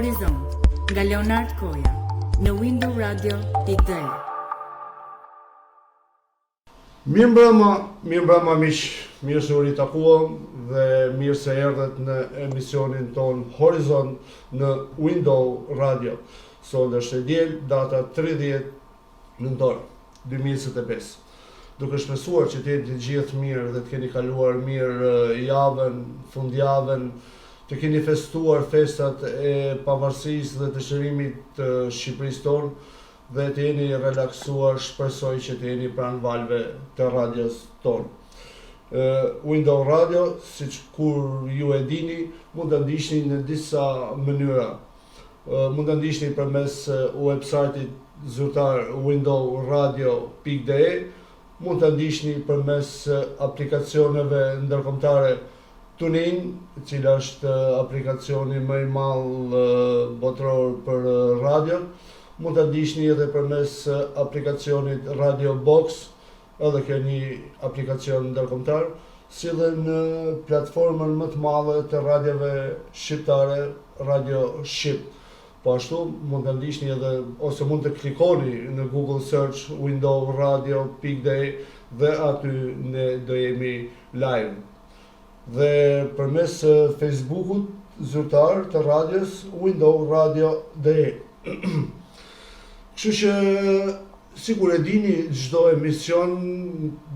Horizon, nga Leonard Koja, në Window Radio.de. Mirë mbrëma miq, mirë se u ritakuam dhe mirë se erdhët në emisionin ton Horizon në Window Radio. Sot është diel, data 30 nëntor 2025. Duke shpresuar që të jeni të gjithë mirë dhe të keni kaluar mirë javën, fundjavën, të keni festuar festat e pavarësisë dhe të shërimit të Shqipërisë tonë dhe të jeni relaksuar, shpresoj që të jeni pranë valve të radios tonë. Window Radio, siç kur ju e dini, mund ta ndiqni në disa mënyra. Mund ta ndiqni përmes website-it zyrtar windowradio.de, mund ta ndiqni përmes aplikacioneve ndërkombëtare TuneIn, e cila është aplikacioni më i madh botëror për radio. Mund ta ndiqni edhe përmes aplikacionit Radio Box, edhe kjo një aplikacion ndërkombëtar, si dhe në platformën më të madhe të radiove shqiptare, Radio Shqip. Po ashtu mund ta ndiqni edhe ose mund të klikoni në Google Search windowradio.de dhe aty ne do jemi live. Dhe përmes Facebookut zyrtar të radios Window Radio.de. Kështu që, sikur e dini, çdo emision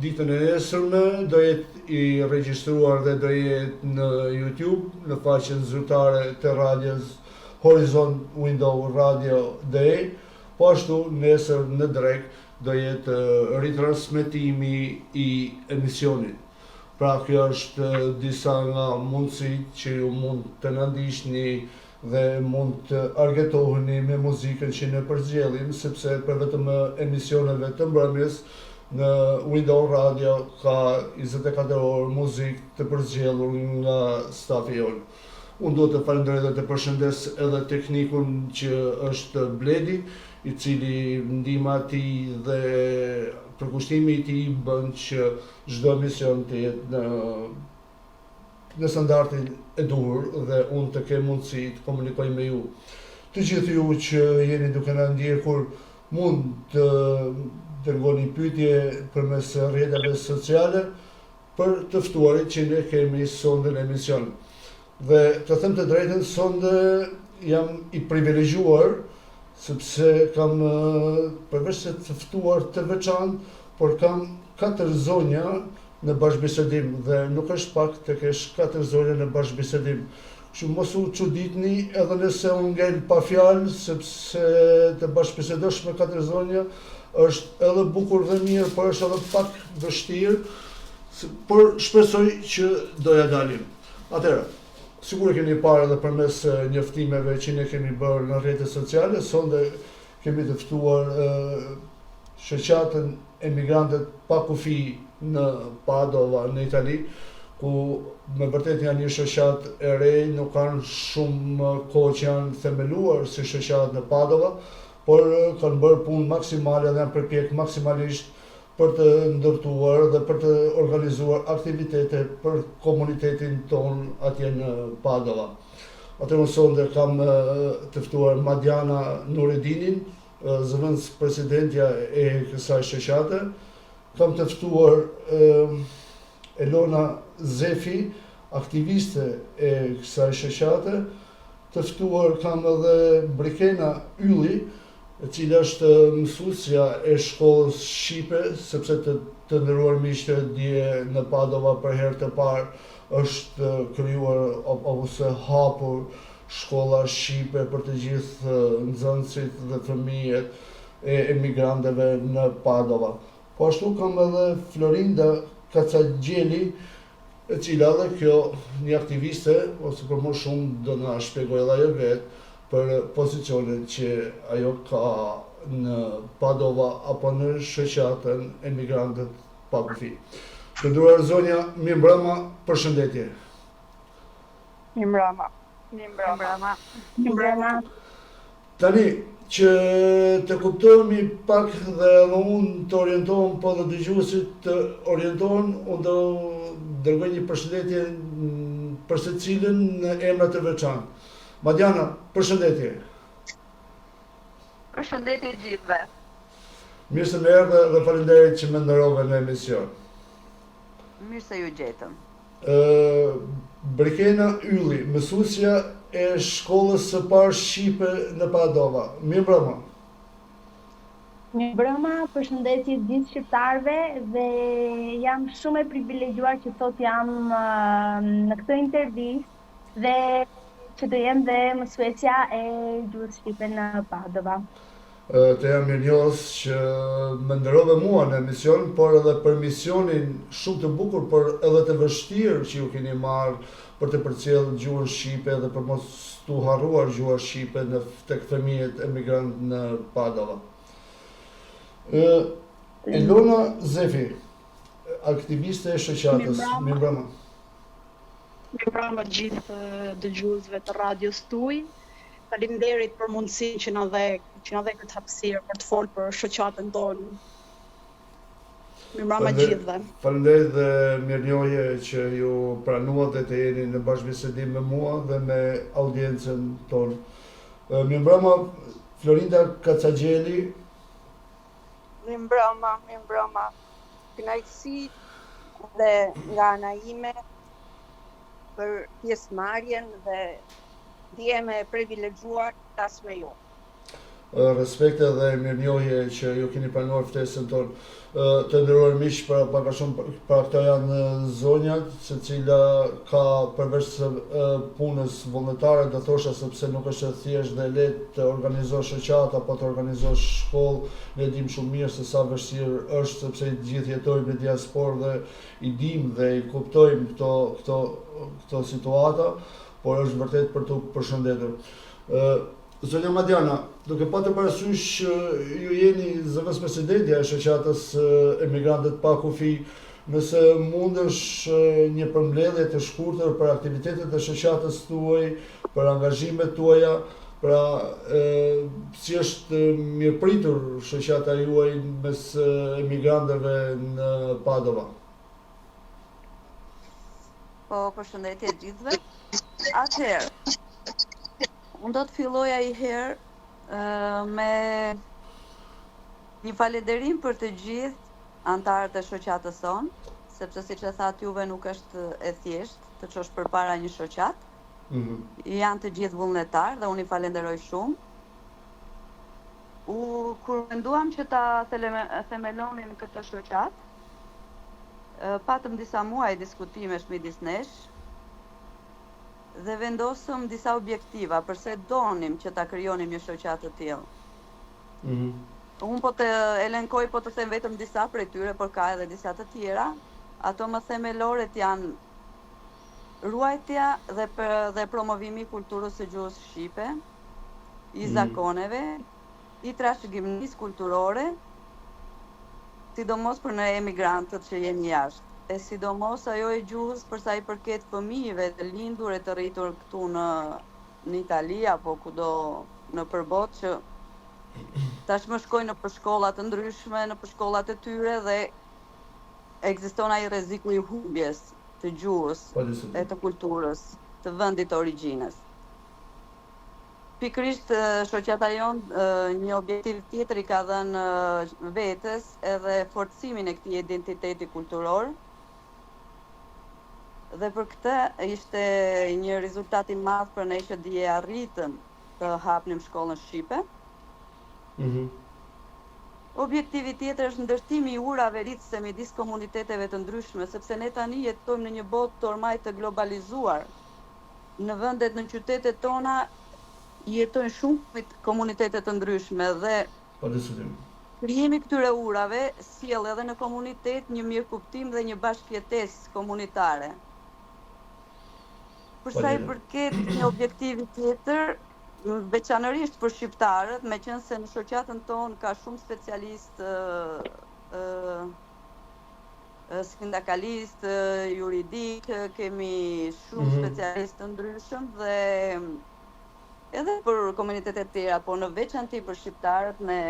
ditën e nesërme do jetë i regjistruar dhe do jetë në YouTube, në faqen zyrtare të radios Horizon Window Radio.de, po ashtu nesër në drek do jetë ritransmetimi i emisionit. Pra kjo është disa nga mundësitë që ju mund të na ndiqni dhe mund të argëtoheni me muzikën që ne përzgjellim, sepse për vetëm emisioneve të mbrëmjes në Window Radio ka 24 orë muzikë të përzgjedhur nga stafi jon. Unë do të falenderoj dhe të përshëndes edhe teknikun që është Bledi, i cili ndihma e tij dhe përkushtimi i tij bën që çdo emision të jetë në standardin e duhur dhe unë të kem mundësi të komunikoj me ju. Të gjithë ju që jeni duke na ndjekur mund të dërgoni pyetje përmes rrjeteve sociale për të ftuarit që ne kemi sonde në emision. Dhe të them të drejtën, sonde jam i privilegjuar sepse kam përveç se të ftuar të veçantë, por kam 4 zonja në bashkëbisedim dhe nuk është pak të kesh 4 zonja në bashkëbisedim. Kështu mos u çuditni edhe nëse unë ngel pa fjalë, sepse të bashkëbisedosh me 4 zonja është edhe bukur dhe mirë, por është edhe pak vështirë, por shpresoj që do ja dalim. Atëherë, sigur e keni parë edhe përmes njoftimeve që ne kemi bërë në rrjetet sociale, sonde kemi të ftuar shoqatën Emigrantët pa kufi në Padova, në Itali, ku me vërtet janë një shoqatë e re, nuk kanë shumë kohë që janë themeluar si shoqatë në Padova, por kanë bërë punë maksimale dhe janë përpjek maksimalisht për të ndërtuar dhe për të organizuar aktivitete për komunitetin ton atje në Padova. Atëherë sonde kam të ftuar Madiana Nuredinin, zëvendës presidentja e kësaj shoqate. Kam të ftuar Elona Zefi, aktiviste e kësaj shoqate. Të ftuar kam edhe Brikena Ylli, e cila është mësuesja e shkollës shqipe, sepse të nderuar miqtë, dje në Padova për herë të parë është krijuar ose hapur shkolla shqipe për të gjithë nxënësit dhe fëmijët e emigrantëve në Padova. Po ashtu kam edhe Florinda Kacagjeli, e cila dhe kjo një aktiviste, ose për më shumë do na shpjegoj edhe ajo vetë për pozicionet që ajo ka në Padova apo në shoqatën Emigrantët pa kufi. Të nderuar zonja, mirëmbrëma, përshëndetje. Mirëmbrëma. Tani, që të kuptohemi pak dhe edhe unë të orientohem, po dhe dëgjuesit të orientohen, unë do dërgoj një përshëndetje për secilin në emra të veçantë. Madjana, përshëndetje. Përshëndetje gjithëve. Mirë se më erdhe dhe faleminderit që më ndërove në emision. Mirë se ju gjetëm. Brekena Ylli, mësuesja e shkollës së parë shqipe në Padova. Mirëmbrëma. Mirëmbrëma, përshëndetje gjithë shqiptarëve dhe jam shumë e privilegjuar që sot jam në këtë intervistë dhe që të jem dhe mësuesja e gjuhës shqipe në Padova. Të jam mirënjohës që më ndërove mua në emision, por edhe për misionin shumë të bukur, por edhe të vështirë që ju keni marrë për të përcjellë gjuhën shqipe dhe për mos tu harruar gjuha shqipe tek fëmijët emigrantë në Padova. Elona Zefi, aktiviste e shoqatës. Mirëmbrëma. Mirëmbrëma gjithë dëgjuesve të radios tuaj. Faleminderit për mundësinë që na dhe këtë hapësirë për të folur për shoqatën tonë. Mirëmbrëma gjithëve. Faleminderit dhe mirënjohje që ju pranuat dhe të jeni në bashkëbisedim me mua dhe me audiencën tonë. Mirëmbrëma Florinda Kacagjeli. Mirëmbrëma. Kënaqësi dhe nga ana ime për pjesëmarrjen dhe ndihem e privilegjuar tas me ju. Respekte dhe mirënjohje që ju keni pranuar ftesën tonë. Të nderuar miq, pak a shumë para këto janë zonjat, secila ka përveç punës vullnetare, do thosha, sepse nuk është e thjeshtë dhe lehtë të organizosh shoqata apo të organizosh shkollë. Ne dim shumë mirë se sa vështirë është, sepse gjithë jetojmë në diasporë dhe i dim dhe i kuptojmë këto situata, por është vërtet për të përshëndetur. Zonja Madjana, duke patur parasysh ju jeni zëvendës presidentja e shoqatës Emigrantët pa kufi, nëse mundesh një përmbledhje të shkurtër për aktivitetet e shoqatës tuaj, për angazhimet tuaja, pra si është mirëpritur shoqata juaj mes emigrantëve në Padova. Po, përshëndetje gjithëve. Atëherë, unë do të filloja i herë me një falënderim për të gjithë antarët e shoqatës sonë, sepse siç e thatë juve nuk është e thjeshtë të çosh përpara një shoqat. Janë të gjithë vullnetar dhe unë i falenderoj shumë. Kur menduam që ta themelonin këtë shoqat, patëm disa muaj diskutimesh midis nesh dhe vendosëm disa objektiva përse donim që ta krijonim një shoqat të tillë. Unë po të elenkoj, po të them vetëm disa prej tyre, por ka edhe disa të tjera. Ato më themeloret janë ruajtja dhe promovimi i kulturës së gjuhës shqipe, i zakoneve, i trashëgimisë kulturore, sidomos për ne emigrantët që jemi jashtë. E sidomos ajo e gjuhës për sa i përket fëmijëve të lindur e të rritur këtu në Itali apo kudo në përbot, që tashmë shkojnë në përshkolla të ndryshme, në përshkollat e tyre dhe ekziston ai rreziku i humbjes të gjuhës e të kulturës të vendit të origjinës. Pikërisht shoqata jonë një objektiv tjetër i ka dhënë vetes edhe forcimin e këtij identiteti kulturor. Dhe për këtë ishte një rezultat i madh për ne që dje arritëm të hapnim shkollën shqipe. Objektivi tjetër është ndërtimi i urave rritëse midis komuniteteve të ndryshme, sepse ne tani jetojmë në një botë ormai të globalizuar. Në vendet, në qytetet tona jetojnë shumë komunitete të ndryshme dhe krijimi këtyre urave sjell edhe në komunitet një mirëkuptim dhe një bashkëjetesë komunitare. Për sa i përket një objektivi tjetër, veçanërisht për shqiptarët, meqense në shoqatën tonë ka shumë specialistë sindakalistë, juridik, kemi shumë specialistë të ndryshëm dhe edhe për komunitetet tjera, po në veçanti për shqiptarët ne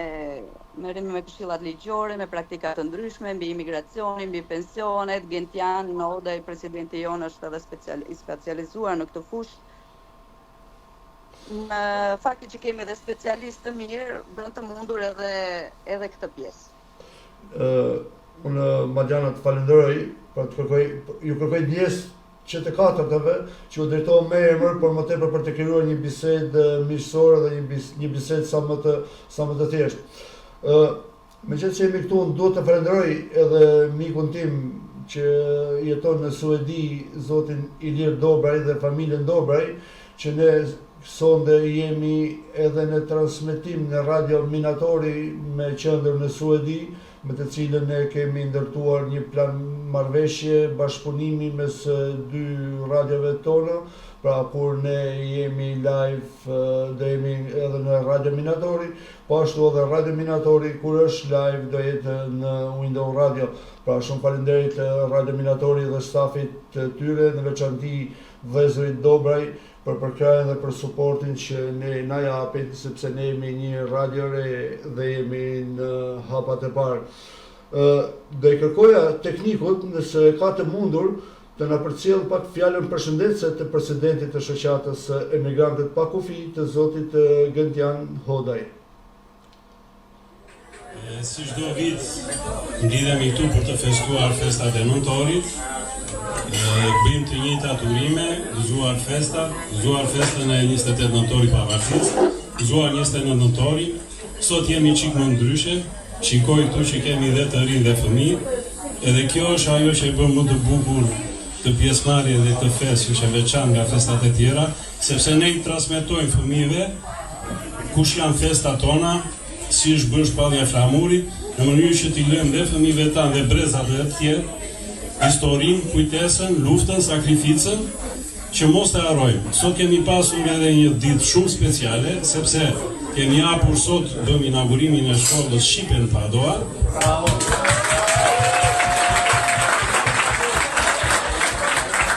merremi me këshillat ligjore, me praktika të ndryshme mbi imigracionin, mbi pensionet. Gentian Noda, presidenti jonë, është edhe specializuar në këtë fushë. në fakti që kemi edhe specialistë të mirë, bën të mundur edhe këtë pjesë. Unë Madjana të falenderoj, ju kërkoj djes që të katërtave që u drejtohen me emër, por më tepër për të krijuar një bisedë miqësore dhe një bisedë sa më të thjeshtë. Meqenëse jemi këtu, duhet të falenderoj edhe mikun tim që jeton në Suedi, zotin Ilir Dobraj dhe familjen Dobraj, që ne sonde jemi edhe në transmetim në Radio Minatori me qendër në Suedi, me të cilën ne kemi ndërtuar një plan marrëveshje bashkëpunimi mes dy radiove tona. Pra kur ne jemi live do jemi edhe në Radio Minatori, po ashtu edhe Radio Minatori kur është live do jetë në Window Radio. Pra shumë faleminderit Radio Minatori dhe stafit të tyre, në veçanti vëllezërit Dobraj për përkrajën dhe për suportin që ne na japin, sepse ne jemi një radio re dhe jemi në hapat e parë. Do i kërkoja teknikut nëse ka të mundur të na përcjell pak fjalën përshëndetëse të presidentit të shoqatës Emigrantët pa kufi, të zotit Gentian Hodaj. Si çdo vit ngridhemi këtu për të festuar festat e nëntorit. Bëjmë të njëjtat urime, gëzuar festën e 28 nëntorit pavarësisë, gëzuar 29 nëntorin. Sot jemi çik më ndryshe, shikoj këtu që kemi dhe të rinj dhe fëmijë, edhe kjo është ajo që bën më të bukur të pjesëmarrje dhe të festë që veçan nga festat e tjera, sepse ne i transmetojmë fëmijëve kush janë festat tona, si është bërë shpallja e flamurit, në mënyrë që t'i lëmë dhe fëmijëve tanë dhe brezat dhe të tjerë historinë, kujtesën, luftën, sakrificën, që mos të harrojmë. Sot kemi pasur edhe një ditë shumë speciale, sepse kemi hapur sot, bëm inaugurimin e shkollës Shqipe në Padova.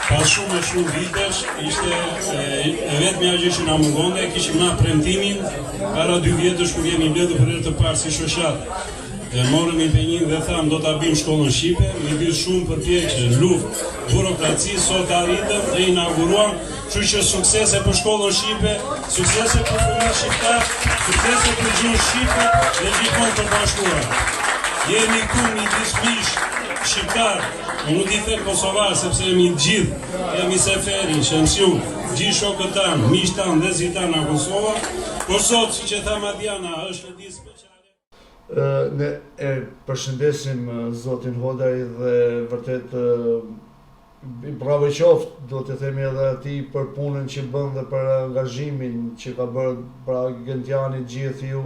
Pas shumë vitesh, ishte e vetmja gjë që na mungonte, kishim na premtimin para 2 vjetësh kur jemi mbledhur për herë të parë si shoqat. Morëm impenjim dhe tham do ta bëjmë shkollën Shqipe, midis shumë përpjekje, luftë, burokraci, sot arritëm dhe inauguruam, kështu që suksese për shkollën Shqipe, suksese për fëmijët shqiptar, suksese për gjuhën Shqipe dhe gjithmonë të bashkuar. Jemi këtu midis mish shqiptar, nuk i them kosovar sepse jemi gjithë, jemi Seferi, Shemsiu, gjithë shokët tanë, miqtë tanë dhe zitan në Kosova, por sot, siç e tha Madjana, është një ditë speciale. Ne e përshëndesim zotin Hodaj dhe vërtet bravo qoftë, do të themi edhe atij për punën që bën dhe për angazhimin që ka bërë pra Gentiani gjithë ju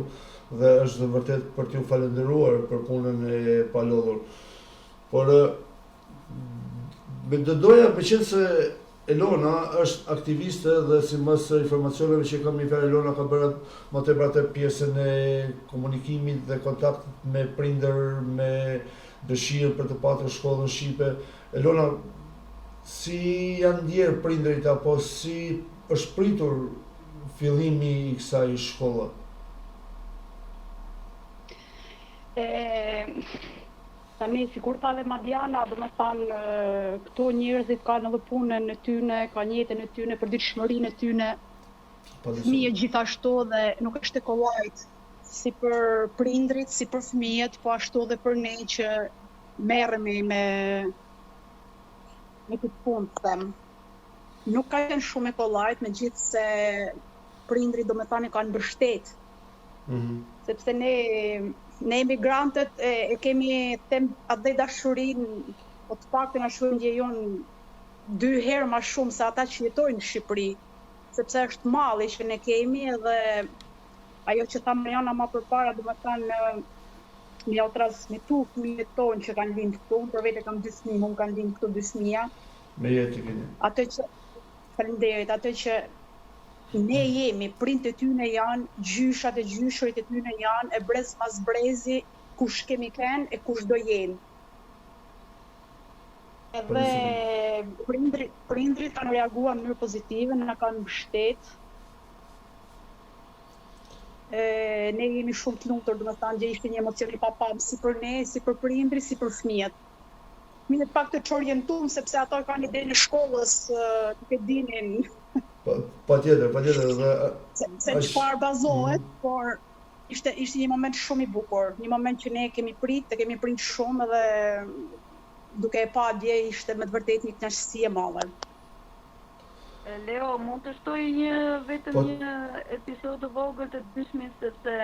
dhe është vërtet për t'ju falenderuar për punën e palodhur. Por doja me qenë se Elona është aktiviste dhe si mas informacioneve që kam një fjalë, Elona ka bërë më tepër atë pjesën e komunikimit dhe kontaktit me prindër, me dëshirë për të patur shkollën Shqipe. Elona, si janë ndjerë prindërit apo si është pritur fillimi i kësaj shkolle? Tani, sikur tha dhe Madjana, do me thanë, këto njerëzit kanë edhe punën e tyne, kanë jetën e tyne, përditshmërinë e tyne, fëmijët gjithashtu dhe nuk është e kollajt si për prindrit, si për fëmijët, po ashtu dhe për ne që merremi me këtë punë, them. Nuk ka qenë shumë e kollajt, megjithse prindrit do me thani kanë mbështet. Sepse ne emigrantët e kemi atë dashurinë, po të paktën ashtu ndjejon 2 herë më shumë se ata që jetojnë në Shqipëri, sepse është malli që ne kemi edhe ajo që tha Mariana më përpara, do të thënë më jau transmetu fëmijët tonë që kanë lindur këtu, për vete kam 2 fëmijë, unë kanë lindur këtu 2 fëmija. Me jetë keni. Atë që faleminderit, atë që ne jemi, prindët e tyne janë, gjyshat e gjyshurit e tyne janë, e brez mas brezi, kush kemi kenë e kush do jenë. Edhe prindrit kanë reaguar në mënyrë pozitive, na kanë mbështet. Ne jemi shumë të lumtur, domethënë që ishte një emocion i papam si për ne, si për prindrit, si për fëmijët. Fëmijët pak të çorientuam sepse ato kanë idenë e shkollës, nuk e dinin Patjetër, dhe se çfarë bazohet, por ishte një moment shumë i bukur, një moment që ne kemi prit shumë dhe duke e pa dje ishte me të vërtetë një kënaqësi e madhe. Leo, mund të shtoj vetëm një episod të vogël të dëshmin, sepse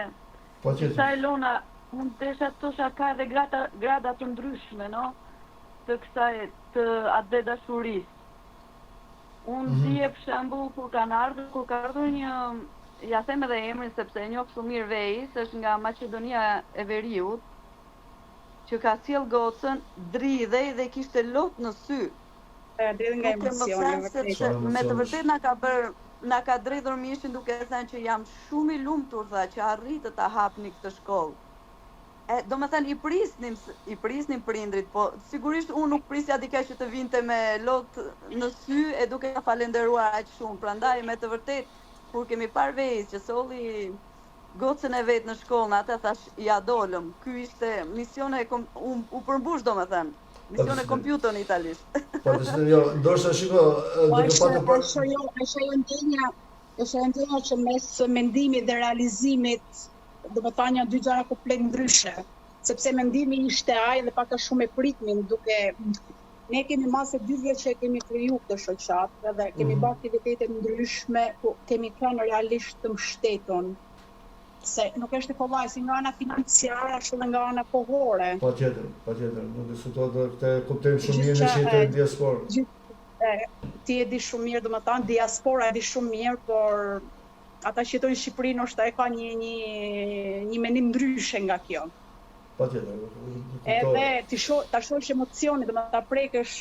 sa Elona, mund të desha të thosha ka edhe grada të ndryshme, no? Të kësaj të atë dashurisë. Unë di për shembull kur ka ardhur një, ja them edhe emrin sepse e njoh shumë mirë Vejs, është nga Maqedonia e Veriut, që ka sjell gocën, dridhej dhe kishte lot në sy. Dridhej nga emocioni, sepse me të vërtetë na ka dridhur mishin duke thënë që jam shumë i lumtur, tha, që arritët ta hapni këtë shkollë. Do me thënë i prisnim prindrit, po sigurisht unë nuk prisja dikaj që të vinte me lot në sy e duke ka falenderuar aq shumë. Prandaj me të vërtet, kur kemi parë Vejs që solli gocën e vet në shkollë, atë thash ja dolëm. Ky ishte misione u përmbush domethënë. Misione kompjuter në italisht. Po jo, ndoshta shiko, duke patur për është ndjenja që mes mendimit dhe realizimit do të thënë dy gjëra komplet ndryshe, sepse mendimi ishte ai dhe pak a shumë e pritmin, duke ne kemi masë 2 vjet që kemi kriju këtë shoqat dhe kemi bërë aktivitete ndryshme, po kemi qenë realisht të mbështetur. Se nuk është kollaj si nga ana financiare, ashtu edhe nga ana kohore. Patjetër, nuk diskutohet dhe këtë kuptojmë shumë mirë në që të diasporë. Ti e di shumë mirë, domethënë diaspora e di shumë mirë, por ata që jetojnë në Shqipëri ndoshta e kanë një mendim ndryshe nga kjo. Patjetër. Edhe ta shohësh emocionin, domethënë ta prekësh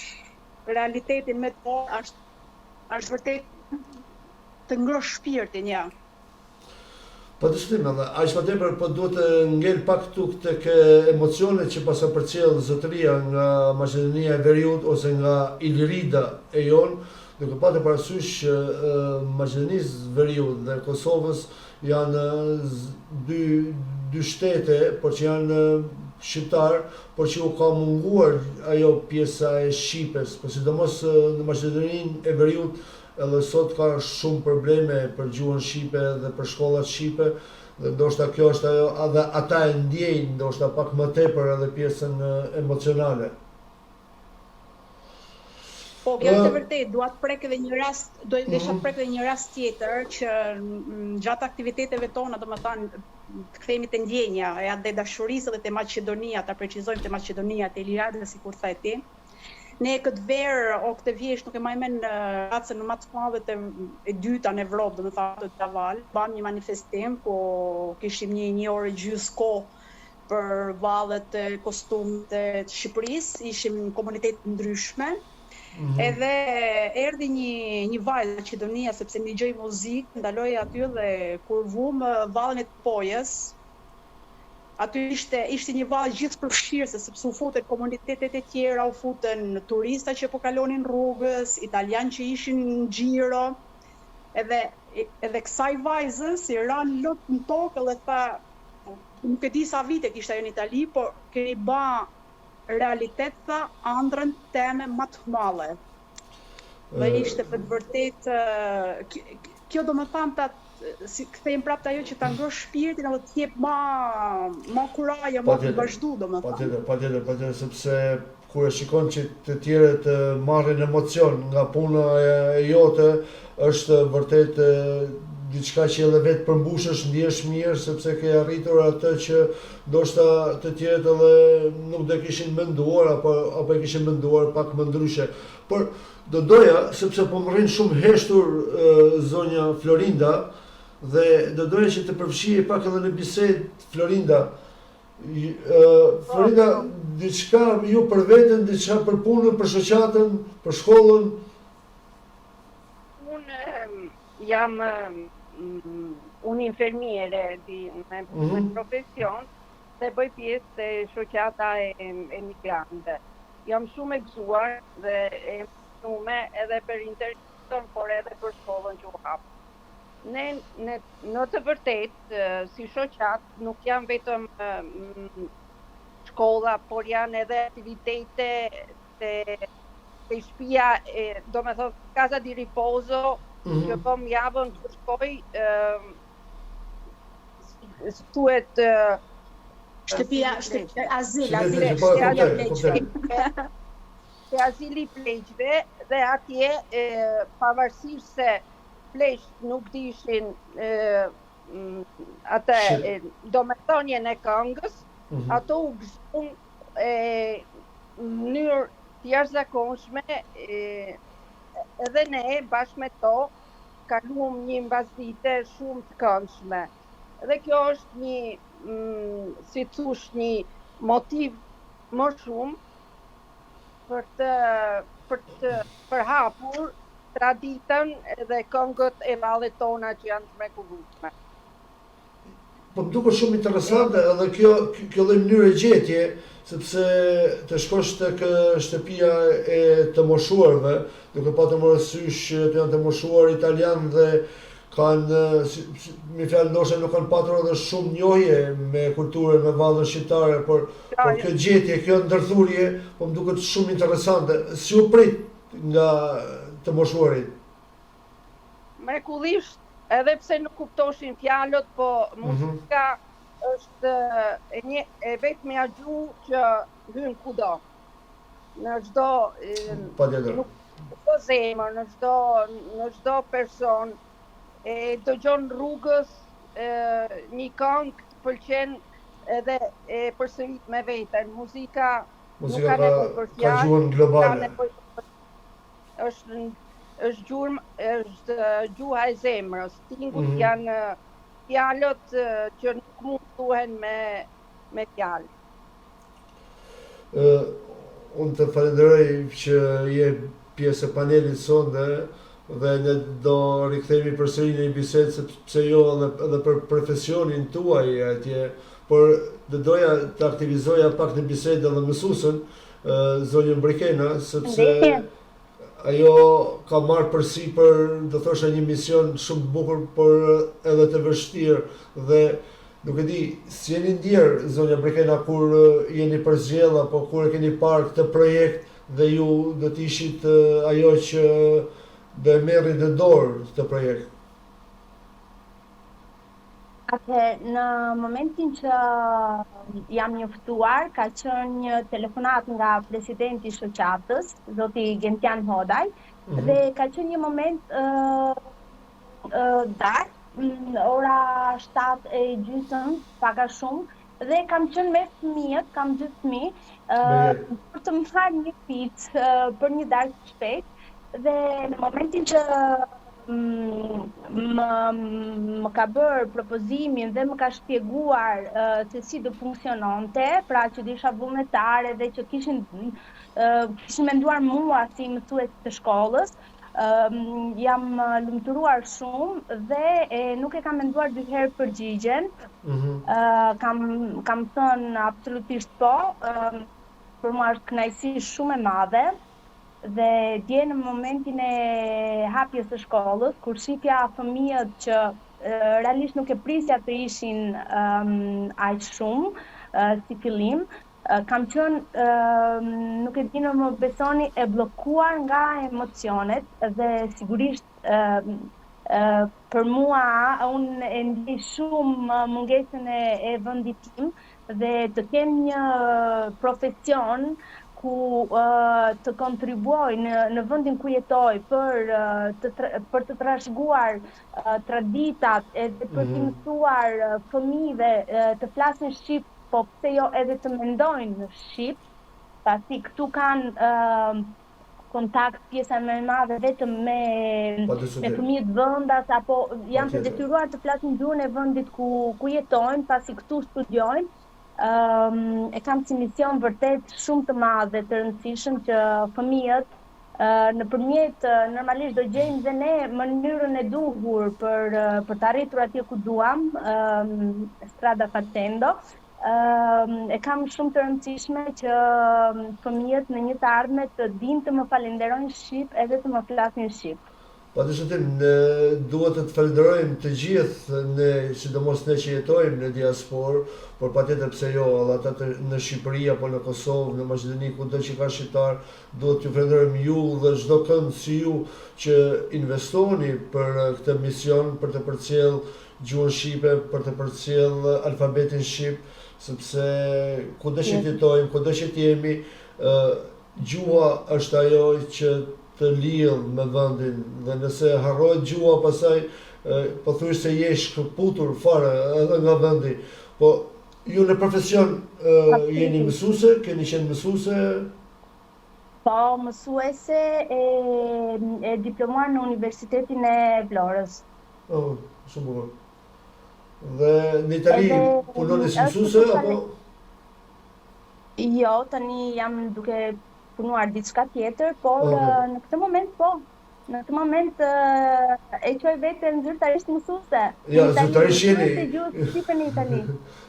realitetin me to, është vërtet të ngrohtë shpirtin, ja. Po të shtim, aq më tepër po duhet të ngel pak këtu tek emocionet që pas përcjell zotëria nga Maqedonia e Veriut ose nga Ilirida e jon, duke patur parasysh Maqedonisë Veriut dhe Kosovës janë dy shtete, por që janë shqiptar, por që u ka munguar ajo pjesa e Shqipes, por sidomos në Maqedoninë e Veriut edhe sot ka shumë probleme për gjuhën shqipe dhe për shkollat shqipe, dhe ndoshta kjo është ajo, edhe ata e ndjejnë ndoshta pak më tepër edhe pjesën emocionale. Po, kjo është e vërtetë, dua të prek edhe një rast, do të prek edhe një rast tjetër që gjatë aktiviteteve tona, domethënë të kthehemi te ndjenja e atë dashurisë dhe te Maqedonia, ta precizojmë te Maqedonia, te Iliradë, sikur thaj ti. Ne këtë verë, o këtë vjesht, nuk e majmen racën në matë madhe e dyta në Evropë, dhe me thate të Daval, bam një manifestim, ku kishim një orë gjysë kohë për vallet e kostumit të Shqipërisë, ishim në komunitet ndryshme, edhe erdhi një vajzë në Maqedonia, sepse një gjëj muzikë, ndaloj aty dhe kur vumë vallën e të pojës, aty ishte një vallë gjithë përfshirëse, sepse u futën komunitetet e tjera, u futën turista që po kalonin rrugës, italianë që ishin në xhiro, edhe kësaj vajzës i ranë lot në tokë dhe tha, nuk e di sa vite kishte ajo në Itali, por keni ba realitet, tha, ëndrrën teme më të madhe. Dhe ishte për të vërtet, kjo do më thamë si kthejmë prapë ajo që ta ngrosh shpirtin edhe të jep ma kuraje, ma të vazhdu, domethënë. Patjetër, sepse kur e shikon që të tjerët marrin emocion nga puna e jote, është vërtet diçka që edhe vetë përmbushesh, ndihesh mirë sepse ke arritur atë që ndoshta të tjerët edhe nuk do kishin menduar apo e kishin menduar pak më ndryshe. Por do doja, sepse po më rrin shumë heshtur zonja Florinda, dhe do doja që të përfshihej pak edhe në bisedë Florinda. Florinda, diçka ju për veten, diçka për punën, për shoqatën, për shkollën? Unë jam unë infermiere me profesion dhe bëj pjesë të shoqata e emigrantëve. Jam shumë e gëzuar dhe e mësume edhe për internetin, por edhe për shkollën që u hap. Ne në të vërtet, si shoqat, nuk janë vetëm shkolla, por janë edhe aktivitete të shtëpia, do me thotë Casa di Riposo, që kom javën të shkoj, thuhet Shtëpia azil, te azili i pleqve, dhe atje, pavarësisht se pleqt nuk dishin atë domethënien e këngës, ato u gëzun në mënyrë të jashtëzakonshme, edhe ne bashkë me to kaluam një mbasdite shumë të këndshme. Dhe kjo është një, si thush, një motiv më shumë për të përhapur traditën dhe këngët e vallet tona që janë të mrekullueshme. Po më duket shumë interesante edhe kjo lloj mënyre gjetje, sepse të shkosh tek shtëpia e të moshuarve, duke patur parasysh që janë të moshuar italian dhe kanë, me fjalë ndoshta nuk kanë patur edhe shumë njohje me kulturën, me vallën shqiptare, por kjo gjetje, kjo ndërthurje, po më duket shumë interesante. Si u prit nga të moshuarit? Mrekullisht, edhe pse nuk kuptoshin fjalët, po muzika është e vetmja gjuhë që hyn kudo. Në çdo zemër, në çdo person, dëgjon rrugës një këngë të pëlqen edhe e përsërit me veten. Muzika nuk ka nevojë për fjalë, ka gjuhën globale. Është gjuha e zemrës. Tingut janë fjalët që nuk mund thuhen me fjalë. Unë të falenderoj që je pjesë e panelit sonde dhe ne do rikthehemi përsëri në një bisedë, sepse jo edhe për profesionin tuaj atje, por doja të aktivizoja pak në bisedë edhe mësuesën, zonjën Brikena, sepse ajo ka marrë përsipër, do thosha, një mision shumë të bukur, por edhe të vështirë, dhe nuk e di, si jeni ndjerë, zonja Brikena, kur jeni përzgjedhur apo kur e keni parë këtë projekt dhe ju do të ishit ajo që do e merri në dorë këtë projekt? Në momentin që jam njoftuar, ka qenë një telefonat nga presidenti i shoqatës, zoti Gentian Hodaj, dhe ka qenë një moment darkë, ora 7:30, paka shumë, dhe kam qenë me fëmijët, kam 2 fëmijë, për të marrë një picë për një darkë shpejt, dhe në momentin që më ka bërë propozimin dhe më ka shpjeguar se si do funksiononte, pra që isha vullnetare dhe që kishin menduar mua si mësues të shkollës, jam lumturuar shumë dhe nuk e kam menduar 2 herë përgjigjen. Kam thënë absolutisht po, për mua është kënaqësi shumë e madhe. Dhe dje në momentin e hapjes së shkollës, kur shifja fëmijët që realisht nuk e prisja të ishin aq shumë si fillim, kam qenë, nuk e di, në më besoni, e bllokuar nga emocionet dhe sigurisht për mua unë e ndjej shumë mungesën e vendit tim dhe të kem një profesion ku të kontribuoj në vendin ku jetoj për të trashëguar traditat edhe për të mësuar fëmijëve të flasin shqip, po pse jo edhe të mendojnë shqip, pasi këtu kanë kontakt pjesa më e madhe vetëm me fëmijët vendas, apo janë të detyruar të flasin gjuhën e vendit ku jetojnë, pasi këtu studiojnë. E kam si mision vërtet shumë të madh dhe të rëndësishëm që fëmijët nëpërmjet normalisht do gjejmë dhe ne mënyrën e duhur për të arritur atje ku duam, strada facendo. E kam shumë të rëndësishme që fëmijët në një të ardhme të dinë të më falenderojnë shqip edhe të më flasin shqip. Padyshim, ne duhet të falenderojmë të gjithë ne, sidomos ne që jetojmë në diasporë, por patjetër pse jo, edhe ata në Shqipëri apo në Kosovë, në Maqedoni, kudo që ka shqiptar, duhet t'ju falenderojmë ju dhe çdo kënd si ju që investoni për këtë mision, për të përcjell gjuhën shqipe, për të përcjell alfabetin shqip, sepse kudo që jetojmë, kudo që jemi, gjuha është ajo që të lidh me vendin, dhe nëse harrohet gjuha pastaj pothuajse se je shkëputur fare edhe nga vendi. Po ju në profesion jeni mësuese, keni qenë mësuese? Po, mësuese e diplomuar në Universitetin e Vlorës. Oh, shumë bukur. Dhe në Itali punoni si mësuese apo? Jo, tani jam duke punuar diçka tjetër, por në këtë moment po. Në këtë moment e quaj veten zyrtarisht mësuese. Ja, zyrtarisht jeni. Gjuhës shqipe në Itali.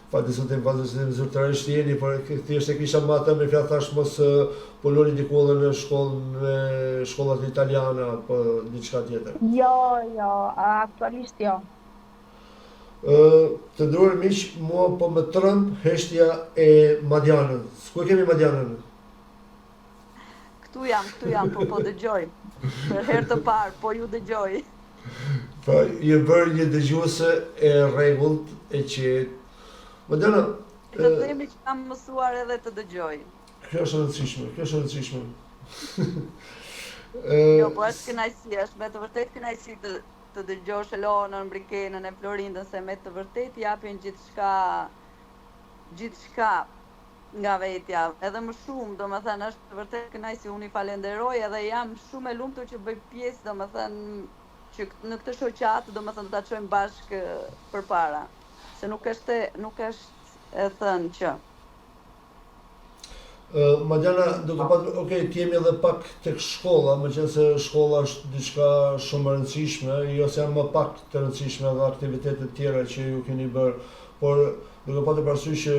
Fati sot zyrtarisht jeni, por thjesht e kisha më atë me fjalë thash mos punoni diku edhe në shkollë me shkollat italiane apo diçka tjetër. Jo, aktualisht jo. Të nderuar miq, mua po më tremb heshtja e Madianës. Ku kemi Madianën? Këtu jam, po dëgjoj. Për herë të parë, po ju dëgjoj. Pra, je bërë një dëgjuese e rregullt, e qetë. Madiana, të themi që kam mësuar edhe të dëgjoj. Kjo është e rëndësishme. Jo, po është kënaqësi, është me të vërtetë kënaqësi të dëgjosh Elonën, Brikenën e Florindën, se me të vërtetë japin gjithçka nga vetja, edhe më shumë, domethënë është vërtet kënaqësi, unë i falenderoj edhe jam shumë e lumtur që bëj pjesë, domethënë që në këtë shoqatë, domethënë do ta çojmë bashkë përpara, se nuk është e thënë që. Madiana, duke pasur, ti jemi edhe pak tek shkolla, meqense shkolla është diçka shumë e rëndësishme, jo se janë më pak të rëndësishme edhe aktivitetet tjera që ju keni bërë, por duke pasur parasysh që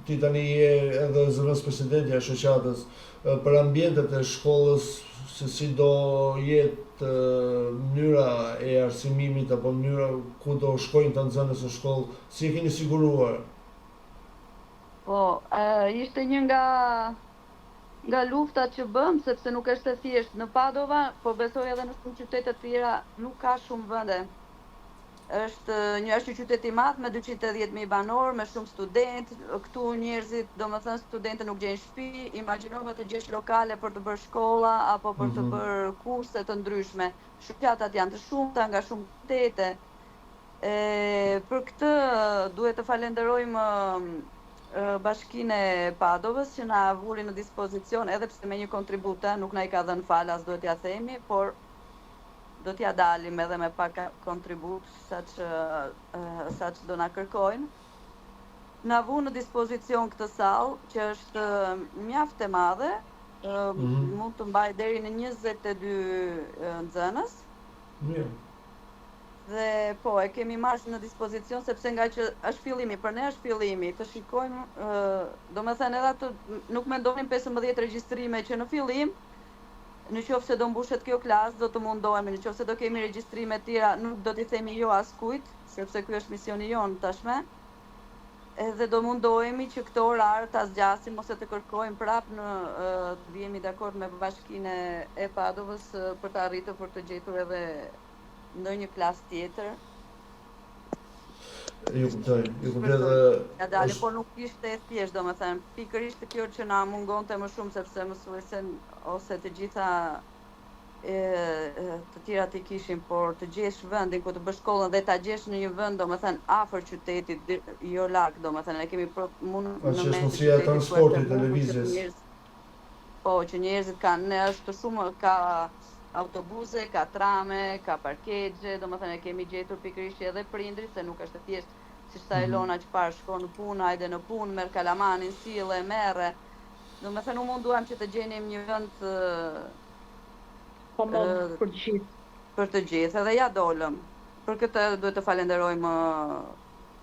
ti tani je edhe zëvendës presidenti e shoqatës, për ambientet e shkollës, se si do jetë mënyra e arsimimit apo mënyra ku do shkojnë të nxënës në shkollë, si e keni siguruar? Po, ishte një nga luftat që bëm, sepse nuk është e thjeshtë në Padova, po besoj edhe në shumë qytete të tjera nuk ka shumë vende. Është një qytet i madh me 280.000 banor, me shumë student, këtu njerëzit, domethënë studentët nuk gjejnë shtëpi, imagjinova të gjesh lokale për të bërë shkolla apo për të bërë kurse të ndryshme. Shoqatat janë të shumta nga shumë qytete. Për këtë duhet të falenderojmë Bashkinë e Padovës që na vuri në dispozicion, edhe pse me një kontribut, nuk na i ka dhënë falas, duhet t'ja themi, por do t'ja dalim edhe me pak kontribut, sa që do na kërkojnë. Na vu në dispozicion këtë sallë, që është mjaft e madhe, mund të mbaj deri në 22 nxënës. Dhe po, e kemi marrë në dispozicion sepse nga që është fillimi, për ne është fillimi, të shikojmë, domethënë edhe atë nuk mendonim 15 regjistrime që në fillim, në qoftë se do mbushet kjo klasë, do të mundohemi, në qoftë se do kemi regjistrime tjera, nuk do t'i themi jo askujt, sepse ky është misioni jonë tashme. Edhe do mundohemi që këto orarë ta zgjasim ose të kërkojmë prapë të vijemi dakord me Bashkinë e Padovës për të arritur për të gjetur edhe ndonjë klasë tjetër. Ju kuptoj dhe... por nuk ishte e thjesht, domethënë, pikërisht kjo që na mungonte më shumë, sepse mësuesen ose të gjitha të tjerat i kishin, por të gjesh vendin ku të bësh shkollën dhe ta gjesh në një vend, domethënë, afër qytetit, jo larg, domethënë, ne kemi mund në mundësia e transportit të lëvizjes. Po, që njerëzit kanë, ne është shumë ka autobuse, ka trame, ka parkegje, domethënë e kemi gjetur pikërisht edhe prindrit, se nuk është thjesht si sa Elona që parë shkon në punë, hajde në punë, merr kalamanin, sille, merre. Domethënë u munduam që të gjenim një vend komod për të gjithë. Për të gjithë, edhe ja dolëm. Për këtë duhet të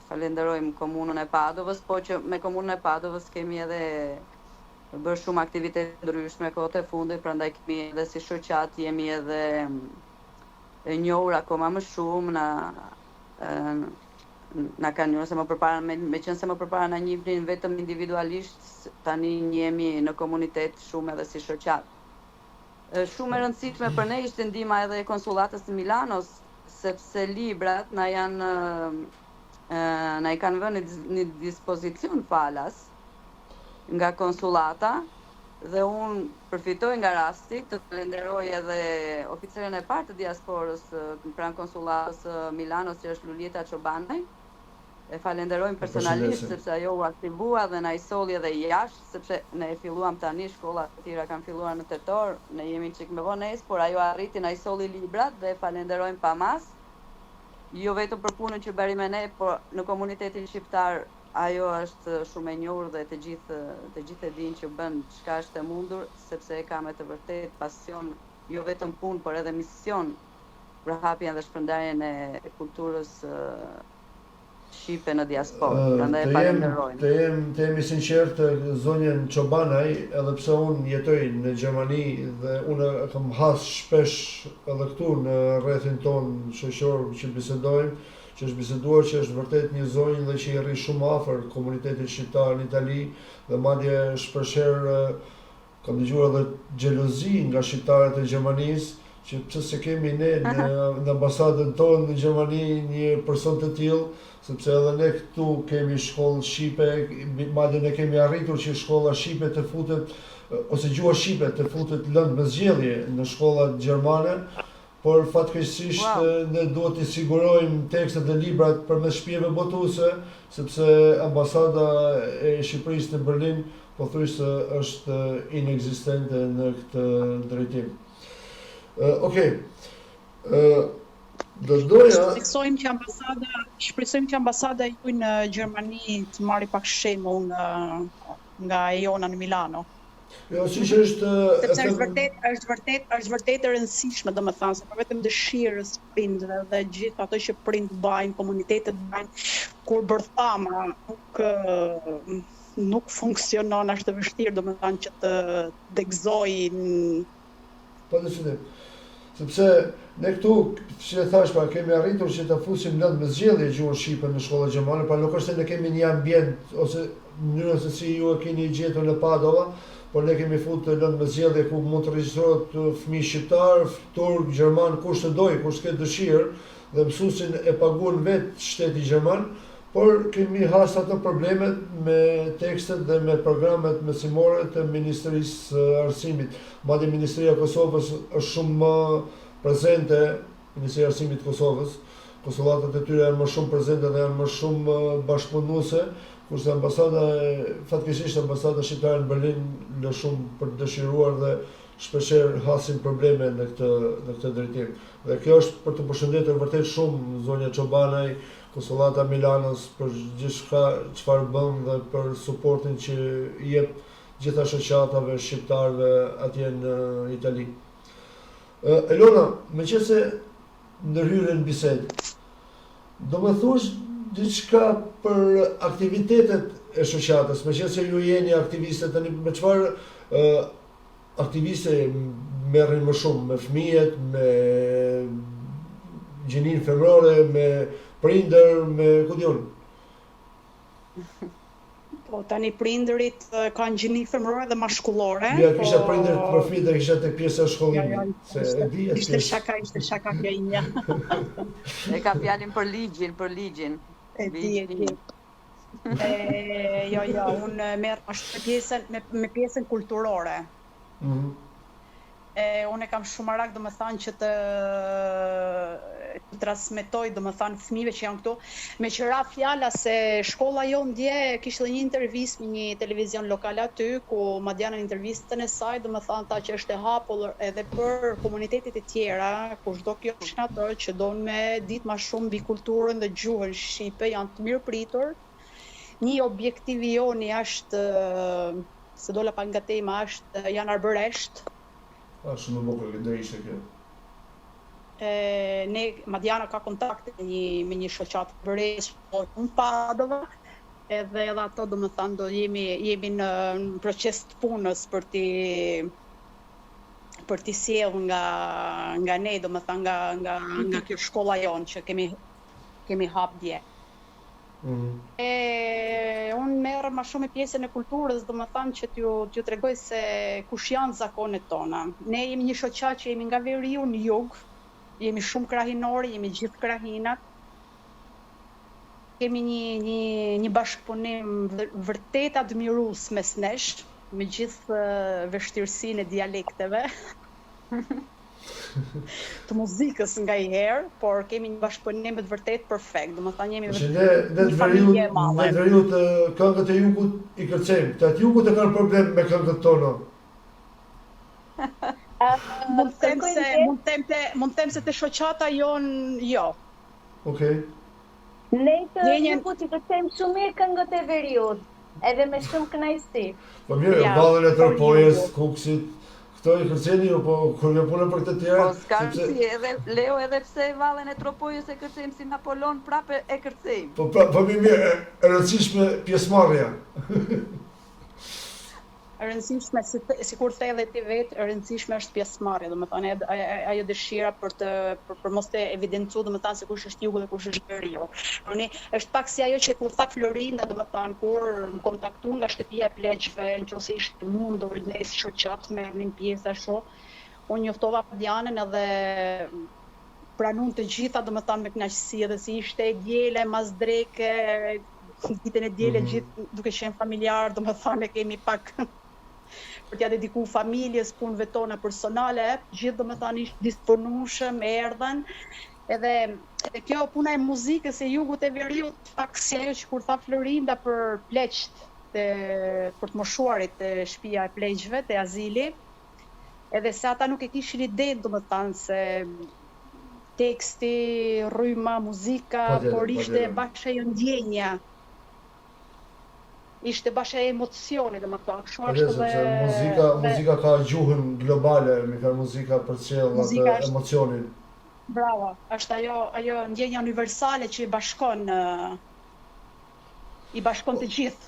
falenderojmë komunën e Padovës, po që me komunën e Padovës kemi edhe bërë shumë aktivitete ndryshme kohët e fundit, prandaj kemi edhe si shoqat jemi edhe e njohur akoma më shumë, na kanë njohur se më përpara, me qenë se më përpara na njihnin vetëm individualisht, tani njihemi në komunitet shumë edhe si shoqat. Shumë e rëndësishme për ne ishte ndihma edhe e konsullatës të Milanos, sepse librat na i kanë vënë në dispozicion falas nga konsullata, dhe unë përfitoj nga rasti të falenderoj edhe oficerën e parë të diasporës pranë konsullatës Milanos, që është Lulieta Çobanaj. E falenderojmë personalisht sepse ajo u aktivua dhe na i solli edhe jashtë, sepse ne e filluam tani, shkollat të tjera kanë filluar në tetor, ne jemi çik më vonë, por ajo arriti na i solli librat dhe falenderojmë pamas. Jo vetëm për punën që bëri me ne, por në komunitetin shqiptar ajo është shumë e njohur dhe të gjithë e dinë që bën çka është e mundur, sepse e ka me të vërtet pasion, jo vetëm punë, por edhe mision për hapjen dhe shpërndarjen e kulturës shqipe në diasporë. Prandaj falenderojmë. Të jemi sinqert, zonjën Çobanaj, edhe pse unë jetoj në Gjermani dhe unë kam has shpesh edhe këtu në rrethin tonë shoqëror që bisedojmë, që është biseduar që është vërtet një zonjë dhe që i rri shumë afër komunitetit shqiptar në Itali, dhe madje shpeshherë kam dëgjuar edhe xhelozi nga shqiptarët e Gjermanisë, që pse se kemi ne në ambasadën tonë në Gjermani një person të tillë, sepse edhe ne këtu kemi shkollë shqipe, madje ne kemi arritur që shkolla shqipe të futet, ose gjuha shqipe të futet lëndë me zgjedhje në shkollat gjermane, por fatkeqësisht ne duhet të sigurojmë tekstet dhe librat përmes shtëpive botuese, sepse ambasada e Shqipërisë në Berlin pothuajse është inekzistente në këtë drejtim. Okej. Shpresojmë që ambasada juaj në Gjermani të marrë pak shembull nga jona në Milano. Jo, siç është, sepse është vërtet e rëndësishme, domethënë, se për vetëm dëshirës prindëve dhe gjithë ato që prindë bajnë, komunitetet bajnë, kur bërthama nuk funksionon, është e vështirë, domethënë, që të degëzojnë. Po dyshim. Sepse ne këtu, që e thash, kemi arritur që të fusim lëndë me zgjedhje gjuhën shqipe në shkollat gjermane, pra nuk është se ne kemi një ambient ose mënyrën se si ju e keni gjetur në Padova, por ne kemi futur lëndë me zgjedhje ku mund të regjistrohet fëmijë shqiptar, turk, gjerman, kush të dojë, kush ke dëshirë, dhe mësuesin e paguan vetë shteti gjerman, por kemi has ato problemet me tekstet dhe me programet mësimore të Ministrisë së Arsimit. Madje Ministria e Kosovës është shumë më prezente, Ministria e Arsimit të Kosovës, konsullatat e tyre janë më shumë prezente dhe janë më shumë bashkëpunuese, kurse fatkeqësisht ambasada shqiptare në Berlin lë shumë për të dëshiruar dhe shpeshherë hasin probleme në këtë drejtim. Dhe kjo është për të përshëndetur vërtet shumë zonja Çobanaj, konsullata Milanos, për gjithçka çfarë bën dhe për suportin që i jep gjitha shoqatave shqiptarëve atje në Itali. Elona, meqense ndërhyre në bisedë, do më thuash diçka për aktivitetet e shoqatës, meqense ju jeni aktiviste tani, me çfarë aktiviste merrin më shumë, me fëmijët, me gjininë femrore, me prindër, me ku diun? Po tani prindërit kanë gjini femrore dhe maskullore. Ja, kisha prindër të përfit dhe kisha tek pjesa e shkollimit. Ishte shaka kjo inja. E ka fjalin për ligjin. E di. Jo, unë merr me pjesën kulturore. Unë kam shumë merak, domethënë, që të transmetoj, domethënë, fëmijëve që janë këtu, me qëra fjala se shkolla jonë dje kishte një intervistë me një televizion lokal aty, ku madje në intervistën e saj, domethënë, tha që është e hapur edhe për komunitetet e tjera, kushdo kjo është ato që don me ditë më shumë mbi kulturën dhe gjuhën shqipe, janë të mirëpritur. Një objektiv i joni është, se dola pa nga tema, është janë arbëresht. Shumë më bukur do ishte kjo. Madjana ka kontakte me një shoqat arbëresh në Padova, edhe ato domethënë do jemi në proces të punës për për t'i sjell nga ne, domethënë nga kjo shkolla jonë që kemi hap dje. Unë merr më shumë pjesën e kulturës, domethënë që t'ju tregoj se kush janë zakonet tona. Ne jemi një shoqat që jemi nga veriu në jug, jemi shumë krahinor, jemi gjithë krahinat. Kemi një bashkëpunim vërtet admirues mes nesh, me gjithë vështirësinë e dialekteve. Të muzikës nga i herë, por kemi një bashkëpunim të vërtet perfekt. Domethënë jemi një familje e madhe. Ne veriut këngët e jugut i kërcejmë. Të atë jugut e kanë problem me këngët tona. Mund them se të shoqata jon jo. Okej. Ne të jugut i kërcejmë shumë mirë këngët e veriut, edhe me shumë kënaqësi. Po mirë, ballën e tërpojës, kuksit, këto i kërceni ju, po kur jo punën për të tjera... Po s'ka rëndësi, edhe Leo edhe pse vallën e tropojës e kërcejmë si Napoleon, prapë e kërcejmë. Po mirë, e rëndësishme pjesëmarrja. E rëndësishme, sikur the edhe ti vetë, e rëndësishme është pjesëmarrja, domethënë ajo dëshira për mos të evidencuar domethënë se kush është jugu dhe kush është veriu. Është pak si ajo që kur tha Florinda, domethënë kur më kontaktu nga shtëpia e pleqve, nëse ishte mundur ne si shoqat merrnin pjesë ashtu, unë njoftova Dianën edhe pranuan të gjitha domethënë me kënaqësi, edhe si ishte diele, mazdreke, ditën e diele gjithë duke qenë familjar, domethënë kemi pak për t'ja dediku familjes, punëve tona personale, gjithë domethënë ishtë disponueshëm, erdhen, edhe kjo puna e muzikës e jugut e veriut, pak si ajo që kur tha Florinda për pleqt, për të moshuarit të shtëpia e pleqve, të azili, edhe se ata nuk e kishin idenë domethënë se teksti, rryma, muzika, por ishte bashkë ajo ndjenja. Ishte bashkë e emocioni, domethënë, kështu është dhe... Muzika ka gjuhën globale, muzika për të sjellë atë emocionin. Bravo, është ajo ndjenja universale që i bashkon të gjithë,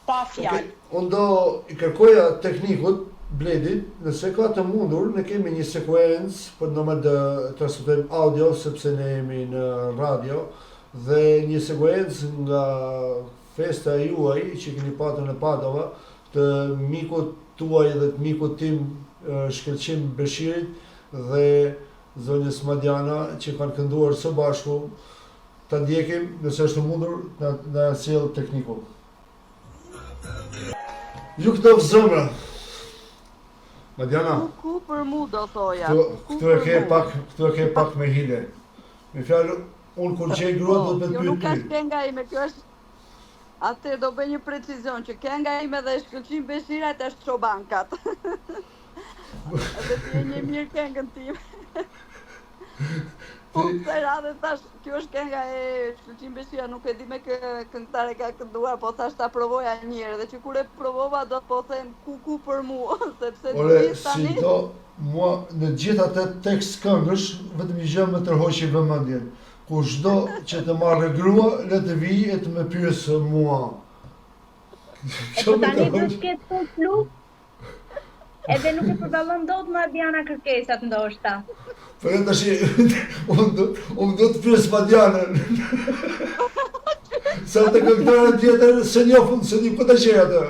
pa fjalë. Unë do i kërkoja teknikut, Bledit, nëse ka të mundur, ne kemi një sekuencë për në më të transmetojmë audio, sepse ne jemi në radio, dhe një sekuencë nga festa juaj që keni patën në Padova, të mikut tuaj dhe të mikut tim Shkëlqim Beshirit dhe zonjës Madiana që kanë kënduar së bashku, ta ndjekim nëse është mundur na sjell tekniku. Ju këto zëmra. Madiana. Ku për mu do thoja. Këtu e ke pak me hile. Me fjalë, unë kur gjej gruat do të pyet. Jo nuk ka kënga ime, kjo është. Atë do bëj një precizion që kënga ime dhe Shkëlqim Beshirat është çobankat. Edhe ti e një mirë këngën tim. Po të radhe thash, kjo është kënga e Shkëlqim Beshira, nuk e di me këngëtare ka kënduar, po thash ta provoja një herë, dhe që kur e provova do po them ku për mua, sepse ti tani. Si do, mua në gjithë atë tekst këngësh vetëm një gjë më tërhoqi vëmendjen. Kushdo që të marrë grua, le të vijë e të më pyesë mua. E po tani do të ketë punë fluk, edhe nuk e përballon dot me Diana kërkesat ndoshta. Po e tash unë do të pyes Madianën. Sa të këngëtarë tjetër se njofun, se një këtë që atë.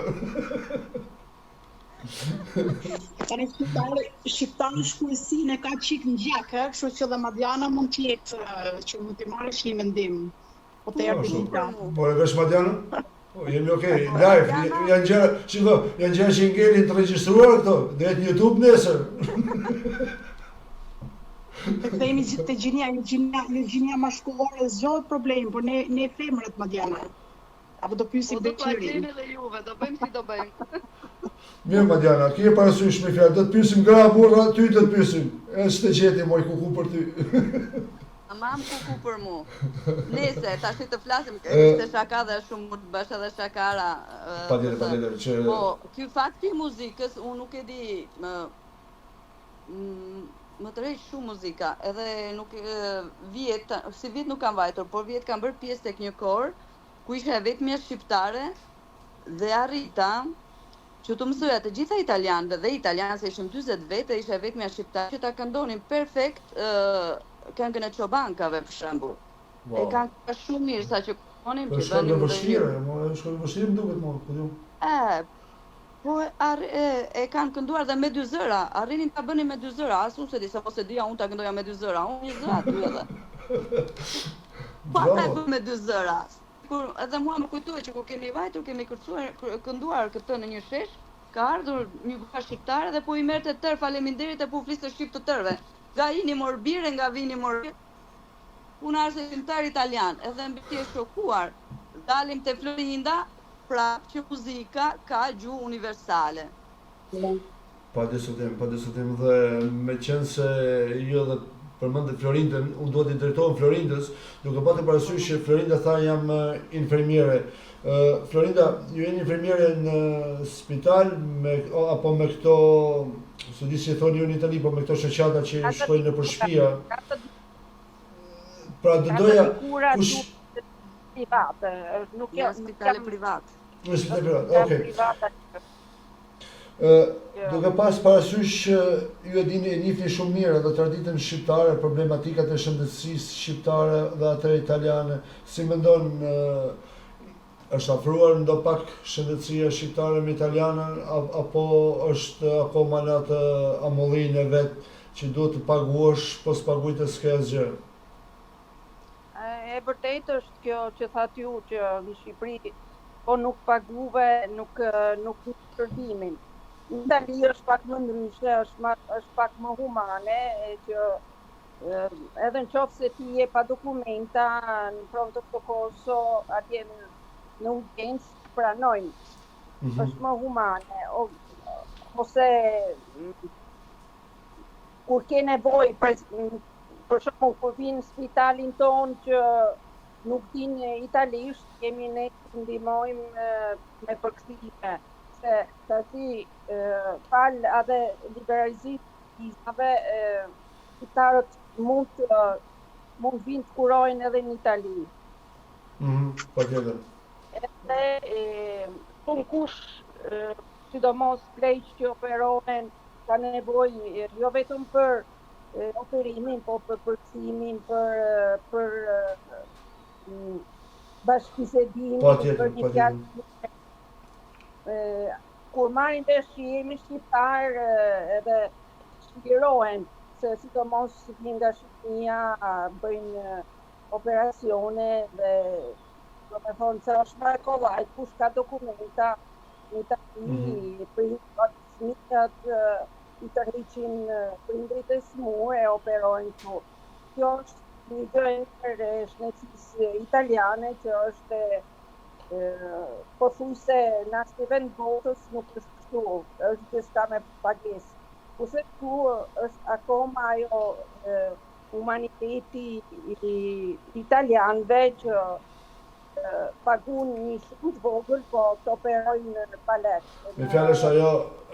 Tani shqiptari shkurësinë ka qik në gjak, kështu që dhe Madiana mund t'jetë që mund t'i marrësh një mendim. Po të jepë dita. Po e vesh Madiana? Jemi okej, live, janë gjëra që ngelin të regjistruar këto, dhe jetë në YouTube nesër. Të themi të gjinia mashkullore zgjodhet problemi, por ne femrat Madiana. Apo do pyesim Beqirin. Po do juve, do bëjmë si do bëjmë. Mirë Madiana, ki e parasysh me fjalë, do të pyesim gra burra, ty do të pyesim. S'të gjeti moj kuku për ty. Mam kuku për mu. Nese, tash të flasim, ishte shaka dhe shumë mund të bësh edhe shakara. Patjetër që po, ky fakti i muzikës, unë nuk e di, më tërheq shumë muzika, edhe nuk si vjet nuk kam vajtur, por vjet kam bërë pjesë tek një kor ku isha vetëm shqiptare dhe arrita që të mësoja të gjitha italianëve dhe italianë, se ishim 40 vete, isha vetmja shqiptar që ta këndonin perfekt këngën e çobankave për shembull. E kanë ka shumë mirë sa që këndonin që bënin. Është vështirë, është vështirë më duket më, po jo. Po e kanë kënduar dhe me dy zëra, arrinin ta bënin me dy zëra, as unë se di se mos e dija unë ta këndoja me dy zëra, unë një zëra aty edhe. Po ata e bën me dy zëra. Kur edhe mua më kujtohet që kur kemi vajtur, kemi kënduar këtë në një shesh, ka ardhur një grup shqiptare dhe po i merrte tër faleminderit e po fliste shqip të tërve. Nga ini mor bire, nga vini mor bire. Unë arse shqiptar italian, edhe mbi të shokuar. Dalim te Florinda, pra që muzika ka gjuhë universale. Pa diskutim dhe me qenë se jo dhe përmendë Florindën, unë duhet i drejtohem Florindës, duke patur parasysh që Florinda tha jam infermiere. Florinda, ju jeni infermiere në spital apo me këto, se di si thoni ju në Itali, po me këto shoqata që shkojnë nëpër shtëpia. Pra do doja kush private, nuk janë spitale private. Në spitale private, okej. Duke pas parasysh që ju e njihni shumë mirë edhe traditën shqiptare, problematikat e shëndetësisë shqiptare dhe atë italiane, si mendon është afruar ndopak shëndetësia shqiptare me italianën apo është akoma në atë amollinë e vet që duhet të paguash, po s'paguaj të s'ke asgjë? E vërtetë është kjo që thatë ju që në Shqipëri po nuk paguve, nuk shërbimin. Në Itali është pak më ndryshe, është pak më humane, që edhe në qoftë se ti je pa dokumenta në pronto soccorso, atje në urgjencë pranojnë. Është më humane. Ose kur ke nevojë, për shembull kur vinë në spitalin ton që nuk din italisht, kemi ne të ndihmojmë me përkthime. Se tani fal edhe liberalizimit vizave, shqiptarët mund vinë të kurojnë edhe në Itali. Patjetër. Edhe shumë kush, sidomos pleq që operohen, ka nevojë jo vetëm për operimin, po për përkthimin, për bashkëbisedimin, për një fjalë. Kur marrin vesh që jemi shqiptar edhe shpirohen se sidomos vinë nga Shqipëria, bëjnë operacione dhe do të thonë se është më e kollajt, kush ka dokumenta në Itali, fëmijët i tërhiqin prindrit e smur e operojnë këtu. Kjo është një gjë e shëndetësisë italiane që është po thuj se në asnjë vend botës nuk është kështu, është gjithçka me pagesë. Kurse këtu është akoma ajo humaniteti i italianëve që pagun një shumë të vogël, po të operojnë në palet. Me fjalë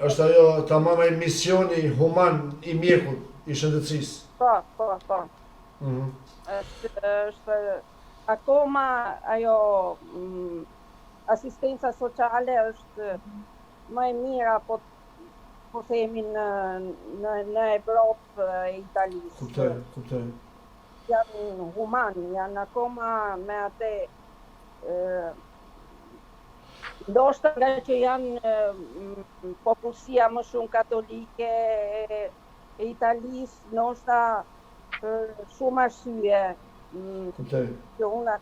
është ajo tamam ai misioni human i mjekut i shëndetësisë. Po. Është akoma ajo asistenca sociale është më e mira, po themi në Evropë e Italisë. Kuptoj. Janë human, janë akoma me atë ndoshta nga që janë popullsia më shumë katolike e Italisë, ndoshta për shumë arsye. Kuptoj. Që unë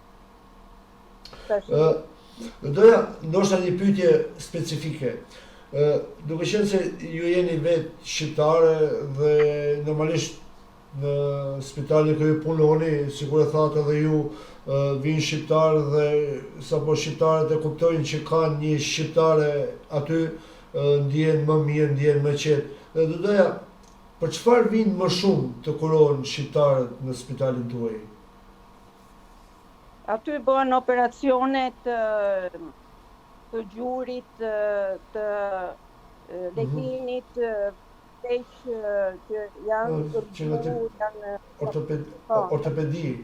doja ndoshta një pyetje specifike. Duke qenë se ju jeni vetë shqiptare dhe normalisht në spitalin ku ju punoni, sikur e thatë edhe ju, vinë shqiptarë dhe sapo shqiptarët e kuptojnë që kanë një shqiptare aty, ndjehen më mirë, ndjehen më qetë. Dhe do doja, për çfarë vinë më shumë të kurohen shqiptarët në spitalin tuaj? Aty bëhen operacione të gjurit, të leginit, pleq që janë ortopedi.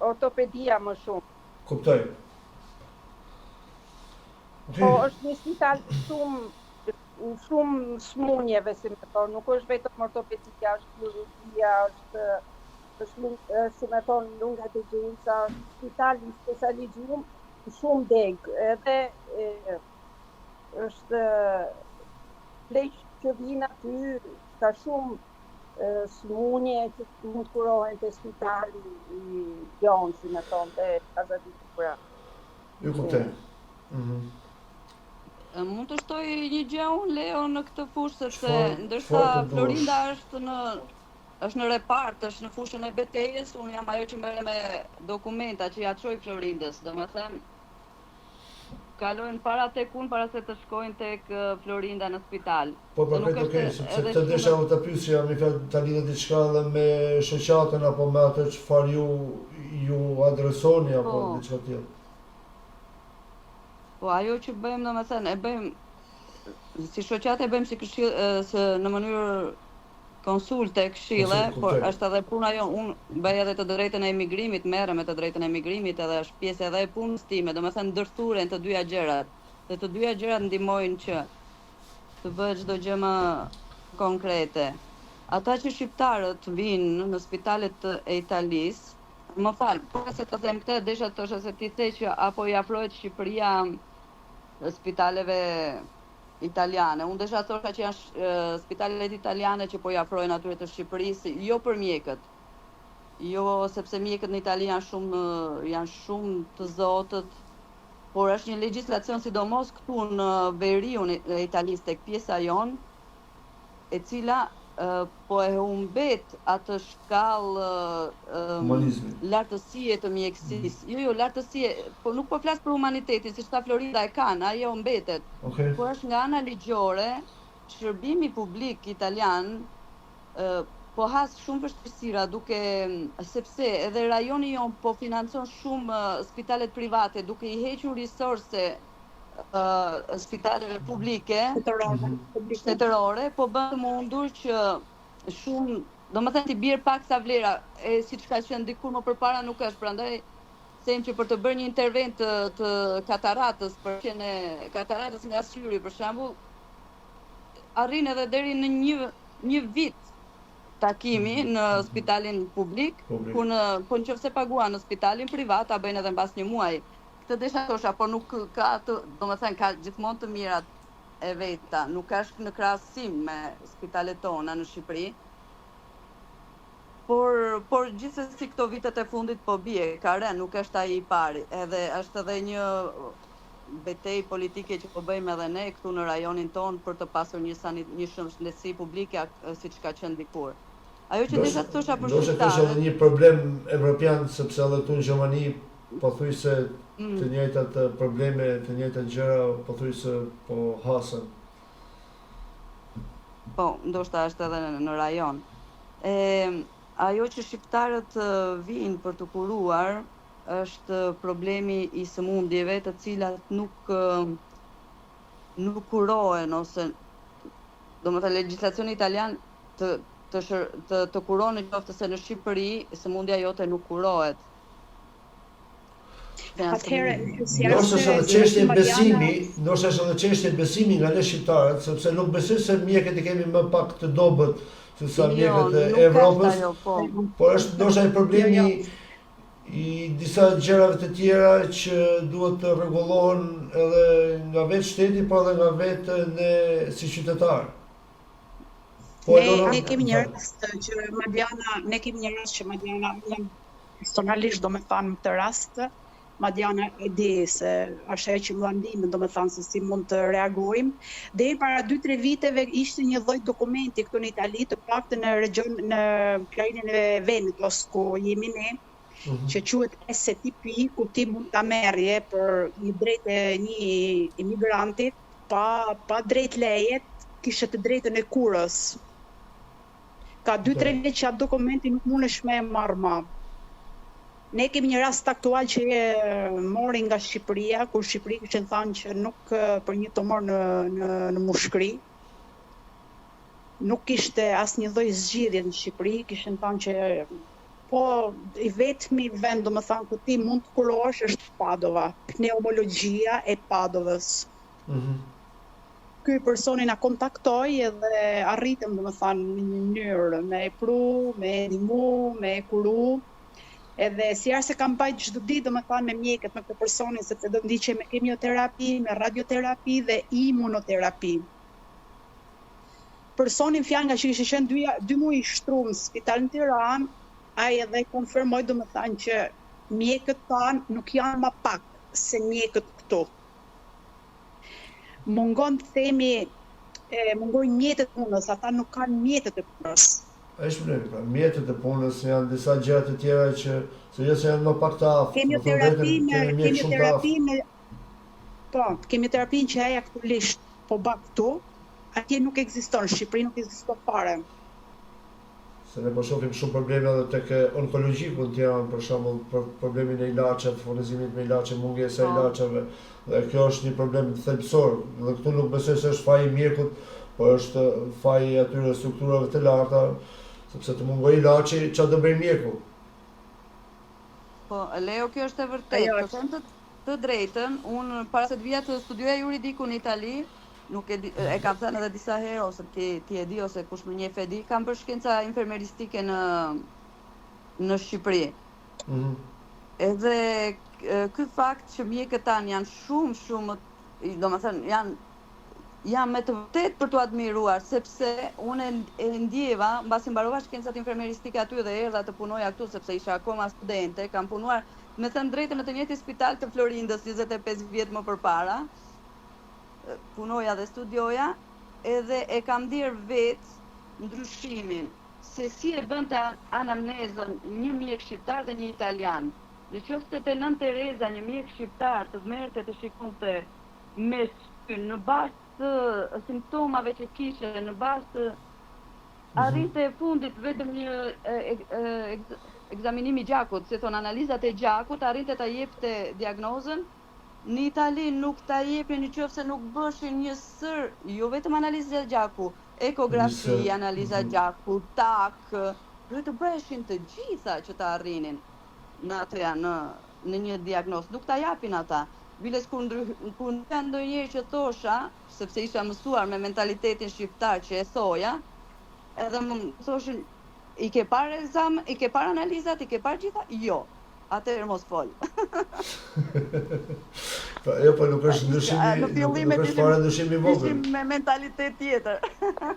Ortopedia më shumë. Kuptoj. Po është një spital shumë smundjeve, si me thonë, nuk është vetëm ortopedia, është kirurgia, është me thonë lungat e gjinca, është spital i specializuar shumë deg, edhe është pleq që vinë aty, ka shumë smundje që mund kurohen të spitali i jonë, si me thonë, dhe Kazadikura. Ju kuptoj. Mund të shtoj një gjë unë, Leo, në këtë fushë, sepse ndërsa çfarë të Florinda është në repart, është në fushën e betejës, unë jam ajo që merre me dokumenta që ja çoj Florindës, domethënë kalojnë para tek unë para se të shkojnë tek Florinda në spital. Po perfekt, okay, sepse të desha unë të pyesja, më ka ta lidhet diçka edhe me shoqatën apo me atë çfarë ju adresoni apo diçka tjetër. Po ajo që bëjmë, domethënë, e bëjmë si shoqatë, e bëjmë si këshill, në mënyrë konsulte, këshille, por është edhe puna jonë. Unë bëj edhe të drejtën e emigrimit, merrem me të drejtën e emigrimit, edhe është pjesë edhe e punës time, domethënë ndërthuren të dyja gjërat. Dhe të dyja gjërat ndihmojnë që të bëhet çdo gjë më konkrete. Ata që shqiptarët vinë në spitalet e Italisë, më fal, por se të them këtë, desha të thosha se ti the që apo i afrohet Shqipëria spitaleve italiane. Unë desha thosha që janë spitalet italiane që po i afrojnë atyre të Shqipërisë, jo për mjekët. Jo sepse mjekët në Itali janë shumë të zotët, por është një legjislacion sidomos këtu në veriun e Italisë tek pjesa jonë, e cila po e humbet atë shkallë lartësie të mjekësisë. Jo, lartësie, po nuk po flas për humanitetin, siç tha Florinda, e kanë, ajo mbetet. Okay. Por është nga ana ligjore, shërbimi publik italian po has shumë vështirësira, sepse edhe rajoni jon po financon shumë spitalet private, duke i hequr risorse spitaleve publike, shtetërore, po bën të mundur që shumë, domethënë t'i bjerë pak sa vlera, siç ka qenë dikur më përpara nuk është, prandaj them që për të bërë një intervent të kataratës, për qenë kataratës nga syri, për shembull, arrin edhe deri në një vit takimi në spitalin publik, po nëse paguan në spitalin privat, ta bëjnë edhe mbas një muaji. Këtë desha thosha, por nuk ka domethënë ka gjithmonë të mirat e veta, nuk është në krahasim me spitalet tona në Shqipëri. Por gjithsesi këto vitet e fundit po bie, ka rënë, nuk është ai i pari. Edhe është edhe një betejë politike që po bëjmë edhe ne këtu në rajonin ton për të pasur një shëndetësi publike siç ka qenë dikur. Ajo që desha thosha për shqiptarët. Do të thosh edhe një problem evropian, sepse edhe këtu në Gjermani pothuajse të njëjtat probleme, të njëjtat gjëra pothuajse po hasen. Po, ndoshta është edhe në rajon. Ajo që shqiptarët vinë për të kuruar është problemi i sëmundjeve, të cilat nuk kurohen, ose domethënë legjislacioni italian të kuron nëse në Shqipëri sëmundja jote nuk kurohet. Ndoshta është edhe çështje besimi nga ne shqiptarët, sepse nuk besoj se mjekët e kemi më pak të dobët se sa mjekët e Evropës, por është ndoshta një problemi i disa gjërave të tjera që duhet të rregullohen edhe nga vetë shteti, por edhe nga vetë ne si qytetarë. Ne kemi një rast që Madiana, personalisht do me thanë në këtë rast, Madiana e di se është ajo që më dha ndihmën, domethënë se si mund të reagojmë. Deri para 2-3 viteve ishte një lloj dokumenti këtu në Itali, të paktën në krajinin e Venetos ku jemi ne, që quhet STP, ku ti mund ta merrje për një drejtë një imigrantit pa drejt lejet, kishe të drejtën e kurës. Ka 2-3 vjet që atë dokumenti nuk mundesh me marrë më. Ne kemi një rast aktual që mori nga Shqipëria, kur Shqipëria kishin thënë që nuk për një të morë në mushkëri. Nuk kishte asnjë lloj zgjidhje në Shqipëri, kishin thënë që po i vetmi vend, domethënë ku ti mund të kurosh është Padova, pneumologjia e Padovës. Ky personi na kontaktoi edhe arritëm domethënë në një mënyrë me e pru, me e ndihmu, me e kuru. Edhe si se kam bajt çdo ditë domethënë me mjekët me këtë personin, sepse do ndiqej me kemioterapi, me radioterapi dhe imunoterapi. Personin fjalë nga që kishte qenë 2 muaj i shtruar në spitalin Tiranë, ai edhe konfirmoi domethënë që mjekët tanë nuk janë më pak se mjekët këtu. Mungon të themi, mungojnë mjetet e punës, ata nuk kanë mjetet e punës. Është problemi, pra, mjetet e punës janë disa gjëra të tjera që se janë më pak të aftë. Kemioterapin që ai aktualisht po bë këtu, atje nuk ekziston, në Shqipëri nuk ekziston fare. Se ne po shohim shumë probleme edhe tek onkologjiku në Tiranë, për shembull, për problemin e ilaçeve, furnizimit me ilaçe, mungesa e ilaçeve. Dhe kjo është një problem thelbësor. Dhe këtu nuk besoj se është faji i mjekut, por është faji i atyre strukturave të larta, sepse të mungoj ilaçi, çfarë do bëj mjeku? Po, Leo, kjo është e vërtetë. Për thënë të drejtën, unë para se të vija të studioja juridiku në Itali, nuk e kam thënë edhe disa herë, ose ti e di, ose kush më njeh e di, kam bërë shkenca infermeristike në Shqipëri. Edhe ky fakt që mjekët tanë janë shumë, domethënë janë me të vërtetë për t'u admiruar, sepse unë e ndjeva, mbasi mbarova shkencat infermeristike aty dhe erdha të punoja këtu, sepse isha akoma studente, kam punuar, me thënë drejtën, në të njëjtin spital të Florindës 25 vjet më përpara. Punoja dhe studioja, edhe e kam dirë vetë ndryshimin, se si e bënte anamnezën një mjek shqiptar dhe një italian. Në qoftë të Nën Tereza, një mjek shqiptar të merrte të shikonte me sy në bazë të simptomave që kishte, në bazë të arrite fundit vetëm një ekzaminim i gjakut, si thon analizat e gjakut, arrite ta jepte diagnozën. Në Itali nuk ta jepin nëse nuk bëshin një sër, jo vetëm analiza gjaku, ekografi, analiza gjaku, tak, duhet të bëheshin të gjitha që ta arrinin në një diagnozë. Nuk ta japin ata. Biles kur ndonjëherë që thosha, sepse isha mësuar me mentalitetin shqiptar që e thoja, edhe më thoshin, i ke parë exam, i ke parë analizat, i ke parë gjitha? Jo. Atëherë mos fol. Po nuk është ndryshimi i vogël. Ishim me mentalitet tjetër.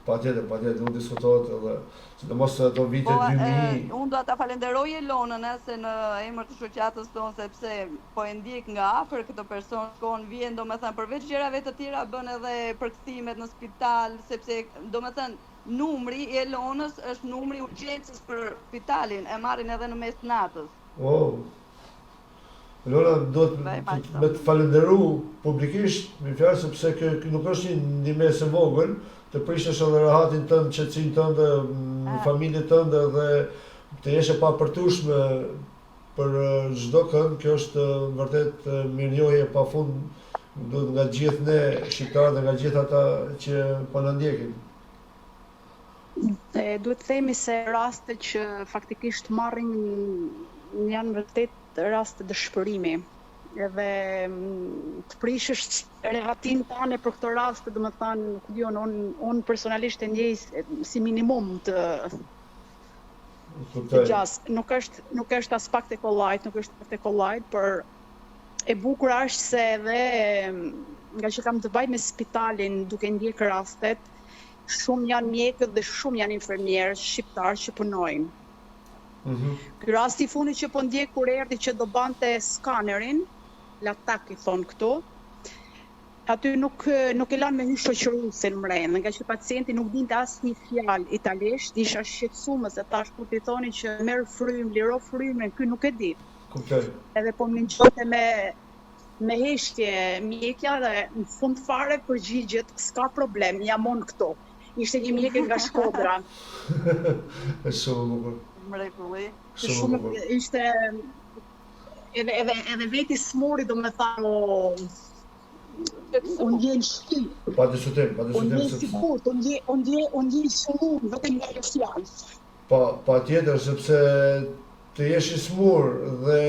Patjetër, nuk diskutohet edhe sidomos ato vite 2000. Unë do ta falenderoj Elonën se në emër të shoqatës tonë, sepse po e ndjek nga afër këtë person, shkon vjen domethënë përveç gjërave të tjera bën edhe përkthimet në spital, sepse domethënë numri i Elonës është numri i urgjencës për spitalin, e marrin edhe në mes natës. Wow. Elona, do të falenderu publikisht, me fjalë, sepse nuk është një ndihmës e vogël, të prishesh edhe rahatin tënd, qetësinë tënde, familjen tënde dhe të jesh e papërtueshme për çdo kënd. Kjo është vërtet mirënjohje pafund, duhet nga gjithë ne shqiptarët dhe nga gjithë ata që po na ndjekin. Duhet të themi se rastet që faktikisht marrin janë vërtet raste dëshpërimi. Edhe të prishësh rehatin tane për këto raste, domethënë, nuk di unë personalisht e ndjej si minimum të gjas. Nuk është as pak të kollajt, por e bukur është se edhe nga që kam të bëj me spitalin duke ndjek rastet, shumë janë mjekët dhe shumë janë infermierë shqiptarë që punojnë. Ky rast i fundit që po ndjek kur erdhi që do bante skanerin, latak i thon këtu, aty nuk e lanë me hyj shoqëruesin mrena, nga që pacienti nuk dinte asnjë fjalë italisht, isha shqetësuar se tash kur i thonin që merr frym, liro frymën, ky nuk e di. Kuptoj. Edhe po më ngjote me heshtje mjekja dhe në fund fare përgjigjet, s'ka problem, jamon këtu. Ishte një mjekë nga Shkodra. Është shumë bukur. Mrekulli. Shumë ishte edhe veti smuri, domethënë unë ndjen shpi. Pa diskutim. Unë ndjen sigurt, unë ndjen shumë vetëm nga kjo fjalë. Pa tjetër, sepse të jesh i smur dhe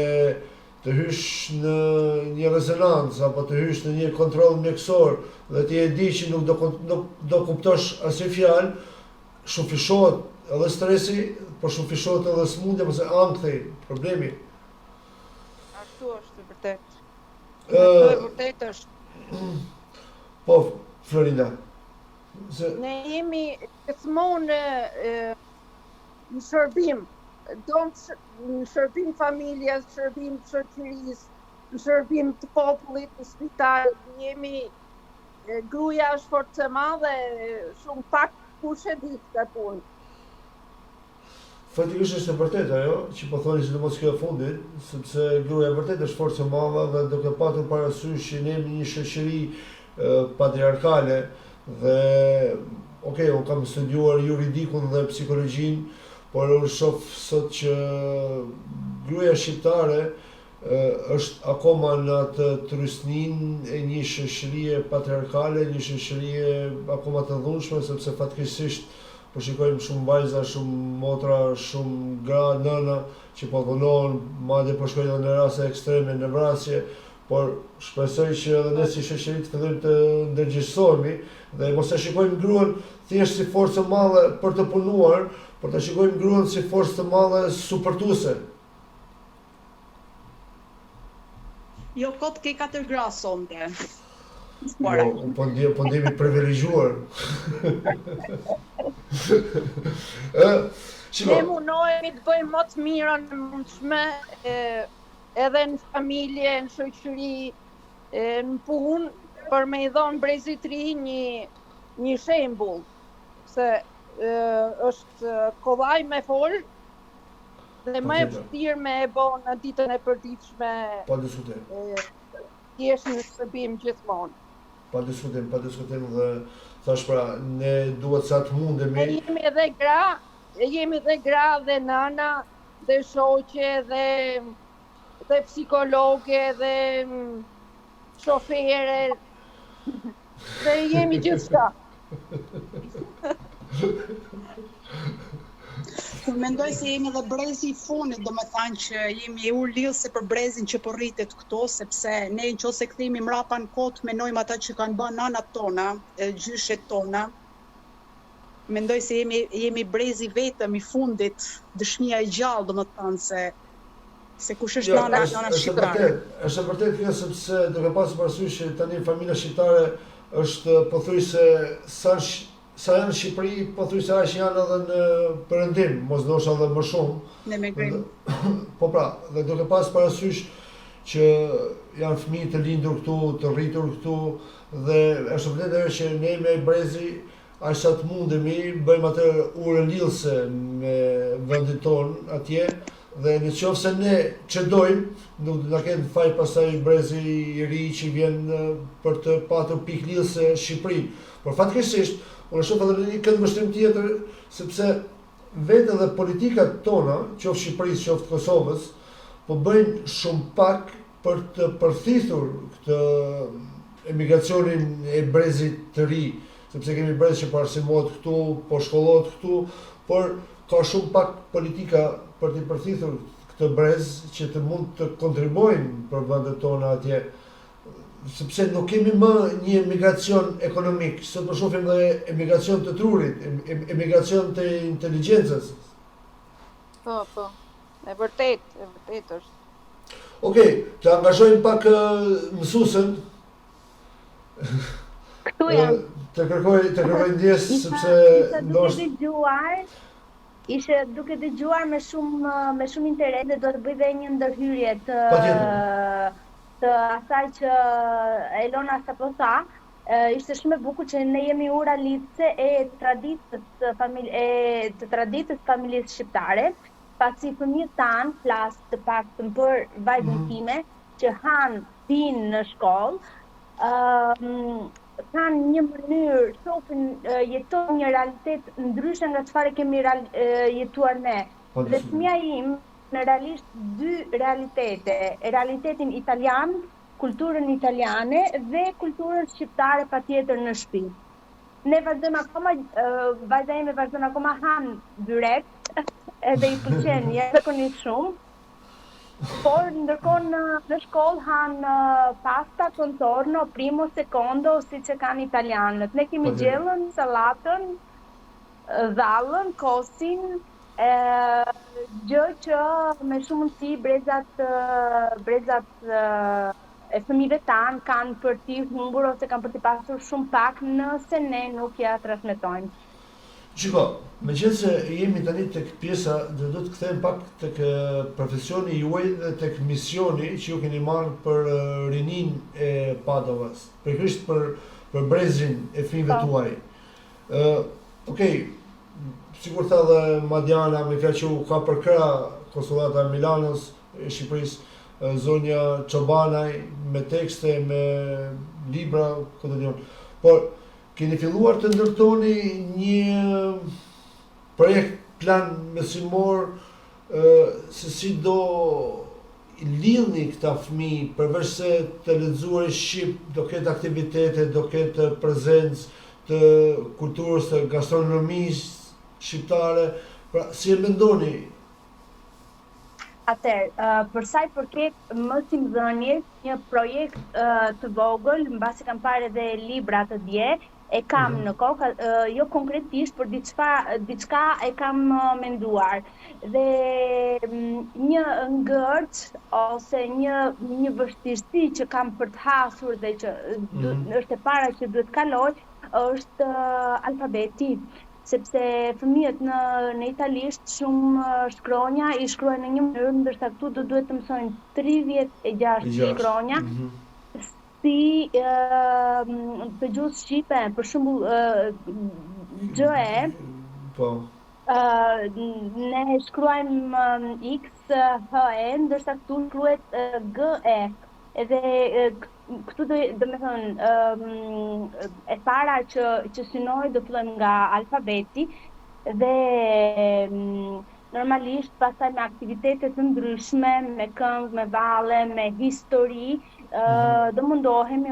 të hysh në një rezonancë apo të hysh në një kontroll mjekësor dhe ti e di që nuk do kuptosh asnjë fjalë, shufishohet edhe stresi, por shufishohet edhe smundja ose ankthi, problemi. Ashtu është vërtet. Vërtet është. Po, Florinda. Ne jemi gjithmonë në shërbim, në shërbim familjes, në shërbim të shoqërisë, në shërbim të popullit, në spital, jemi gruaja është forcë e madhe, shumë pak kush e di këtë punë. Fatikisht është e vërtetë ajo, që po thoni sidomos kjo e fundit, sepse gruaja vërtet është forcë e madhe dhe duke patur parasysh që ne jemi një shoqëri patriarkale dhe unë kam studiuar juridikun dhe psikologjinë, por unë shoh sot që gruaja shqiptare është akoma në atë trysninë e një shoqërie patriarkale, një shoqërie akoma të dhunshme, sepse fatkeqësisht po shikojmë shumë vajza, shumë motra, shumë gra, nëna që po punohen, madje po shkojnë në raste ekstreme në vrasje, por shpresoj që edhe ne si shoqëri të fillojmë të ndërgjegjësohemi dhe mos e shikojmë gruan thjesht si forcë e madhe për të punuar, por ta shikojmë gruan si forcë të madhe supërtuese. Jo kot ke 4 gra sonte. Po ndjemi privilegjuar. Ne mundohemi të bëjmë më të mirën e mundshme edhe në familje, në shoqëri, në punë, për me i dhonë brezit të ri një shembull, se është kollaj me folë dhe më e vështirë me e bo në ditën e përditshme. Pa diskutim. Jesh në shërbim gjithmonë. Pa diskutim dhe thash pra, ne duhet sa të mundemi. Ne jemi dhe gra dhe nana dhe shoqe dhe psikologe dhe shofere dhe jemi gjithçka. Unë mendoj se jemi dhe brezi i fundit, do me thanë që jemi urlillse për brezin që po rritet këto, sepse ne nëse kthehemi mrapa në kot, menojmë ata që kanë bërë nanat tona, gjyshet tona. Mendoj se jemi brezi vetëm i fundit, dëshmia e gjallë, do me thanë se kush është nana shqiptare. Është vërtet kjo, sepse duke pasur parasysh që tani familja shqiptare është pothuajse sa janë në Shqipëri, pothuajse aq janë edhe në Perëndim, mos ndoshta edhe më shumë. Ne me grim. Po pra, dhe duke pasur parasysh që janë fëmijë të lindur këtu, të rritur këtu, dhe është vërtet ajo që ne me brezi aq sa të mundemi bëjmë atë urëlidhse me vendin tonë atje. Dhe në qoftë se ne çdojmë, nuk do ta kenë faj pastaj brezi i ri që vjen për të patur pikë lidhëse Shqipëri. Por fatkeqësisht, unë shoh edhe një këndvështrim tjetër, sepse vetë edhe politikat tona, qoftë Shqipërisë, qoftë Kosovës, po bëjnë shumë pak për të përthithur këtë emigracionin e brezit të ri, sepse kemi brez që parsimohet këtu, po shkollohet këtu, por ka shumë pak politika për të përthithur këtë brez që të mund të kontribuojnë për vendet tona atje, sepse nuk kemi më një emigracion ekonomik, sot po shohim dhe emigracion të trurit, emigracion të inteligjencës. Po, e vërtet është. Okej, të angazhojmë pak mësuesen. Këtu jam. Të kërkoj ndjes, sepse ndoshta Ishe duke dëgjuar me shumë interes dhe do të bëj dhe një ndërhyrje të asaj që Elona sapo tha. Ishte shumë e bukur që ne jemi uralidhse e traditës familjes shqiptare, pasi fëmijët tanë flas të paktën për vajzën time që pinë në shkollë, kanë një mënyrë, shohin, jetojnë një realitet ndryshe nga çfarë kemi jetuar ne. Dhe fëmia im në realisht dy realitete, realitetin italian, kulturën italiane dhe kulturën shqiptare patjetër në shtëpi. Ne vazhdojmë akoma, vajza ime vazhdon akoma han byrek, edhe i pëlqen jashtëzakonisht shumë. Por ndërkohë në shkollë han pasta, contorno, primo, secondo, siç e kanë italianët. Ne kemi gjellën, sallatën, dhallën, kosin, gjë që me shumë mundësi brezat e fëmijëve tanë kanë për t'i humbur ose kanë për t'i pasur shumë pak nëse ne nuk ja transmetojmë. Shiko, meqense jemi tani tek pjesa, do të kthejmë pak tek profesioni juaj dhe tek misioni që ju keni marrë për rinin e Padovas, pikërisht për brezin e fëmijëve tuaj. Okej, sigur tha dhe Madiana, me fjalë që u ka përkra konsullata e Milanos, e Shqipërisë, zonja Çobanaj, me tekste, me libra, këtë dion. Por keni filluar të ndërtoni një projekt, plan mesimor, se si do lidhni këta fëmijë, përveç se të lexuar shqip, do ketë aktivitete, do ketë prezencë të kulturës, të gastronomisë shqiptare. Pra, si e mendoni? Atëherë, për sa i përket mësimdhënies, një projekt të vogël, mbasi kam parë edhe libra të dje, e kam në kokë, jo konkretisht, por diçka e kam menduar. Dhe një ngërç ose një vështirësi që kam për të hasur dhe që është e para që duhet kaloj, është alfabeti. Sepse fëmijët në italisht shumë shkronja i shkruajnë në një mënyrë, ndërsa këtu duhet të mësojnë 36 shkronja. Si të gjuhës shqipe, për shembull GE, ne shkruajmë X, HE, ndërsa këtu shkruhet GE. Edhe këtu do me thënë, e para që synoj do fillojmë nga alfabeti dhe normalisht pastaj me aktivitete të ndryshme, me këngë, me valle, me histori, do mundohemi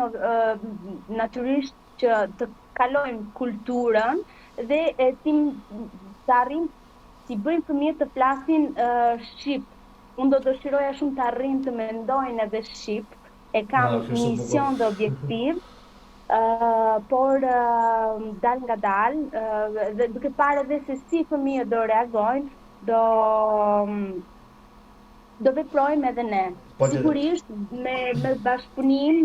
natyrisht që të kalojmë kulturën dhe të arrim t'i bëjmë fëmijët të flasin shqip. Unë do dëshiroja shumë të arrim të mendojnë edhe shqip, e kam mision dhe objektiv, por dal nga dal, dhe duke parë edhe se si fëmijët do reagojnë, do veprojmë edhe ne. Sigurisht me bashkëpunim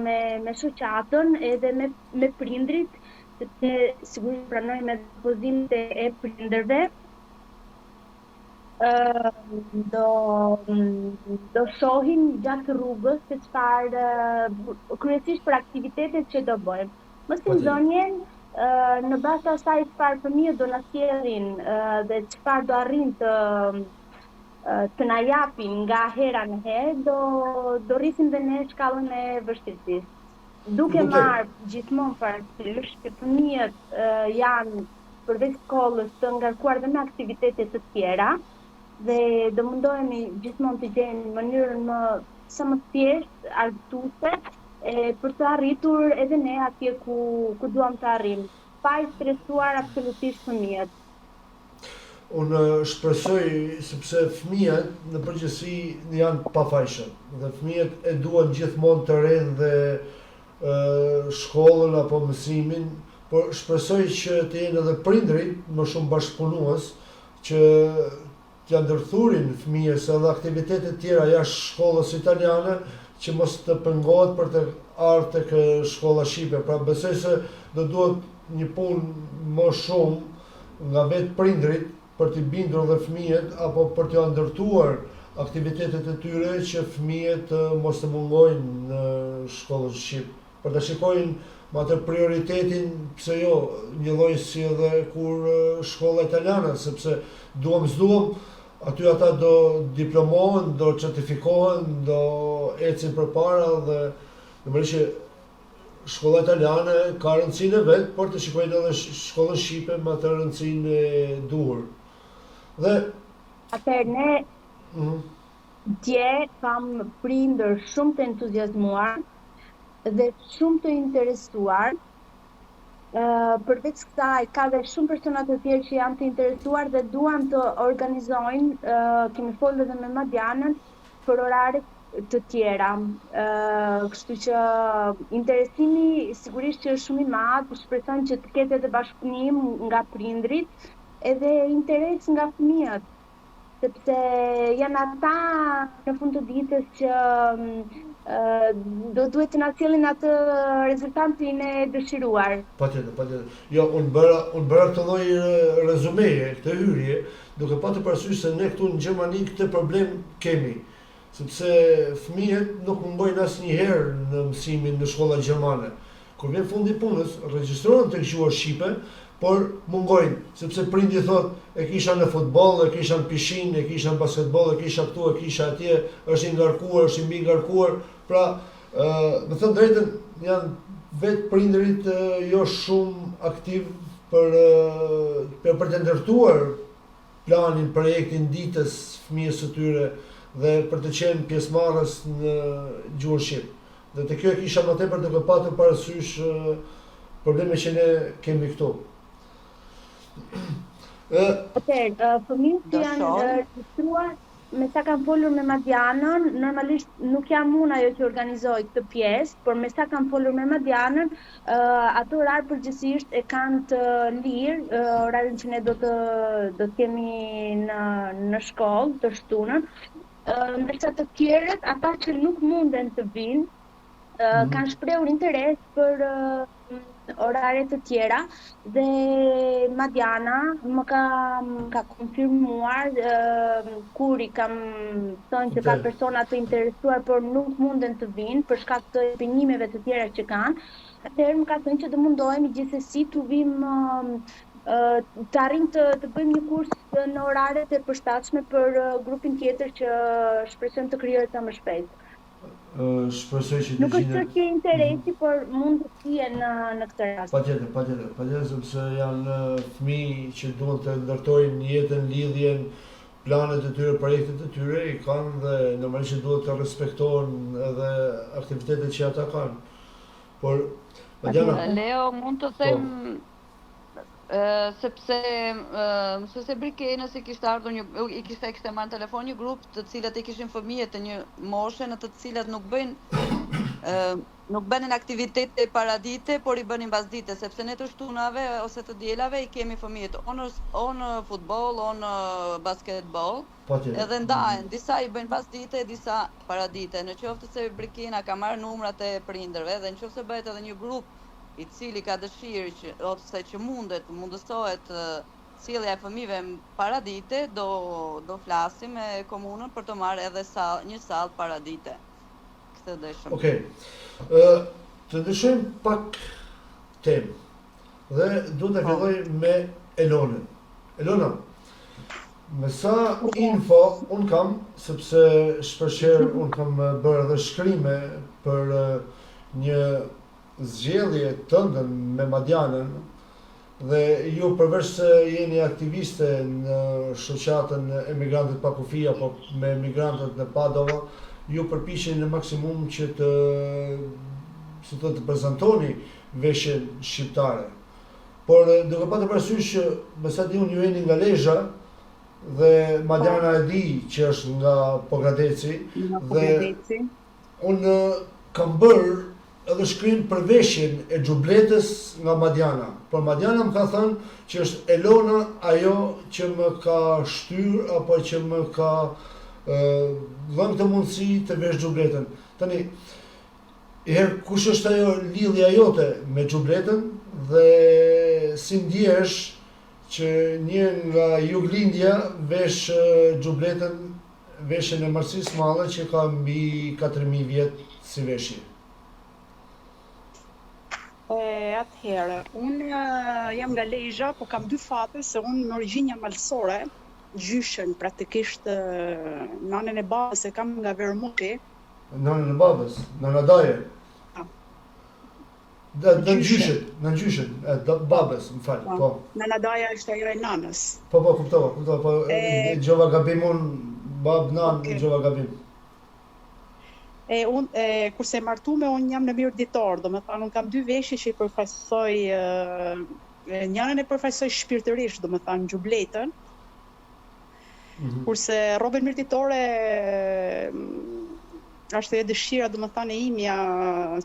me shoqatën edhe me prindrit, sepse sigurisht pranojmë edhe pozimet e prindërve. Do shohim gjatë rrugës se çfarë kryesisht për aktivitetet që do bëjmë. Mësimdhënien në bazë të asaj çfarë fëmijët do na sjellin dhe çfarë do arrin të na japin nga hera në herë, do rrisim dhe ne shkallën e vështirësisë. Duke marrë gjithmonë parasysh që fëmijët janë përveç shkollës të ngarkuar dhe me aktivitete të tjera, dhe do mundohemi gjithmonë të gjejmë mënyrën sa më thjeshtë, argëtuese, për të arritur edhe ne atje ku duam të arrijmë, pa i stresuar absolutisht fëmijët. Unë shpresoj, sepse fëmijët në përgjithësi janë pafajshëm dhe fëmijët e duan gjithmonë të rinë dhe shkollën apo mësimin, por shpresoj që të jenë edhe prindrit më shumë bashkëpunues që t'ja ndërthurin fëmijës edhe aktivitetet tjera jashtë shkollës italiane që mos të pengohet për të ardhur tek shkolla shqipe. Pra besoj se do duhet një punë më shumë nga vetë prindrit për t'i bindur dhe fëmijët apo për t'ja ndërtuar aktivitetet e tyre që fëmijët mos të mungojnë në shkollën shqip. Për të shikojnë me atë prioritetin, pse jo, një lloj si edhe kur shkolla italiane, sepse duam s'duam, aty ata do diplomohen, do certifikohen, do ecin përpara dhe normalisht që shkolla italiane ka rëndësinë e vet, por të shikojnë edhe shkollën shqipe me atë rëndësinë e duhur. Dhe atëherë ne dje kam prindër shumë të entuziazmuar dhe shumë të interesuar Përveç kësaj, ka dhe shumë persona të tjerë që janë të interesuar dhe duan të organizojnë, kemi folur edhe me Madianën, për orare të tjera. Kështu që interesimi sigurisht që është shumë i madh, shpresojmë që të ketë edhe bashkëpunim nga prindrit edhe interes nga fëmijët, sepse janë ata në fund të ditës që duhet të na sjellin atë rezultatin e dëshiruar. Patjetër. Jo, unë bëra këtë lloj rezumeje, këtë hyrje, duke patur parasysh se ne këtu në Gjermani këtë problem kemi. Sepse fëmijët nuk mungjojnë asnjëherë në mësimin në shkolla gjermane. Kur vjen fundi i punës, regjistrohen tek gjuha shqipe, por mungojnë, sepse prindi thotë e kisha në futboll, e kisha në pishinë, e kisha në basketboll, e kisha këtu, e kisha atje, është i ngarkuar, është i mbi ngarkuar. Pra, me thënë drejtën, janë vetë prindërit jo shumë aktiv për të ndërtuar planin, projektin ditës fëmijës së tyre dhe për të qenë pjesëmarrës në gjuhën shqip. Dhe të kjo e kisha më tepër duke patur parasysh probleme që ne kemi këtu. Fëmijët që janë regjistruar, me sa kam folur me Madianën, normalisht nuk jam unë ajo që organizoj këtë pjesë, por me sa kam folur me Madianën, ato orar përgjithsisht e kanë të lirë, orarin që ne do të kemi në shkollë, të shtunën, ndërsa të tjerët, ata që nuk munden të vinë, kanë shprehur interes për orare të tjera dhe Madiana më ka konfirmuar kur i kam thënë që ka persona të interesuar por nuk munden të vinë për shkak të impenjimeve të tjera që kanë. Atëherë më ka thënë që do mundohemi gjithsesi të vim të arrim të bëjmë një kurs në oraret e përshtatshme për grupin tjetër që shpresojmë të krijohet sa më shpejt. Shpresoj që nuk është që interesi, por mund të jenë në këtë rast. Patjetër, sepse janë fëmijë që duan të ndërtojnë jetën, lidhjen, planet e tyre, projektet e tyre, i kanë dhe normalisht që duhet të respektohen edhe aktivitetet që ata kanë. Por Leo, mund të them sepse mësuese Brikenes i kishte ardhur i kishte marrë në telefon një grup të cilët i kishin fëmijë të një moshe në të cilat nuk bënin aktivitete paradite, por i bënin mbasdite, sepse ne të shtunave ose të dielave i kemi fëmijët o në futboll, o në basketboll, edhe ndahen, disa i bëjnë mbasdite, disa paradite. Në qoftë se Brikena ka marrë numrat e prindërve dhe në qoftë se bëhet edhe një grup i cili ka dëshirë ose që mundësohet sjellja e fëmijëve paradite, do flasim me komunën për të marrë edhe një sallë paradite. Këtë dëshëm. Okej. Të ndryshojmë pak temë. Dhe duhet të filloj me Elonën. Elona, me sa info unë kam, sepse shpeshherë unë kam bërë edhe shkrime për një zgjedhje tëndën me Madianën dhe ju përveç se jeni aktiviste në shoqatën Emigrantët pa kufi apo me emigrantët në Padova, ju përpiqeni në maksimum që të prezantoni veshjen shqiptare. Por duke patur parasysh që me sa di unë ju jeni nga Lezhë dhe Madiana e di që është nga Pogradeci dhe unë kam bërë edhe shkrim për veshjen e xhubletës nga Madiana. Por Madiana më ka thënë që është Elona ajo që më ka shtyr apo që më ka dhënë këtë mundësi të vesh xhubletën. Tani, kush është ajo lidhja jote me xhubletën dhe si ndjesh që një nga juglindja vesh xhubletën, veshjen e Marsis Madhe që ka mbi 4000 vjet si veshje. Atëherë, unë jam nga Lezhë, po kam dy fate se unë në origjinë jam malësore, gjyshen, praktikisht nanën e babës e kam nga Vermuti. Nanën e babës, nana daje? Në gjyshet, babës, më falë, po. Nana daja është ajo e nanës. Po, kuptova, po gjova gabim unë, babë, nanë, gjova gabim. Kurse martume, unë jam në mirëditor, do me thënë, unë kam 2 veshje që i përfaqësoj, njënën e përfaqësoj shpirtërisht, do me thënë, gjubletën, kurse rrobën mirëditore është e dëshira, do me thënë, e imja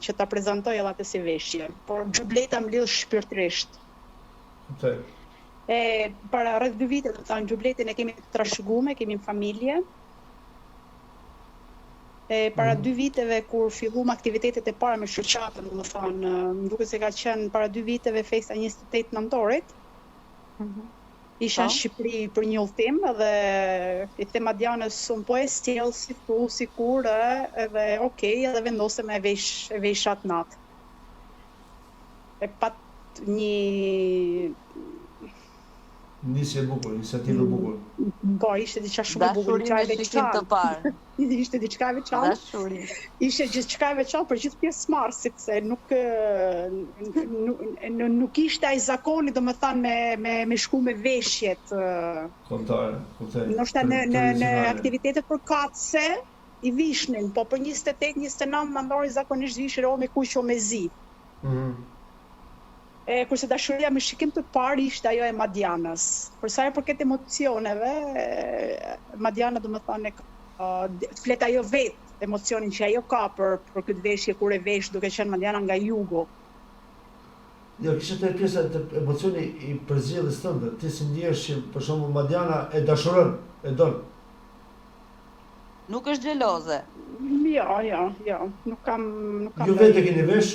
që ta prezantoj edhe atë si veshje, por gjubleta më lidh shpirtërisht. Para rreth 2 vite, do të thënë, gjubletin e kemi të trashëgume, kemi në familje. Para 2 viteve kur fillum aktivitetet e para me shoqatën, do të thënë, më duket se ka qenë para 2 viteve festa 28 nëntorit. Isha në Shqipëri për një udhtim dhe i them Madianës unë po e sjell si thu, sikur edhe okay, edhe vendosem e vesh atë natë. E pat një nisje e bukur, iniciativë e bukur. Po, ishte diçka shumë e bukur, diçka e veçantë. Ishte diçka e veçantë. Ishte diçka e veçantë për gjithë pjesëmarrësit, se nuk ishte ai zakoni, domethënë me shku me veshjet kontare, kuptoj. Ndoshta në aktivitetet përkatëse i vishnin, po për 28-29 nëntori zakonisht vishin o me kuq o me zi. Kurse dashuria me shikim të parë ishte ajo e Madianës. Për sa i përket emocioneve, Madiana do të thonë flet ajo vetë emocionin që ajo ka për këtë veshje kur e vesh, duke qenë Madiana nga jugu. Jo, kishte të pjesa të emocioni i përzjedhjes tënde. Ti si ndjesh që për shembull Madiana e dashuron, e don? Nuk është xheloze. Jo, nuk kam. Ju vetë keni vesh?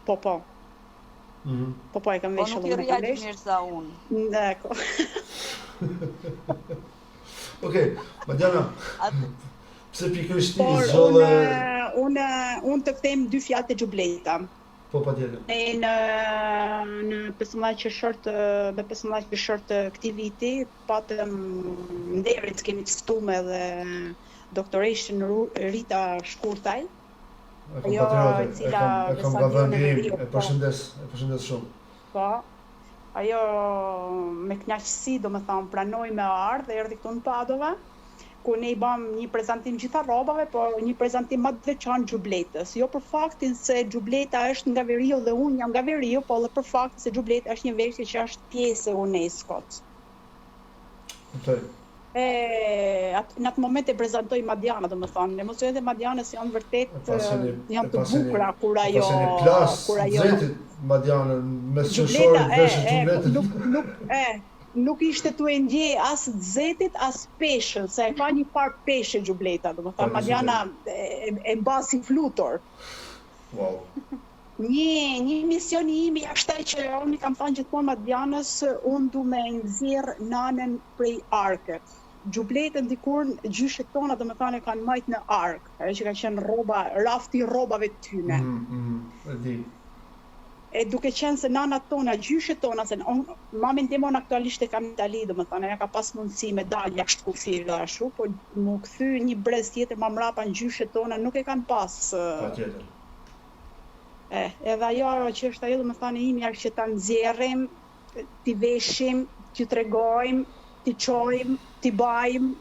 Po, e kam veshë. Po nuk i rriaq mirë sa unë. Deko. Okej, Madiana, pse pikërisht ti zgjolle... Unë të them 2 fjalë të gjubleta. Po, patjetër. Në 15 qershor të këtij viti, patëm nderin kemi të ftuar edhe doktoreshën Rita Shkurtaj. Ajo e cila e kam vënë e përshëndes shumë. Po. Ajo me kënaqësi, domethënë, pranoi me ardh dhe erdhi këtu në Padova, ku ne i bëm një prezantim gjitha rrobave, por një prezantim më të veçantë gjubletës. Jo për faktin se gjubleta është nga Veriu dhe unë jam nga Veriu, por edhe për faktin se gjubleta është një veshje që është pjesë e UNESCO-s. Kuptoj. Në atë moment e prezantoi Madiana, domethënë, emocionet e Madianës janë vërtet janë të bukura kur ajo zetit Madiana me shoqërorit veshë gjubletën. Nuk ishte tu e ndjej as zetit as peshën, se e ka një farë peshe gjubleta, domethënë Madiana e mbasi flutur. Wow. Një mision i imi është ai që unë kam thënë gjithmonë Madianës, unë du me nxjerr nanën prej arkët. Gjubletën dikur gjyshet tona domethënë kanë majt në ark, ajo që ka qenë rroba, rafti i rrobave të tyne. E di. E duke qenë se nanat tona, gjyshet tona, se mamin timon aktualisht e kam në Itali, domethënë ajo ka pas mundësi me dalë jashtë kufive ashtu, por më kthy një brez tjetër më mrapa në gjyshet tona nuk e kanë pas. Patjetër. Edhe ajo që është ajo domethënë imja që ta nxjerrim, t'i veshim, t'i tregojmë, t'i çojmë, t'i bajmë.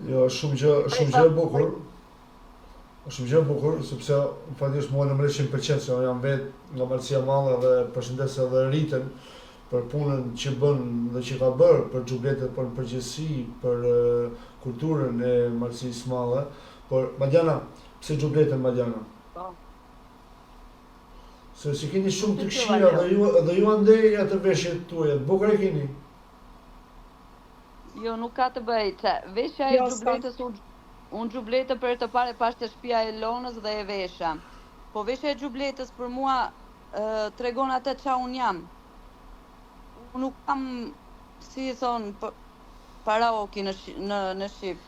Jo, shumë gjë e bukur. Shumë gjë e bukur, sepse fatisht mua në 100% se jam vetë nga Marcia Mallë dhe përshëndes edhe Ritën për punën që bën dhe që ka bërë për gjubletet, për në përgjithësi, për kulturën e Marcisë Mallë. Por Madiana, pse gjubletën Madiana? Se si keni shumë të këshira dhe ju andej atë veshjet tuaja, të bukur e keni? Jo, nuk ka të bëj, veshja e gjubletës, unë gjubletë për të pare pas të shtëpia e Lonës dhe e vesha. Po veshja e gjubletës për mua tregon atë qa unë jam. Unë nuk kam, si thonë, paraoki në Shqip.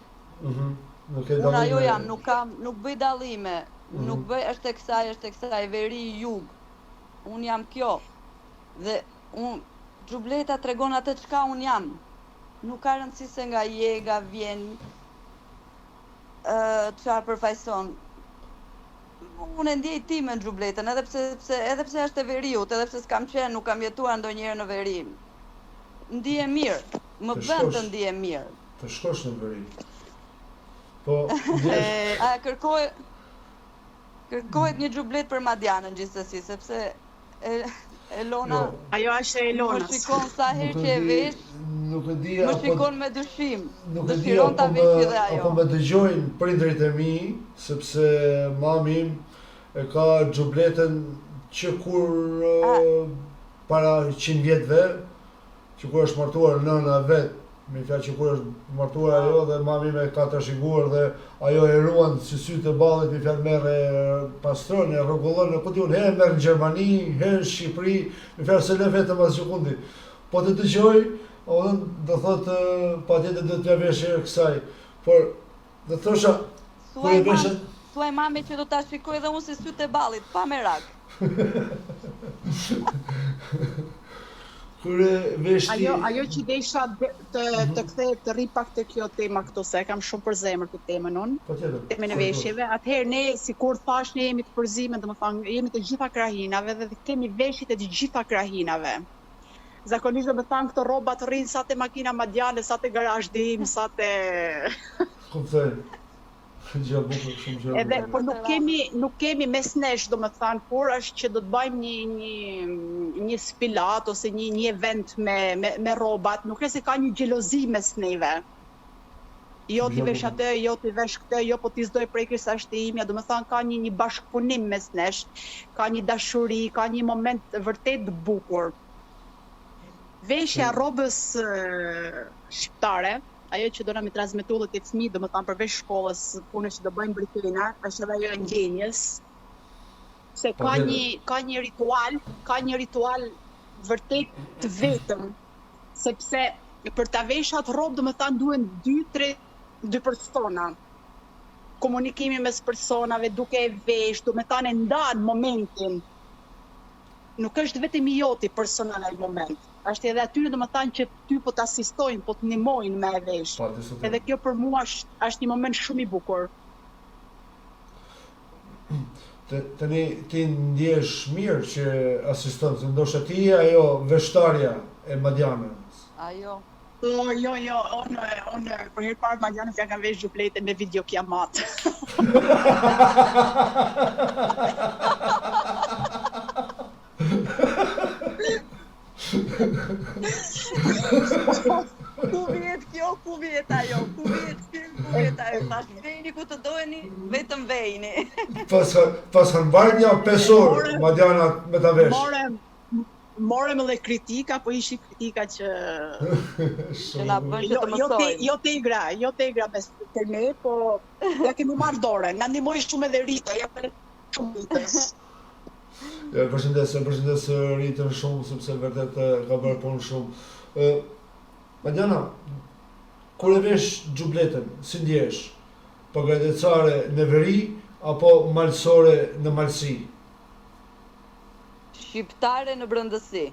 Unë ajo jam, nuk bëj dallime, nuk bëj është e kësaj, veri jug. Unë jam kjo. Dhe gjubleta tregon atë çka unë jam. Nuk ka rëndësi se nga jega vjen çfarë përfaqëson. Unë ndjej timen gjubletën, edhe pse është e Veriut, edhe pse s'kam qenë, nuk kam jetuar ndonjëherë në Veri. Ndihem mirë, më bën të ndihem mirë. Të shkosh në Veri. Po, A kërkohet një xhublet për Madianën gjithsesi, sepse Elona Ajo është e më Elonës. shikon sa herë që e vesh, nuk e di më apo shikon me dyshim. nuk e di Dëshiron ta veshë dhe apo ajo. më dëgjojnë prindrit e mi, sepse mami im e ka xhubletën që kur para 100 vjetëve, që kur është martuar nëna vet, me fjalë që kur është martuar ajo dhe mami me ka trashëguar dhe ajo e ruan si sytë e ballit, me fjalë merr pastron, e rregullon, ku diun, herë merr në Gjermani, herë në Shqipëri, me fjalë se le vetëm as sekundi. Po të dëgjoj, do thotë patjetër do t'ja veshë kësaj. Por do thosha kur e veshën Thuaj mami që do ta shikoj edhe unë si sytë e ballit, pa merak. kur e veshti Ajo që desha të kthehet të rri pak te kjo tema këtu, se e kam shumë për zemër këtë temën unë. Patjetër. Temën e veshjeve. Atëherë ne, sikur thash, ne jemi të përzime, domethënë jemi të gjitha krahinave dhe kemi veshjet e të gjitha krahinave. Zakonisht domethënë këto rroba të rrinë sa te makina Madiane, sa te garazhi im, sa te Kuptoj. Gjë bukur, shumë gjë. Edhe por nuk kemi mes nesh, domethënë, kur është që do të bëjmë një spilat ose një event me rrobat, nuk është se ka një xhelozi mes neve. Jo ti vesh atë, jo ti vesh këtë, jo po ti s'doj prekësh sa është imja, domethënë ka një bashkëpunim mes nesh, ka një dashuri, ka një moment vërtet të bukur. Veshja rrobës shqiptare, ajo që do na mi transmetu dhe të fëmijë, domethënë përveç shkollës, punës që do bëjmë Britena, është edhe ajo e ngjenjes. Se ka një ritual vërtet të vetëm, sepse për ta veshur atë rrobë domethënë duhen 2 persona. Komunikimi mes personave, duke e vesh, domethënë e ndan momentin. Nuk është vetëm i joti personal ai moment. Është edhe atyre domethënë që ty po të asistojnë, po të ndihmojnë me e vesh. Edhe kjo për mua është një moment shumë i bukur. Tani ti ndjesh mirë që asiston, se ndoshta ti je ajo veshtarja e Madianës. Ajo. Jo, unë për herë parë Madianës ja kam vesh xhubletën me video kiamat. Ku vjet kjo, ku vjet ajo, ku vjet ajo, tash vejni ku të dojeni, vetëm vejni. Pas kanë bërë një 5 orë Madiana me ta vesh. Morëm edhe kritika, po ishin kritika që na bën që të mësojmë. Jo te igra mes të ne, po ja kemi marrë dorën. Na ndihmoi shumë edhe Rita, ja shumë Ritës. Përshëndes Ritën shumë, sepse vërtet ka bërë punë shumë. Madiana, kur e vesh xhubletën, si ndjesh? Përgatitësare në veri apo malsore në malsi? Shqiptare në brëndësi.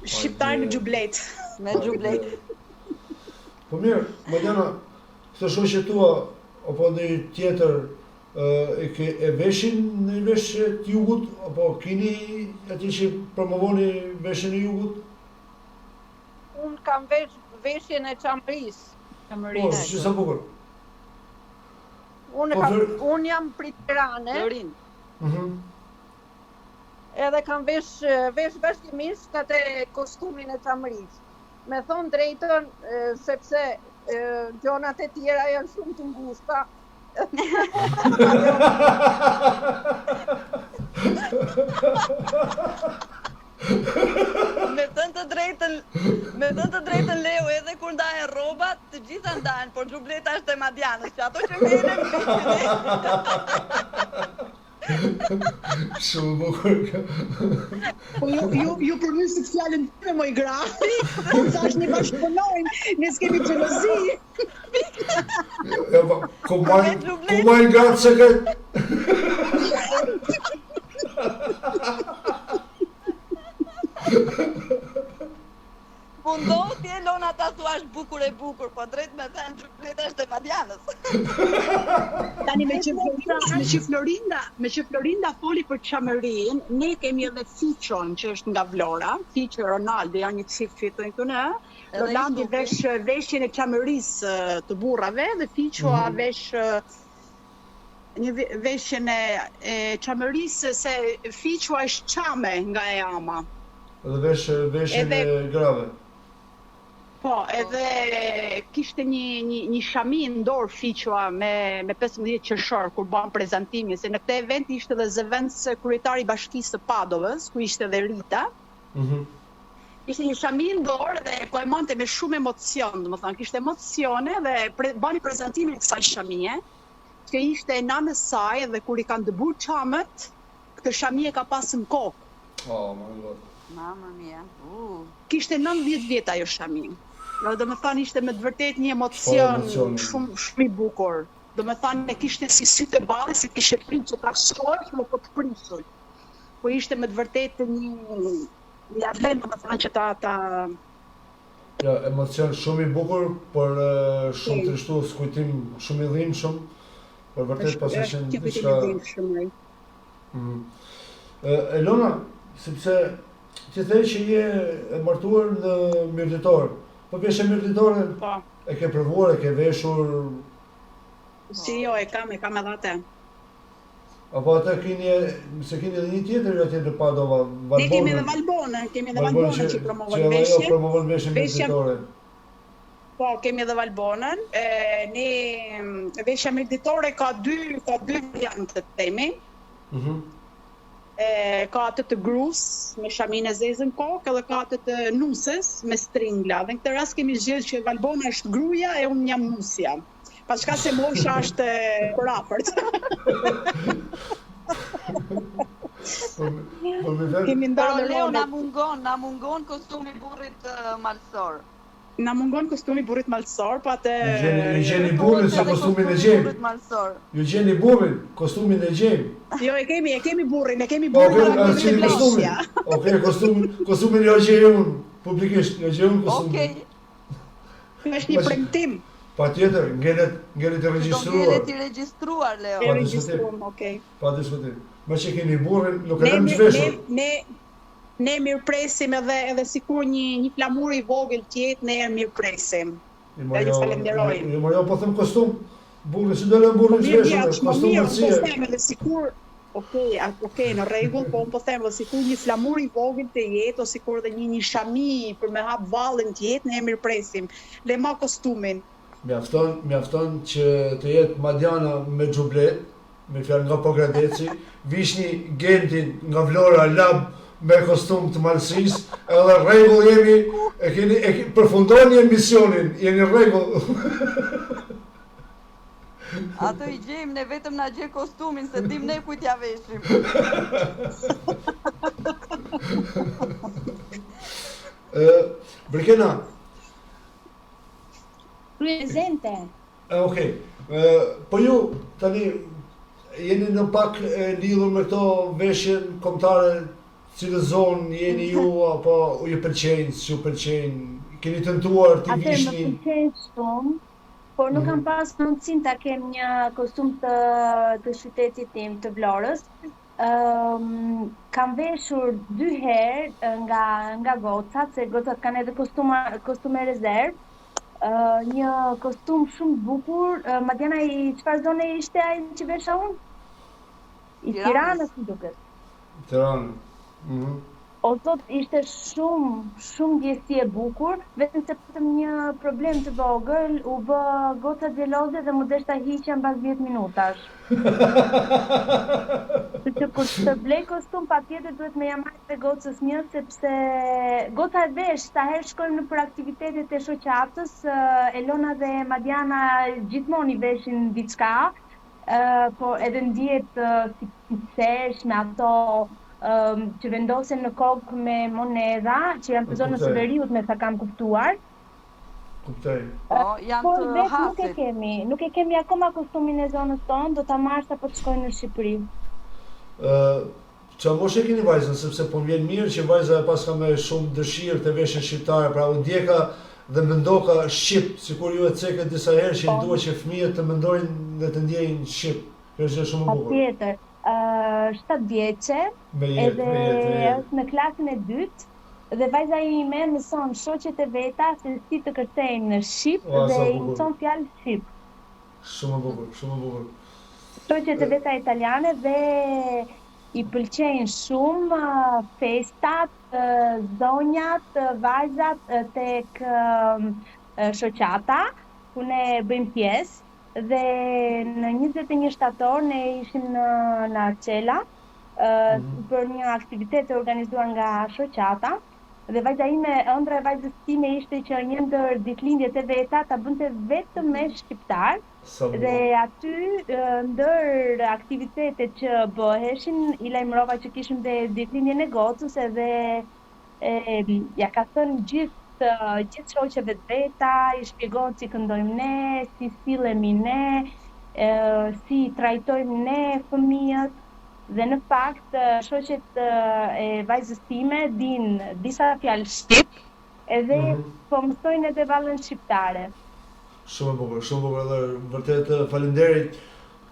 Shqiptare në xhublet. Me xhublet. Po mirë, Madiana, këtë shoqet tua apo ndonjë tjetër e veshin në veshje të jugut, apo keni atje që promovoni veshjen e jugut? Unë kam veshjen e çamërisë. Po, që sa bukur. Unë jam prit Tirane. Lorin. Edhe kam vesh vazhdimisht atë kostumin e çamërisë. Me thon drejtën, sepse gjonat e tjera janë shumë të ngushta. Me thënë të drejtën Leo, edhe kur ndahen rrobat, të gjitha ndahen, por xhubleta është e Madianës, që ato që ngelen Shumë bukur kjo. Po ju përmysit fjalën time moj gra. Thash ne bashkëpunojmë, ne s'kemi xhelozi. Ku majnë gratë se këtë? përfundohu ti Elona ta thuash bukur e bukur, po drejt me thënë Xhubleta është e Madianës. Tani me që Florinda foli për Çamërin, ne kemi edhe Fiqon që është nga Vlora, Fiqo Ronaldo janë një çift fitojnë këtu në. Rolandi vesh veshjen e Çamërisë të burrave dhe Fiqoa vesh një veshjen e Çamërisë se Fiqoa është çame nga e ama. Dhe veshjen e grave. Po, edhe kishte një shami në dorë Fiqoa me 15 qershor kur ban prezantimin, se në këtë event ishte edhe zëvendës kryetari i Bashkisë së Padovës, ku ishte edhe Rita. Ishte një shami në dorë dhe po e monte me shumë emocion, domethënë kishte emocione dhe bani prezantimin e kësaj shamie, që ishte e nanës saj dhe kur i kanë dëbuar çamët, këtë shamie ka pasur në kokë. Oh my god. Mamma mia. Kishte 90 vjet ajo shami. Do me thënë ishte me të vërtet një emocion shumë i bukur. Do me thënë e kishte si sytë e balli, si kishe pritë që ta shkojsh, më po të prisuj. Po ishte me të vërtet një adlen, do me thënë që ta... Ja, emocion shumë i bukur, por shumë trishtu, skujtim shumë i dhimbshëm, por vërtet pas e qenë diçka... Elona, sepse ti thej që je e martuar në mirëditor, po veshe mirëditore, e ke provuar, e ke veshur... Si jo, e kam edhe atë. Apo atë keni edhe një tjetër atje në Padova, Valbonën? Ne kemi edhe Valbonën, që promovon veshjen. Që promovon veshjen mirëditore. Po, kemi edhe Valbonën. Ne veshja mirëditore ka dy variante të themi. Ka atë të grus me shamin e zezën kokë edhe ka atë të nusës me stringla. Dhe në këtë rast kemi zgjedhur që Valbona është gruaja e unë jam nusja. Paska se mosha është për afërt. Kemi ndarë Leo na mungon kostumi burrit malsor. Na mungon kostumi burrit malsor, pa atë... Ju gjeni burrin se kostumin e gjemi. Ju gjeni burrin, kostumin e gjemi. Jo, e kemi burrin. Okej, kostumin jo gjeni unë, publikisht, jo gjeni unë kostumin. Okej. Është një premtim. Pa tjetër, ngelet i regjistruar. Ngelet i regjistruar, Leo. Pa diskutim. Okej. Pa diskutim. Me që keni burrin, nuk e dem zhveshur. Ne mirëpresim edhe sikur një flamur i vogël tjetë, ne mirëpresim. Dhe ju falenderojmë. Jo, po them kostum. Burri, si do lëm burrin zhveshur, kostum mërësie. Po them edhe sikur, okej, në rregull, po po them edhe sikur një flamur i vogël të jetë, ose sikur edhe një shami për me hap vallën të jetë, ne mirëpresim. Le ma kostumin. Mjafton që të jetë Madiana me Xhublet, me fjalë nga Pogradeci, vishni Gentin nga Vlora Lab me kostum të malësis, edhe rregull jemi, përfundoni emisionin, jeni rregull. Ato i gjejmë, ne vetëm na gjej kostumin, se dim ne kujt ja veshim. Bërkena, Prezente. Okej. Po ju, tani, jeni në pak lidhur me këto veshjen kombëtare, cilë zonë jeni ju, apo ju pëlqejnë, si ju pëlqejnë, keni tentuar t'i vishni? Atë më pëlqejnë shumë, por nuk kam pas mundësinë ta kem një kostum të qytetit tim, të Vlorës. Kam veshur 2 herë nga gocat, se gocat kanë edhe kostume rezervë. Një kostum shumë bukur. Madiana, i çfarë zone ishte ai që vesha unë? I Tiranës, si duket. Tiranë. O zot, ishte shumë ndjesi e bukur, vetëm se patëm një problem të vogël, u bë goca xheloze dhe më deshta hiqja mbas 10 minutash. Sepse kur të blej kostum, patjetër duhet me ja marrë te gocës një, sepse goca e vesh, sa herë shkojmë në për aktivitetet e shoqatës, Elona dhe Madiana gjithmonë i veshin diçka, po edhe ndihet si cesh me ato që vendosen në kokë me moneda, që janë të zonës së veriut me sa kam kuptuar. Kuptoj. Por vetë nuk e kemi akoma kostumin e zonës tonë, do ta marr sapo të shkojnë në Shqipëri. Qa mos e keni vajzën, sepse po m'vjen mirë që vajza e pas ka me shumë dëshirë të veshën shqiptare, pra u ndjeka dhe mendoka shqip, sikur ju e ceket disa herë që duhet që fëmijët të mendojnë dhe të ndjejnë shqip. Kjo është shumë e bukur. Patjetër. 7 vjeçe, edhe është në klasën e 2 dhe vajza ime mëson shoqet e veta se si të kërcejnë në shqip dhe i mëson fjalë shqip. Shumë e bukur, shumë e bukur. Shoqet e veta italiane dhe i pëlqejnë shumë festat, zonjat, vajzat tek shoqata, ku ne bëjmë pjesë dhe në 21 shtator ne ishim në Arcela për një aktivitet të organizuar nga shoqata dhe vajza ime, ëndra e vajzës time ishte që një ndër ditëlindjet e veta ta bënte vetëm me shqiptar. Dhe aty, ndër aktivitetet që bëheshin, i lajmërova që kishim dhe ditëlindjen e gocës edhe ja ka thënë gjithë shoqeve të veta, i shpjegon si këndojmë ne, si sillemi ne, si trajtojmë ne fëmijët. Dhe në fakt, shoqet e vajzës time din disa fjalë shqip edhe po mësojnë edhe vallën shqiptare. Shumë e bukur, shumë e bukur edhe vërtet faleminderit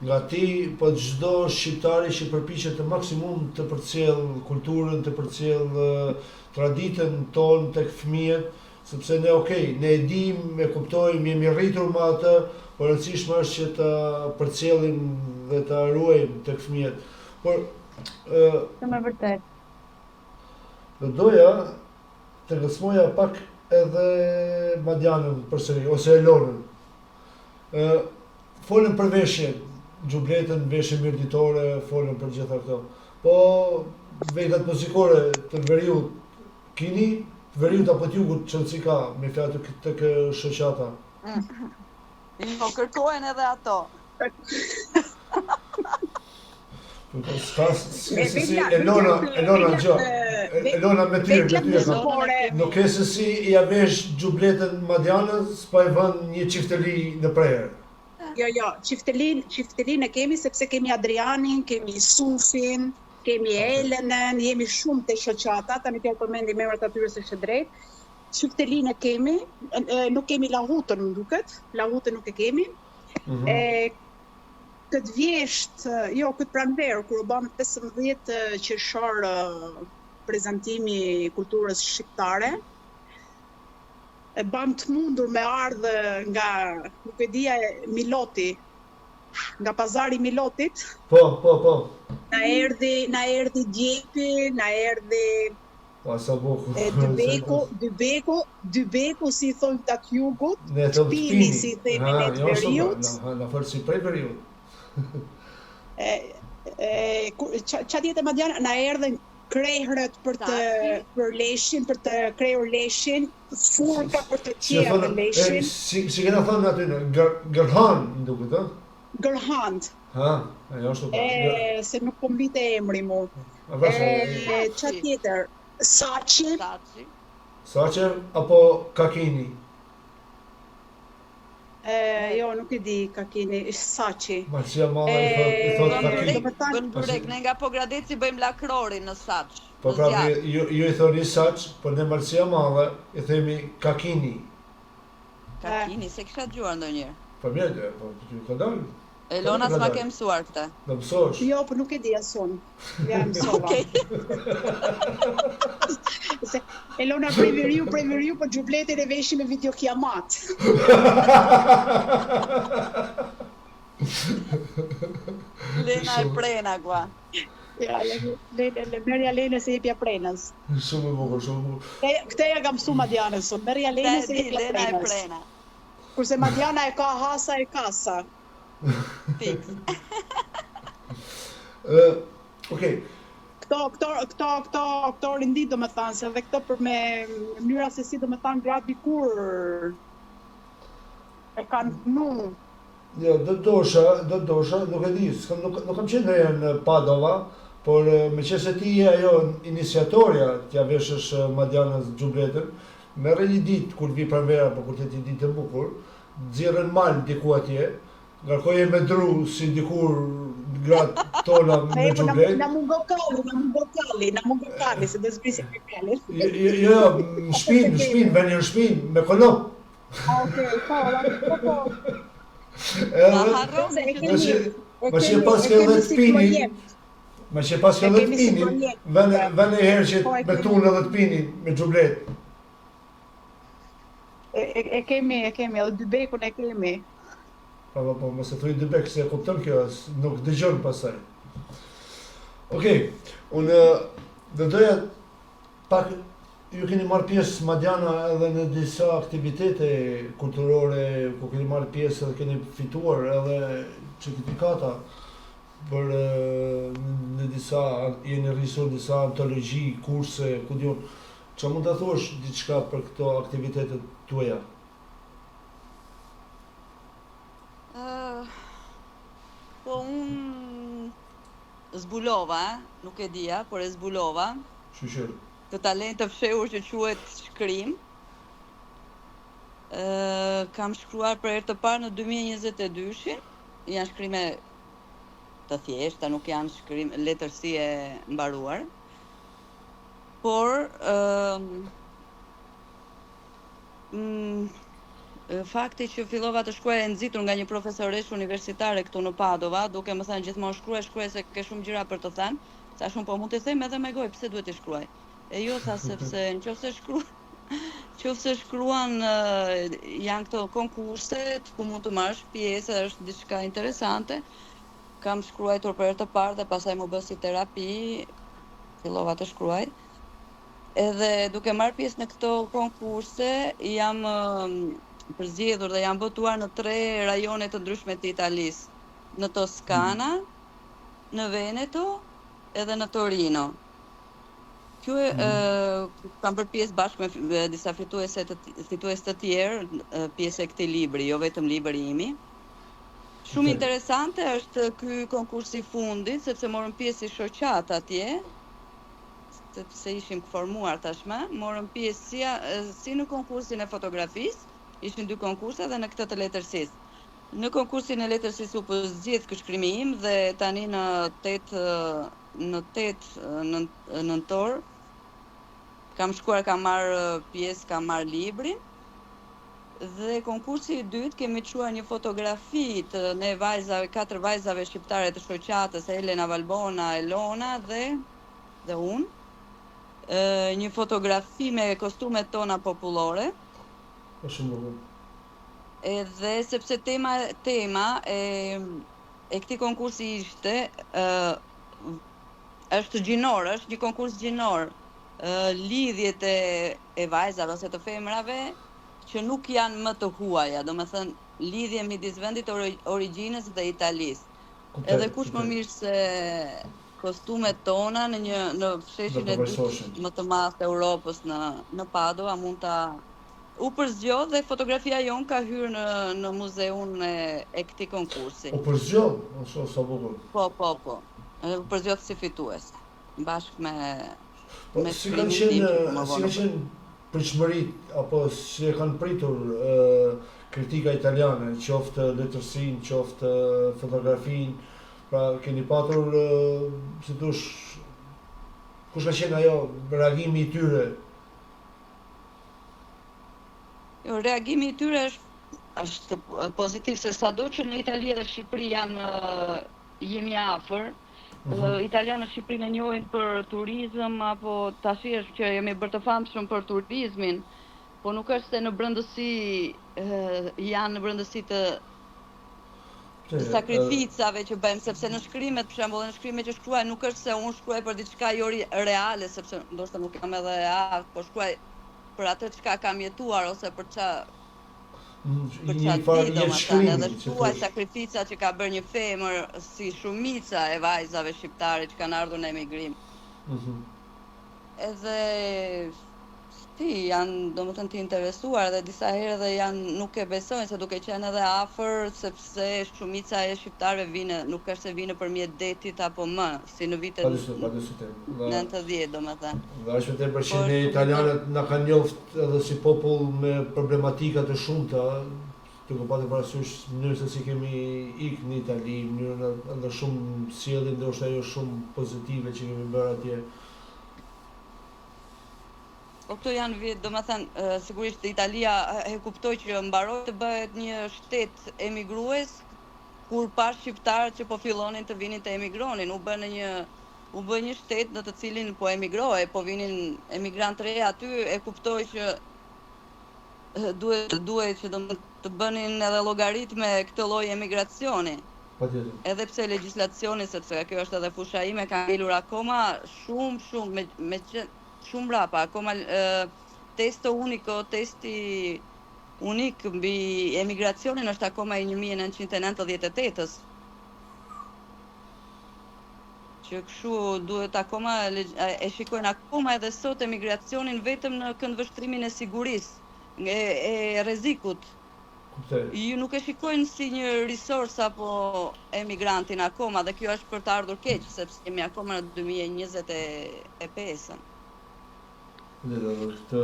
nga ti, po çdo shqiptari që përpiqet të maksimum të përcjell kulturën, të përcjell traditën tonë tek fëmijët, sepse ne ne e dim, e kuptojmë, jemi rritur me atë, por rëndësishme është që ta përcjellim dhe ta ruajmë tek fëmijët. Por shumë e vërtet. Do doja të ngacmoja pak edhe Madianën përsëri, ose Elonën. Folën për veshjen, xhubletën, veshje mirditore, folën për gjitha këto. Po vetat muzikore të veriut, kini të veriut apo të jugut çelësi ka me fjalë tek shoqata? Jo, kërkohen edhe ato. Elona me ty, nuk e se si ja vesh xhubletën Madianës, pa i vënë një çifteli në prerë. Jo, çiftelin e kemi sepse kemi Adrianin, kemi Sufin, kemi Elenën, jemi shumë të shoqata, tani t'ja përmendim emrat atyre se është drejt. Çiftelin e kemi, nuk kemi lahutën, më duket, lahutën nuk e kemi. Këtë vjesht, jo, këtë pranverë, kur u bën 15 qershor prezantimi kulturës shqiptare, e bam të mundur me ardhë nga, nuk e dija, Miloti, nga pazari Milotit. Po. Na erdhi Djepi, na erdhi Dybeku si i thonë të atë jugut, Shpini si i themi ne të veriut. Na folë si prej veriut. Qa djetë e Madiana, na erdhen krehrët për leshin, për të krejur leshin, furka për të qjerë leshin. Si kena thënë aty në Gërhan, në duket, Gërhand. Ajo është se nuk po mbite emri mu. Qa tjetër? Saçi apo Kakini? Jo, nuk e di Kakini, Saçi. Marcia Malla i thot Kakini. Bën burek, ne nga Pogradeci bëjmë lakrorin në Saç. Po pra, ju i thoni Saç, por ne Marcia Malla i themi Kakini. Kakini, se kisha dëgjuar ndonjëherë. Po mirë, po ty ka dalë. Elona s'ma ke mësuar këtë. Do mësosh? Jo, po nuk e di asun. Ja mësova. Elona prej veriu, po xhubletin e veshim me video kiamat. Lena e prena qua. Ja, merja Lene se jepja prenës. Shumë e bukur. Këtë ja kam mësu Madianës, merja Lene se jepja prenës. Kurse Madiana e ka hasa e kasa. Fix. Okej. Këto rindit do me thanë, se dhe këto për me mënyra se si do me thanë grabi kur e kanë punu. Jo, do dosha, nuk e di, nuk kam qenë në Padova, por me qëse ti je ajo iniciatorja t'ja veshësh Madianës xhubletën, merre një ditë kur vi pranvera, apo kur ti ditë e bukur, nxjerrën mal diku atje, Ngarkoje me dru si dikur gratë tona me xhublet. Na mungo kalli, se do zbrisim me kalli. Jo, në shpinë, veni në shpinë, me kolon. Okej, po. Ma që pas ke edhe të pini, vene herë që me tunë edhe të pini, me xhublet. E kemi, edhe dybekun e kemi. Po, mos e thuj dybek, se e kuptëm kjo, nuk dëgjon pasaj. Okej, unë do doja pak, ju keni marrë pjesë Madjana edhe në disa aktivitete kulturore, ku keni marrë pjesë edhe keni fituar edhe certifikata për në disa, jeni rrisur disa antologji, kurse, ku diun. Që mund të thuash diçka për këto aktivitetet tuaja? Po unë zbulova, nuk e dija, por e zbulova. Shqyr. Të talent të fshehur që quhet shkrim. Kam shkruar për herë të parë në 2022-shin. Janë shkrime të thjeshta, nuk janë shkrim letërsi e mbaruar. Por fakti që fillova të shkruaj e nxitur nga një profesoresh universitare këtu në Padova, duke më thënë gjithmonë shkruaj se ke shumë gjëra për të thënë, thash unë po mund të them edhe me gojë, pse duhet të shkruaj? E jo, tha, sepse nëse shkruan janë këto konkurset ku mund të marrësh pjesë, është diçka interesante. Kam shkruar për herë të parë dhe pastaj më bë si terapi, fillova të shkruaj. Edhe duke marrë pjesë në këto konkurse, jam përzgjedhur dhe jam votuar në 3 rajone të ndryshme të Italisë, në Toskana, në Veneto edhe në Torino. Kjo kam bërë pjesë bashkë me disa fitues të tjerë, pjesë e këtij libri, jo vetëm libri imi. Shumë interesante është ky konkurs i fundit, sepse morëm pjesë si shoqat atje, sepse ishim formuar tashmë, morëm pjesë si në konkursin e fotografisë, ishin 2 konkurse dhe në këtë të letërsisë. Në konkursin e letërsisë u përzgjedh ky shkrimi im dhe tani në 8 nëntor kam shkuar, kam marrë pjesë, kam marrë librin. Dhe konkursi i dytë kemi çuar një fotografi të ne vajzave, 4 vajzave shqiptare të shoqatës, Elena, Valbona, Elona dhe unë. Një fotografi me kostumet tona popullore. Edhe sepse tema e këtij konkursi ishte është gjinor, është një konkurs gjinor. Lidhjet e vajzave ose të femrave që nuk janë më të huaja, domethënë lidhje midis vendit origjinës dhe Italisë. Edhe kush më mirë se kostumet tona në fsheshin e dytë më të madh të Europës në Padova mund ta u përzgjoh dhe fotografia jon ka hyrë në muzeun e këtij konkursi. U përzgjoh? Ose sa bukur. Po. U përzgjoh si fitues, bashkë me si kanë qenë pritshmëritë apo si e kanë pritur kritika italiane, qoftë letërsinë, qoftë fotografinë, pra keni patur si thosh kush ka qenë ajo reagimi i tyre? Jo, reagimi i tyre është pozitiv, se sado që në Itali dhe Shqipëri jemi afër. Italianë në Shqipëri ne njohin për turizëm, apo tash është që jemi bërë të famshëm për turizmin, po nuk është se në brendësi janë në brendësi të sakrificave që bëjmë, sepse në shkrimet, për shembull, në shkrimet që shkruaj nuk është se unë shkruaj për diçka jo reale, sepse ndoshta nuk jam edhe po shkruaj për atë çka kam jetuar ose për çfarë edhe shkruaj sakrificat që ka bërë një femër si shumica e vajzave shqiptare që kanë ardhur në emigrim. Edhe janë domethënë të interesuar dhe disa herë dhe janë nuk e besojnë se duke qenë edhe afër, sepse shumica e shqiptarëve vinë, nuk është se vinë përmjet detit apo më, si në vitet 90 domethënë. Dhe është tepër që ne italianët na kanë njoftë edhe si popull me problematika të shumta, duke patur parasysh mënyrën se si kemi ikë në Itali, mënyrën edhe shumë sjellje ndoshta ajo shumë pozitive që kemi bërë atje. Po këto janë vjet, domethënë sigurisht Italia e kuptoi që mbaroi të bëhet një shtet emigrues kur pa shqiptarët që po fillonin të vinin të emigronin, u bë një shtet në të cilin po emigrohej, po vinin emigrantë re aty, e kuptoi që duhet që të bënin edhe llogaritme këtë lloj emigracioni. Patjetër. Edhe pse legjislacioni, sepse kjo është edhe fusha ime, ka ngelur akoma shumë me shumë brapa, akoma testi unik mbi emigracionin është akoma i 1998-ës. Që kështu duhet akoma e shikojnë akoma edhe sot emigracionin vetëm në këndvështrimin e sigurisë, e rrezikut. Ju nuk e shikojnë si një risors apo emigrantin akoma, dhe kjo është për të ardhur keq, sepse jemi akoma në 2025-ën. Këtë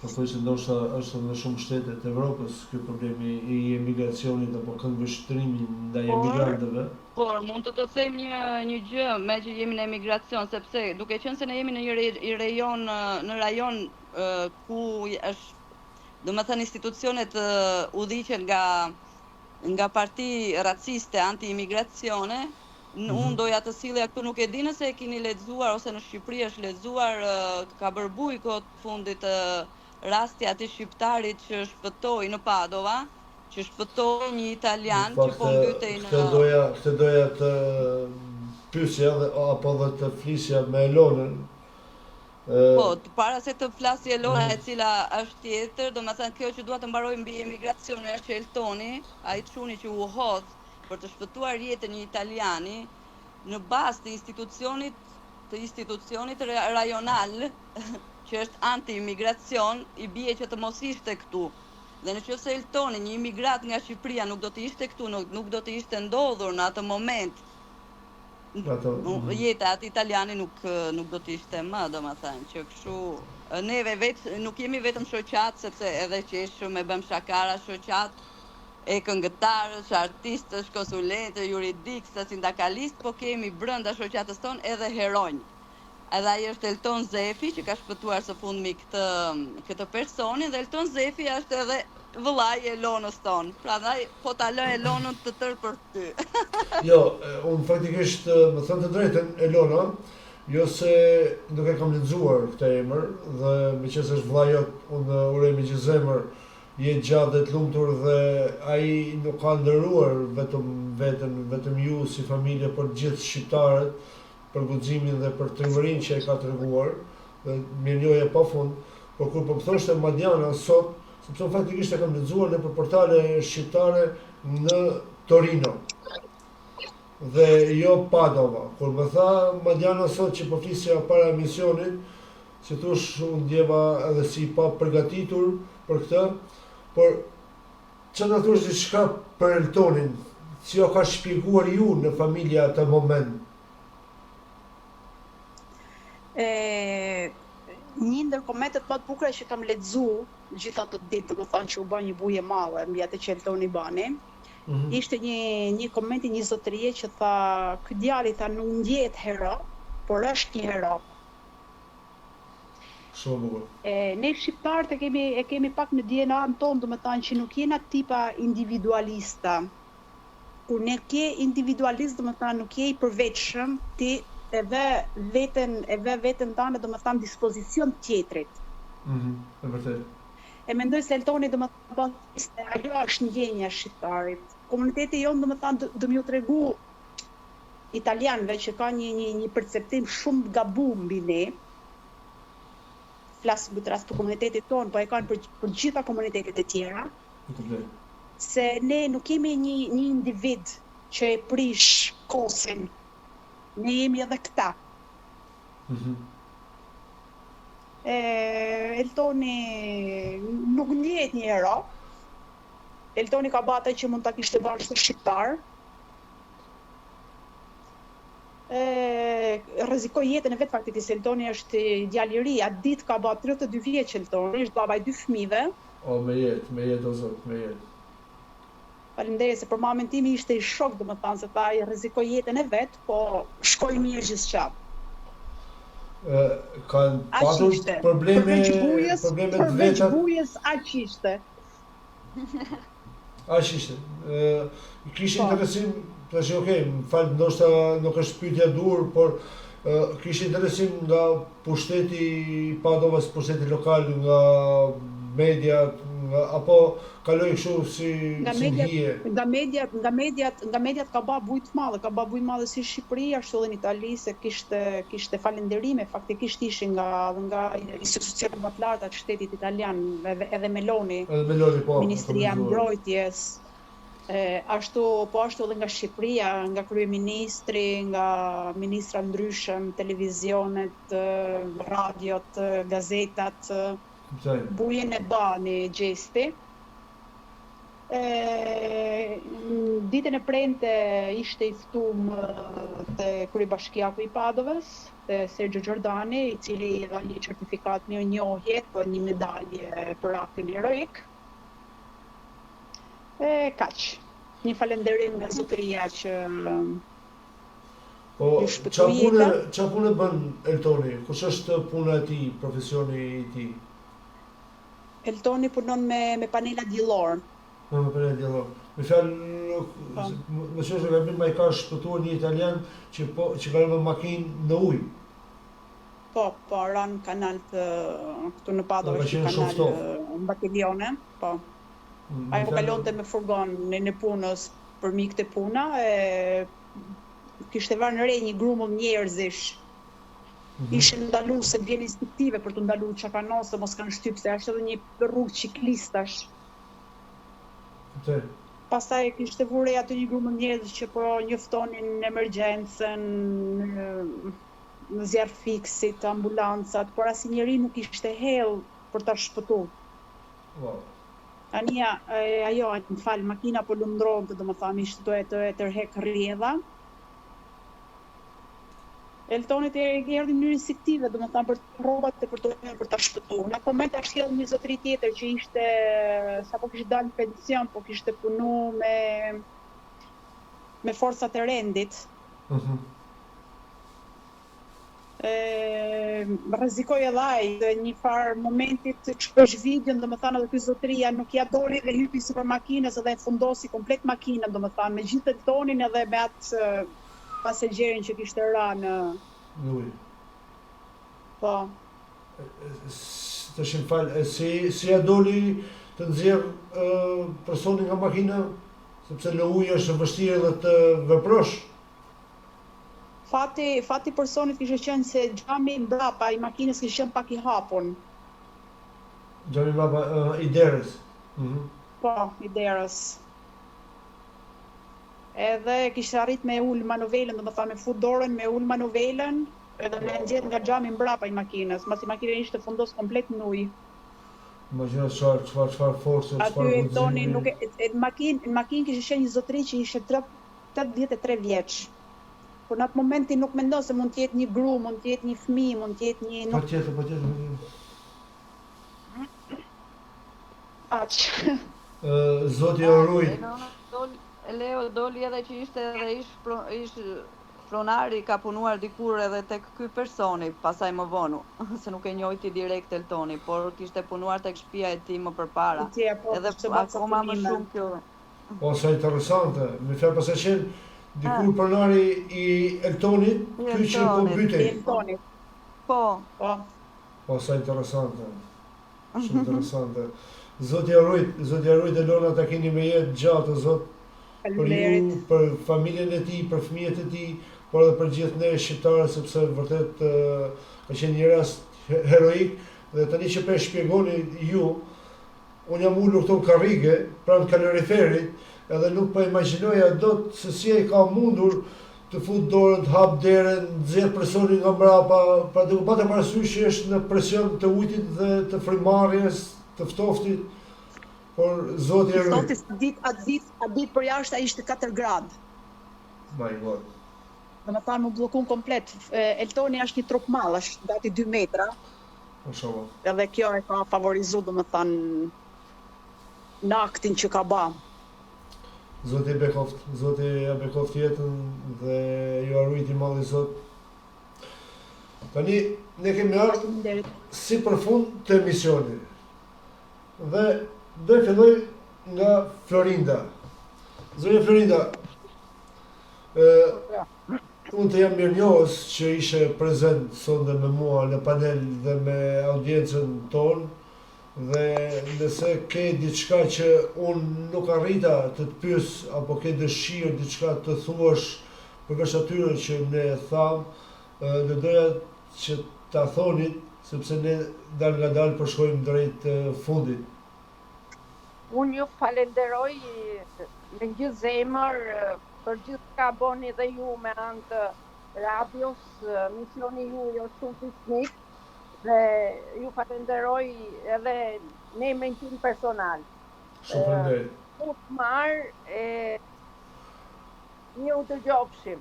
pasoj që ndoshta është në shumë shtete të Evropës ky problemi i emigracionit apo këndvështrimi ndaj emigrantëve. Por mund të them një gjë, me që jemi në emigracion, sepse duke qenë se ne jemi në një rajon ku është, domethënë institucionet udhiqen nga parti raciste anti-imigracione. Unë doja të sillja këtu, nuk e di nëse e keni lexuar ose në Shqipëri është lexuar, ka bërë bujkot fundit rasti atij shqiptarit që shpëtoi në Padova, që shpëtoi një italian që po mbytej në... Këtë doja të pyesja apo dhe të flisja me Elonën. Po, para se të flasë Elona, e cila është tjetër, domethënë kjo që dua të mbaroj mbi emigracionin është që Eltoni, ai çuni që u hodh për të shpëtuar jetën një italiani në bazë të institucionit rajonal që është anti-imigracion, i bie që të mos ishte këtu. Dhe nëse Eltoni, një imigrat nga Shqipëria, nuk do të ishte këtu, nuk do të ishte ndodhur në atë moment, jeta atë italiani nuk do të ishte më, domethënë që kështu neve vetë nuk jemi vetëm shoqat, sepse edhe qeshëm e bëm shakara shoqat e këngëtarësh, artistësh, konsulentë, juridikë, sindakalistë, po kemi brenda shoqatës tonë edhe heronj. Edhe ai është Elton Zefi, që ka shpëtuar së fundmi këtë personin, dhe Elton Zefi është edhe vëllai i Elonës tonë. Prandaj po ta lë Elonën të tërë për ty. Jo, unë faktikisht më thënë të drejtën, Elona, jo se nuk e kam lexuar këtë emër, dhe meqense është vëllai jot, unë uroj me gjithë zemër jetë gjatë dhe të lumtur, dhe ai nuk ka ndëruar vetëm ju si familje, për gjithë shqiptarët, për guximin dhe për trimërinë që e ka treguar, dhe mirënjohje pafund, por kur po më thoshte Madiana sot, sepse unë faktikisht e kam lexuar nëpër portale shqiptare në Torino dhe jo Padova. Kur më tha Madiana sot që po flisja para emisionit, si thosh, unë ndjeva edhe si pa përgatitur për këtë, por që në thosh diçka për Eltonin, si jo ka shpjeguar ju në familja atë moment? Një ndër komentet më të bukura që kam lexuar gjithë ato ditë, domethënë që u bë një buje madhe mbi atë që Eltoni bani, ishte një koment i një zotërie që tha, ky djali tha nuk ndjehet hero, por është një hero. Shumë bukur. Ne shqiptarët e kemi pak në DNA-n tonë, domethënë që nuk jena tipa individualista. Kur ne ke individualist, domethënë nuk je i përveçshëm, ti e ve veten tënde domethënë dispozicion tjetrit. E vërtet. E mendoj se Eltoni domethënë se ajo është ndjenja e shqiptarit. Komuniteti jon domethënë do m'ju tregu italianëve që ka një perceptim shumë të gabuar mbi ne. Flas mbi rast të komunitetit tonë, po e kanë për gjitha komunitetet e tjera. Se ne nuk kemi një individ që e prish kosin. Ne jemi edhe këta. Eltoni nuk ndjehet një hero. Eltoni ka bate që mund ta kishte bërë çdo shqiptar. Rrezikoi jetën e vet faktikisht. Eltoni është djalë i ri, atë ditë ka bërë 32 vjeç Eltoni, është baba i 2 fëmijëve. O, me jetë o zot, me jetë. Faleminderit se për momentin timi ishte i shok, domethënë se ta i rrezikoi jetën e vet, po shkoi mirë gjithçka. Kanë patur probleme të veta. Bujës aq ishte. Aq ishte. Kishte interesim, tash okay, më fal, ndoshta nuk është pyetja dur, por kishte interesim nga pushteti i Padovës, pushteti lokal, nga mediat, apo kaloi kështu si hije? Nga mediat ka ba bujë të madhe, si Shqipëria, ashtu edhe në Itali, se kishte falënderime, faktikisht ishin nga institucionet më të larta të shtetit italian, edhe Meloni, po, Ministria e Mbrojtjes, ashtu edhe nga Shqipëria, nga kryeministri, nga ministra ndryshëm, televizionet, radiot, gazetat, bujën e bani gjesti. Ditën e premte ishte i ftuar te kryebashkiaku i Padovës, te Sergio Giordani, i cili i dha një certifikat mirënjohje për një medalje për aktin heroik. Kaq. Një falënderim nga zotëria që ç'a punë bën Eltoni? Kush është puna e tij, profesioni i tij? Eltoni punon me panela diellor. Me panela diellor. Me fjalë, më shumë gabim ai ka shpëtuar një italian që ka me makinë në ujë. Po, ran kanal këtu në Padovë, kanal Mbakilione, po. Ai po kalonte me furgon në punës për mikë të puna, kishte varë në re një grumull njerëzish. Ishin ndalu se vjen inspektive për të ndaluar çakanosë, mos kanë shtyp se është edhe një rrugë ciklistash. Pastaj kishte vure aty një grumull njerëzish që po njoftonin emergjencën, në zjarr fiksit, ambulancat, por asnjëri nuk ishte hell për ta shpëtuar. Wow. Ania, ajo, më fal, makina po lundronte, domethënë ishte të tërhek rrjedha. Eltoni erdhi në mënyrë instinktive, domethënë për rrobat e për ta shpëtuar. Në moment tash sjell një zotëri tjetër që ishte sapo kishte dalë në pension, po kishte punuar me forcat e rendit. Rrezikoi edhe ai një farë momentit të çposh videon, domethënë edhe ky zotëria nuk ja doli dhe hypi sipër makinës edhe fundosi komplet makinën, domethënë me gjithë Eltonin edhe me atë pasagjerin që kishte rënë në ujë. Po. Tash më fal, si ja doli të nxjerr personin nga makina, sepse në ujë është vështirë edhe të veprosh. Fati personit kishte qenë se xhami mbrapa i makinës kishte qenë pak i hapun. Xhami mbrapa i derës. Po, i derës. Edhe kishte arrit me ul manovelën, domethënë me fut dorën, me ul manovelën, edhe me nxjerr nga xhami mbrapa i makinës, masi makina ishte fundos komplet në ujë. Imagjino çfarë force, çfarë guximi. Aty Eltoni nuk makinë kishte qenë një zotëri që ishte 83 vjeç. Por në atë momenti nuk mendon se mund të jetë një gru, mund të jetë një fëmijë, mund të jetë një Patjetër. Aq. Zoti e ruaj. Leo doli edhe që ishte edhe ish pronari, ka punuar dikur edhe tek ky personi, pasaj më vonë, se nuk e njohiti direkt Eltoni, por kishte punuar tek shtëpia e tij më përpara. Edhe akoma më shumë kjo. Po sa interesante, më fal pasaj qenë dikur pronari i Eltonit, ky që po mbytej. Eltonit. Po. Po sa interesante. Shumë interesante. Zoti e ruaj Elona, ta keni me jetë gjatë, Zot. Për ju, për familjen e tij, për fëmijët e tij, por edhe për gjithë ne shqiptarë, sepse vërtet ka qenë një rast heroik dhe tani që po e shpjegoni ju, unë jam ulur këtu në karrige, pranë kaloriferit, edhe nuk po imagjinoja dot se si ai ka mundur të fut dorën, të hap derën, nxjerr personin nga mbrapa, pra duke patur parasysh që është në presion të ujtit dhe të frymarrjes, të ftoftit. Por Zoti e ruaj. Atë ditë për jashtë ishte 4 gradë. My God. Domethënë më bllokun komplet. Eltoni është një trup mall, është gati 2 metra. Mashallah. Edhe kjo e ka favorizuar domethënë në aktin që ka bë. Zoti ja bekoft jetën dhe ju arrujti malli Zot. Tani ne kemi ardhur si përfund të emisionit. Dhe do të filloj nga Florinda. Zonja Florinda, unë të jam mirënjohës që ishe prezent sot dhe me mua në panel dhe me audiencën tonë, dhe nëse ke diçka që unë nuk arrita të të pyes apo ke dëshirë diçka të thuash përveç atyre që ne thamë, do doja që ta thonit, sepse ne dal nga dal përshkojmë drejt fundit. Unë ju falenderoj me gjithë zemër për gjithë ka boni dhe ju me anë të radios, misioni ju jo shumë fisnik, dhe ju falenderoj edhe ne me tim personal. Shumë falenderoj. Unë marë një u të gjopshim.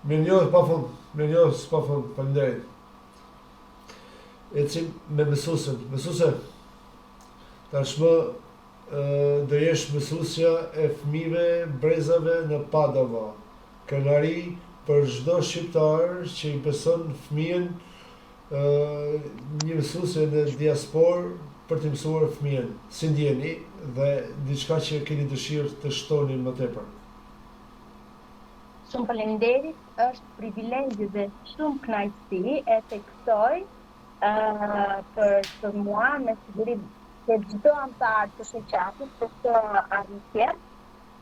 Mirënjohës pa fund, falenderoj. Ecim me mësuesen. Mësuese, tashmë do jesh mësuesja e fëmijëve brezave në Padova. Kënaqëri për çdo shqiptar që i beson fëmijën, një mësuese në diasporë për të mësuar fëmijën. Si ndjeni dhe diçka që keni dëshirë të shtoni më tepër? Shumë faleminderit, është privilegj dhe shumë kënaqësi e theksoj për mua me siguri që çdo antar të shoqatit për këtë arritje.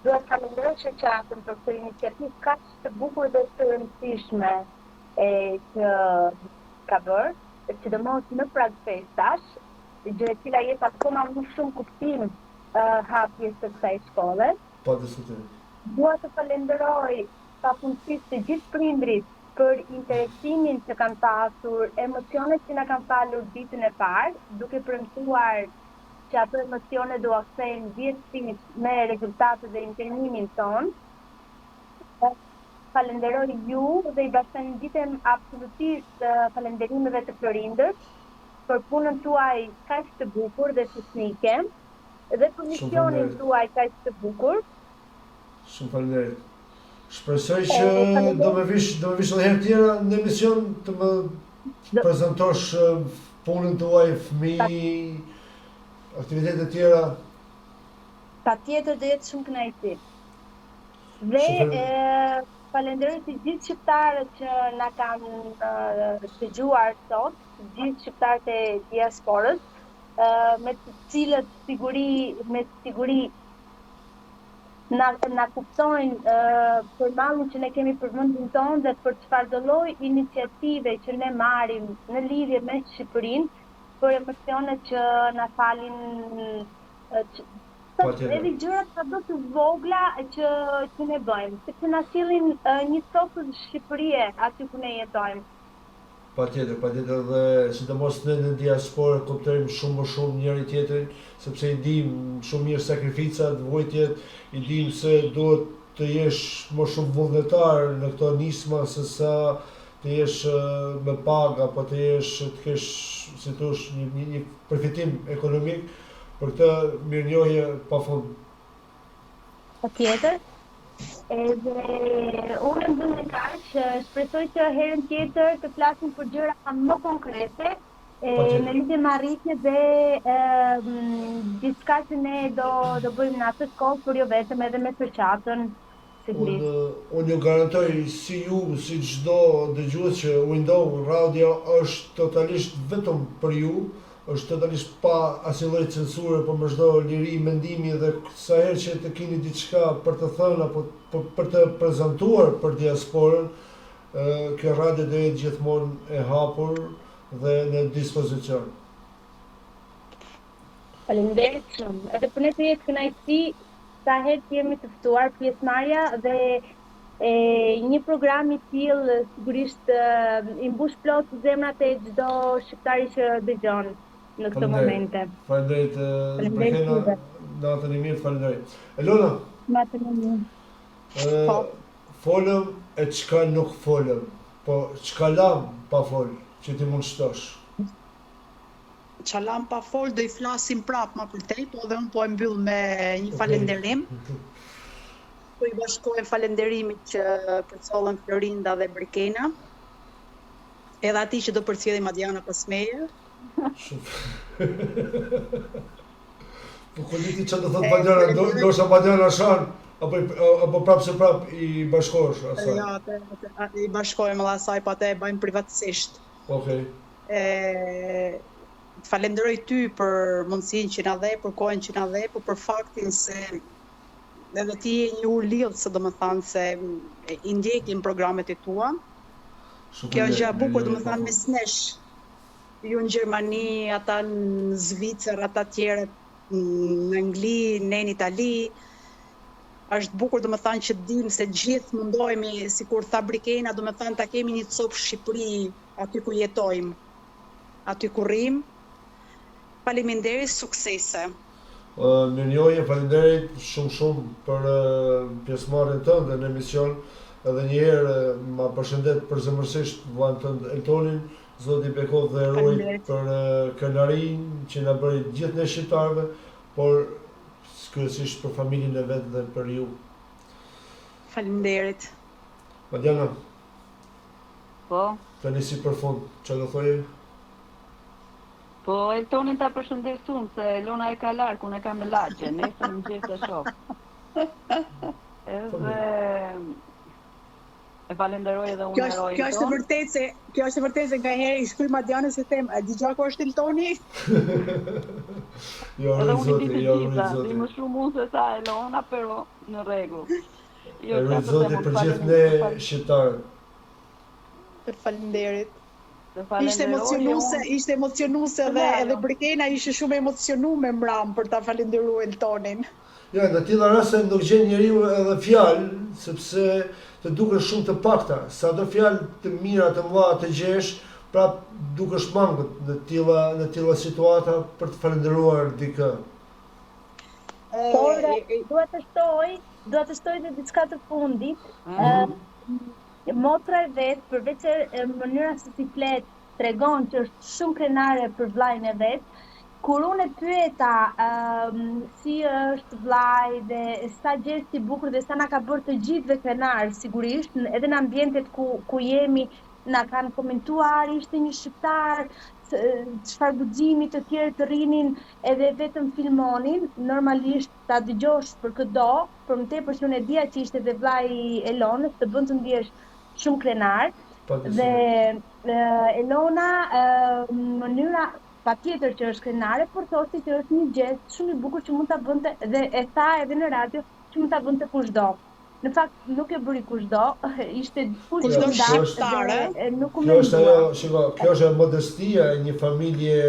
Duhet të falenderoj shoqatin për këtë iniciativë kaq të bukur dhe të rëndësishme që ka bërë, sidomos në prag festash, gjë e cila jep akoma më shumë kuptim hapjes së kësaj shkolle. Pa diskutim. Dua të falenderoj pafundësisht të gjithë prindrit për interesimin që kanë pasur, emocionet që na kanë falur ditën e parë, duke premtuar që ato emocione do a kthejnë vjetësisht me rezultatet dhe internimin ton. Falenderoj ju dhe i bashkëngjitem absolutisht falënderimeve të prindërve për punën tuaj kaq të bukur dhe fisnike dhe për misionin tuaj kaq të bukur. Shumë falenderoj. Shpresoj që do më vish edhe herë tjera në emision të më prezantosh punën tuaj, fëmijë, aktivitete tjera. Patjetër do jetë shumë kënaqësi. Dhe falenderoj të gjithë shqiptarët që na kanë dëgjuar sot, të gjithë shqiptarët e diasporës, me të cilët me siguri na kuptojnë për mallin që ne kemi për vendin tonë dhe për çfarë do lloj iniciative që ne marrim në lidhje me Shqipërinë, për emocionet që na falin edhe gjërat sado të vogla që ne bëjmë, sepse na sillin një softë Shqipërie aty ku ne jetojmë. Patjetër dhe sidomos ne në diasporë kuptojmë shumë më shumë njëri tjetrin, sepse i dim shumë mirë sakrificat, vojtjet, i dim se duhet të jesh më shumë vullnetar në këto nisma se sa të jesh me pagë apo të kesh si thosh një përfitim ekonomik, për këtë mirënjohje pafund. Patjetër. Edhe unë mbylli kaq, shpresoj që herën tjetër të flasim për gjëra më konkrete, në lidhje me arritjet dhe diçka që ne do bëjmë në atë kohë, por jo vetëm edhe me shoqatën sigurisht. Unë ju garantoj si ju, si çdo dëgjues që Window Radio është totalisht vetëm për ju, është totalisht pa asnjë lloj censure, por me çdo liri mendimi dhe sa herë që të keni diçka për të thënë apo për të prezantuar për diasporën, kjo radio do jetë gjithmonë e hapur dhe në dispozicion. Faleminderit shumë. Edhe për ne të jetë kënaqësi sa herë të jemi të ftuar pjesëmarrja dhe një program i tillë sigurisht i mbush plot zemrat e çdo shqiptari që dëgjon në këtë momente. Faleminderit. Natën e mirë, faleminderit. Elona. Natën e mirë. Folëm e çka nuk folëm, po çka lam pa fol, që ti mund shtosh. Çalam pa fol, do I flasim prap më përtej, po dhe unë po e mbyll me një falenderim. Po I bashkohem falënderimit që përcollën Florinda dhe Brikena. Edhe atij që do përcjellim Adriana Pasmeje. Po koliti që do thot Badjana, do shta Badjana Shan, apo prap se prap I bashkohesh asaj? Ja, I bashkohem edhe asaj, po atë e bëjmë privatësisht. Okej. Falenderoj ty për mundësinë që na dhe, për kohën që na dhe, por për faktin se edhe ti je një urlidhës, domethënë se I ndjekim programet e tua. Kjo është gjë e bukur, domethënë mes nesh. Ju në Gjermani, ata në Zvicër, ata tjerë në Angli, ne në Itali. Është bukur domethënë që dim se gjithë mundohemi, sikur tha Brikena, domethënë ta kemi një copë Shqipëri aty ku jetojmë, aty ku rrim. Faleminderit, suksese. Mirënjohje, faleminderit shumë për pjesëmarrjen tënde në emision. Edhe një herë ma përshëndet përzemërsisht vllajën tënd Eltonin, Zoti bekov dhe ruaj për kënaqërinë që na bëri gjithë ne shqiptarëve, por kryesisht për familjen e vet dhe për ju. Faleminderit. Badjana. Po. Tani si përfund, çfarë do thoje? Po Eltonin ta përshëndesun se Elona e ka larg, unë e kam në lagje, nesër mëngjes e shoh. Edhe e falenderoj edhe unë Eltonin. Kjo është e vërtetë se nga herë I shkruaj Madjanës se them, a dëgjoj ku është Eltoni? Jo, Zoti, Di më shumë unë se sa Elona, pero në rregull. Jo, Zoti për gjithë ne shqiptarët. Faleminderit. Ishte emocionuese dhe edhe Brikena ishte shumë emocionuar mbram për ta falendëruar Eltonin. Ja, në tilla raste nuk gjen njeriu edhe fjalë, sepse të duken shumë të pakta. Sado fjalë të mira të mëdha të gjesh, prap dukesh mangët në tilla situata për të falendëruar dikë. Por dua të shtoj dhe diçka të fundit. Motra e vet, përveç mënyra se si flet, tregon që është shumë krenare për vllajën e vet. Kur unë e pyeta si është vllai dhe sa gjest I bukur dhe sa na ka bërë të gjithëve krenar, sigurisht, edhe në ambientet ku jemi, na kanë komentuar, ishte një shqiptar, çfarë guximi të tjerë të rrinin edhe vetëm filmonin, normalisht ta dëgjosh për këdo, për më tepër që unë e dija që ishte dhe vllai Elonës, të bën të ndihesh shumë krenar. Dhe Elona, mënyra patjetër që është krenare, por thoshte që është një gest shumë I bukur që mund ta bënte dhe e tha edhe në radio që mund ta bënte kushdo. Në fakt nuk e bëri kushdo, ishte kushdo shqiptare. Kjo është modestia e një familje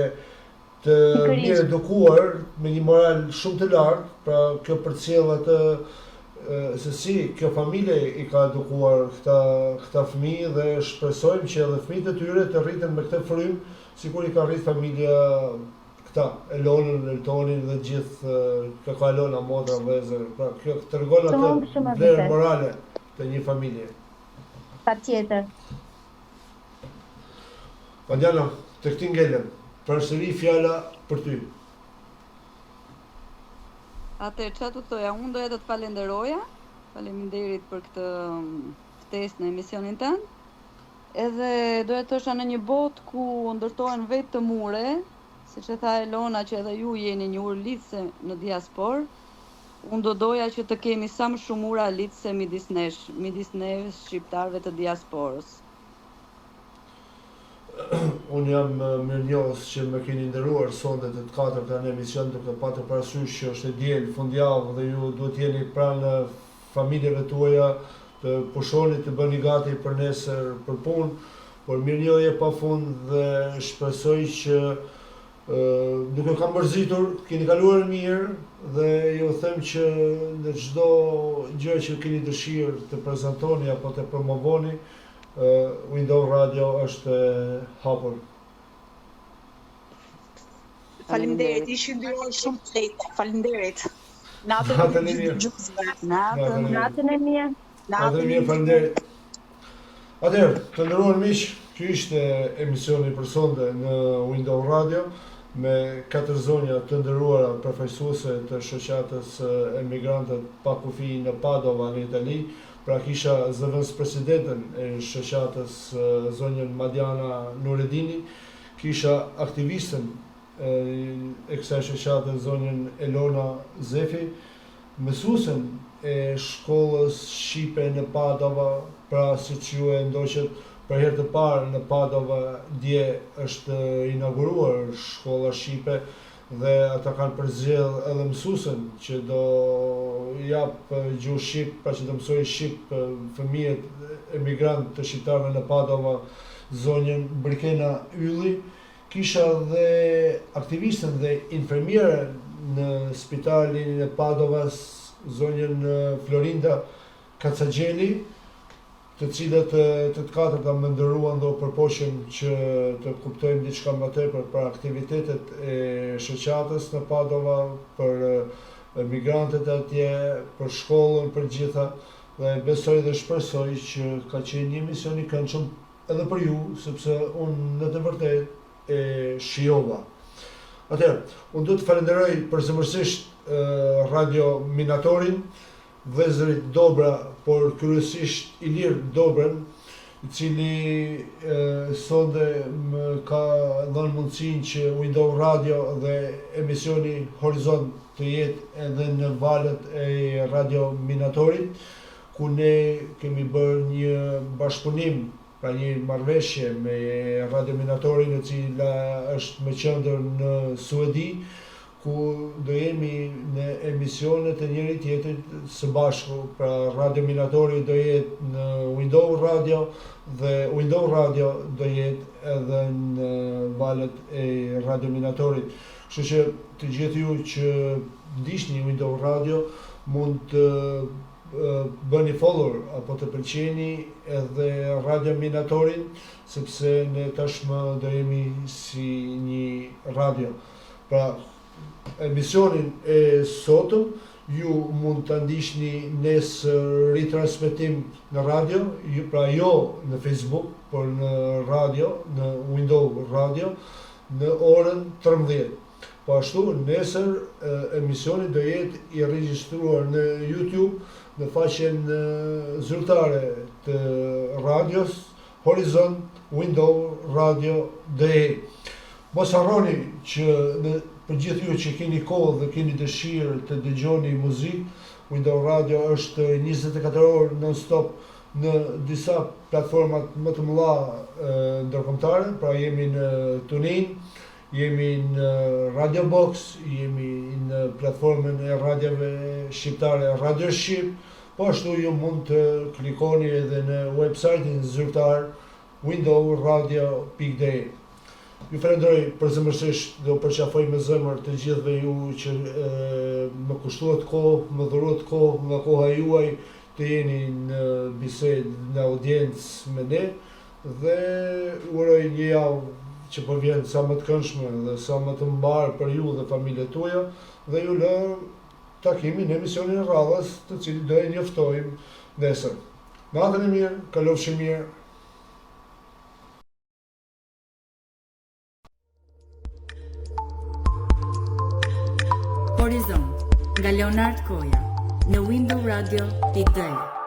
të mirë edukuar me një moral shumë të lartë, pra kjo përcjell atë se si kjo familje I ka edukuar këta fëmijë dhe shpresojmë që edhe fëmijët e tyre të rriten me këtë frym, sikur I ka rrit familja këta, Elonën, Eltonin dhe gjithë ka Elona, motra, vëllezër. Pra kjo tregon atë vlerën morale të një familje. Patjetër. Badjana, tek ti ngelem, përsëri fjala për ty. Atëherë, çfarë të thoja, unë doja të të falenderoja, faleminderit për këtë ftesë në emisionin tënd. Edhe doja të thosha në një botë ku ndërtohen vetë të mure, siç e tha Elona që edhe ju jeni një urlidhse në diasporë, unë doja që të kemi sa më shumë ura lidhse midis neve shqiptarëve të diasporës. Unë jam mirënjohës që më keni nderuar sonte të katërta në emision, duke patur parasysh që është e diel, fundjavë dhe ju duhet jeni pranë familjeve tuaja, të pushoni, të bëni gati për nesër për punë, por mirënjohje pafund dhe shpresoj që duke kam mërzitur, keni kaluar mirë dhe ju them që në çdo gjë që keni dëshirë të prezantoni apo të promovoni, Window Radio është hapur. Faleminderit, ishin 2 orë shumë të lehta. Faleminderit. Natën e mirë. Natën e mirë. Natën e mirë, faleminderit. Atëherë, të nderuar miq, ky ishte emisioni për sonte në Window Radio me 4 zonja të nderuara përfaqësuese të shoqatës emigrantët pa kufi në Padova në Itali. Pra kisha zëvendës presidenten e shoqatës zonjën Madiana Nureddini, kisha aktivistën e kësaj shoqate zonjën Elona Zefi, mësuesen e shkollës shqipe në Padova, pra siç ju e ndoqët, për herë të parë në Padova dje është inauguruar shkolla shqipe dhe ata kanë përzgjedh edhe mësuesen që do jap gjuhë shqip, pra që do mësojë shqip fëmijët emigrant të shqiptarëve në Padova, zonjën Brikena Ylli. Kisha dhe aktivistën dhe infermierën në spitalin e Padovas, zonjën Florinda Kacagjeli, të cilët të katërta më ndëruan dhe u përpoqën që të kuptojmë diçka më tepër për aktivitetet e shoqatës në Padova, për migrantët atje, për shkollën, për gjitha, dhe besoj dhe shpresoj që ka qenë një mision i këndshëm edhe për ju, sepse unë në të vërtet e shijova. Atëherë, unë du të falenderoj përzemërsisht Radio Minatorin, vëllezërit Dobra, por kryesisht Ilir Dobrën, i cili sonde më ka dhënë mundësinë që Window Radio dhe emisioni Horizont të jetë edhe në valët e Radio Minatorit, ku ne kemi bërë një bashkëpunim, pra një marrëveshje me Radio Minatorin, e cila është me qendër në Suedi, ku do jemi në emisionet e njëri tjetrit së bashku. Pra Radio Minatori do jetë në Window Radio dhe Window Radio do jetë edhe në valët e Radio Minatorit. Kështu që të gjithë ju që ndiqni Window Radio mund të bëni follow apo të pëlqeni edhe Radio Minatorin, sepse ne tashmë do jemi si një radio. Pra emisionin e sotëm ju mund të ndiqni nesër ritransmetim në radio, pra jo në Facebook, por në radio, në Window Radio, në orën 13. Po ashtu, nesër emisioni do jetë i regjistruar në YouTube, në faqen zyrtare të radios, Horizont Window Radio DE. Mos harroni që për gjithë ju që keni kohë dhe keni dëshirë të dëgjoni muzikë, Window Radio është 24 orë non-stop në disa platformat më të mëdha ndërkombëtare, pra jemi në TuneIn, jemi në Radio Box, jemi në platformën e radiove shqiptare Radio Shqip, po ashtu ju mund të klikoni edhe në website-in zyrtar windowradio.de. Ju falenderoj përzemërsisht dhe u përqafoj me zemër të gjithëve ju që më kushtuat kohë, më dhuruat kohë nga koha juaj të jeni në bisedë, në audiencë me ne, dhe uroj një javë që po vjen sa më të këndshme dhe sa më të mbarë për ju dhe familjet tuaja, dhe ju lë takimin në emisionin e radhës, të cilin do e njoftojmë nesër. Natën e mirë, kalofshi mirë. Horizont, nga Leonard Koja, në Window Radio, T'i Dej.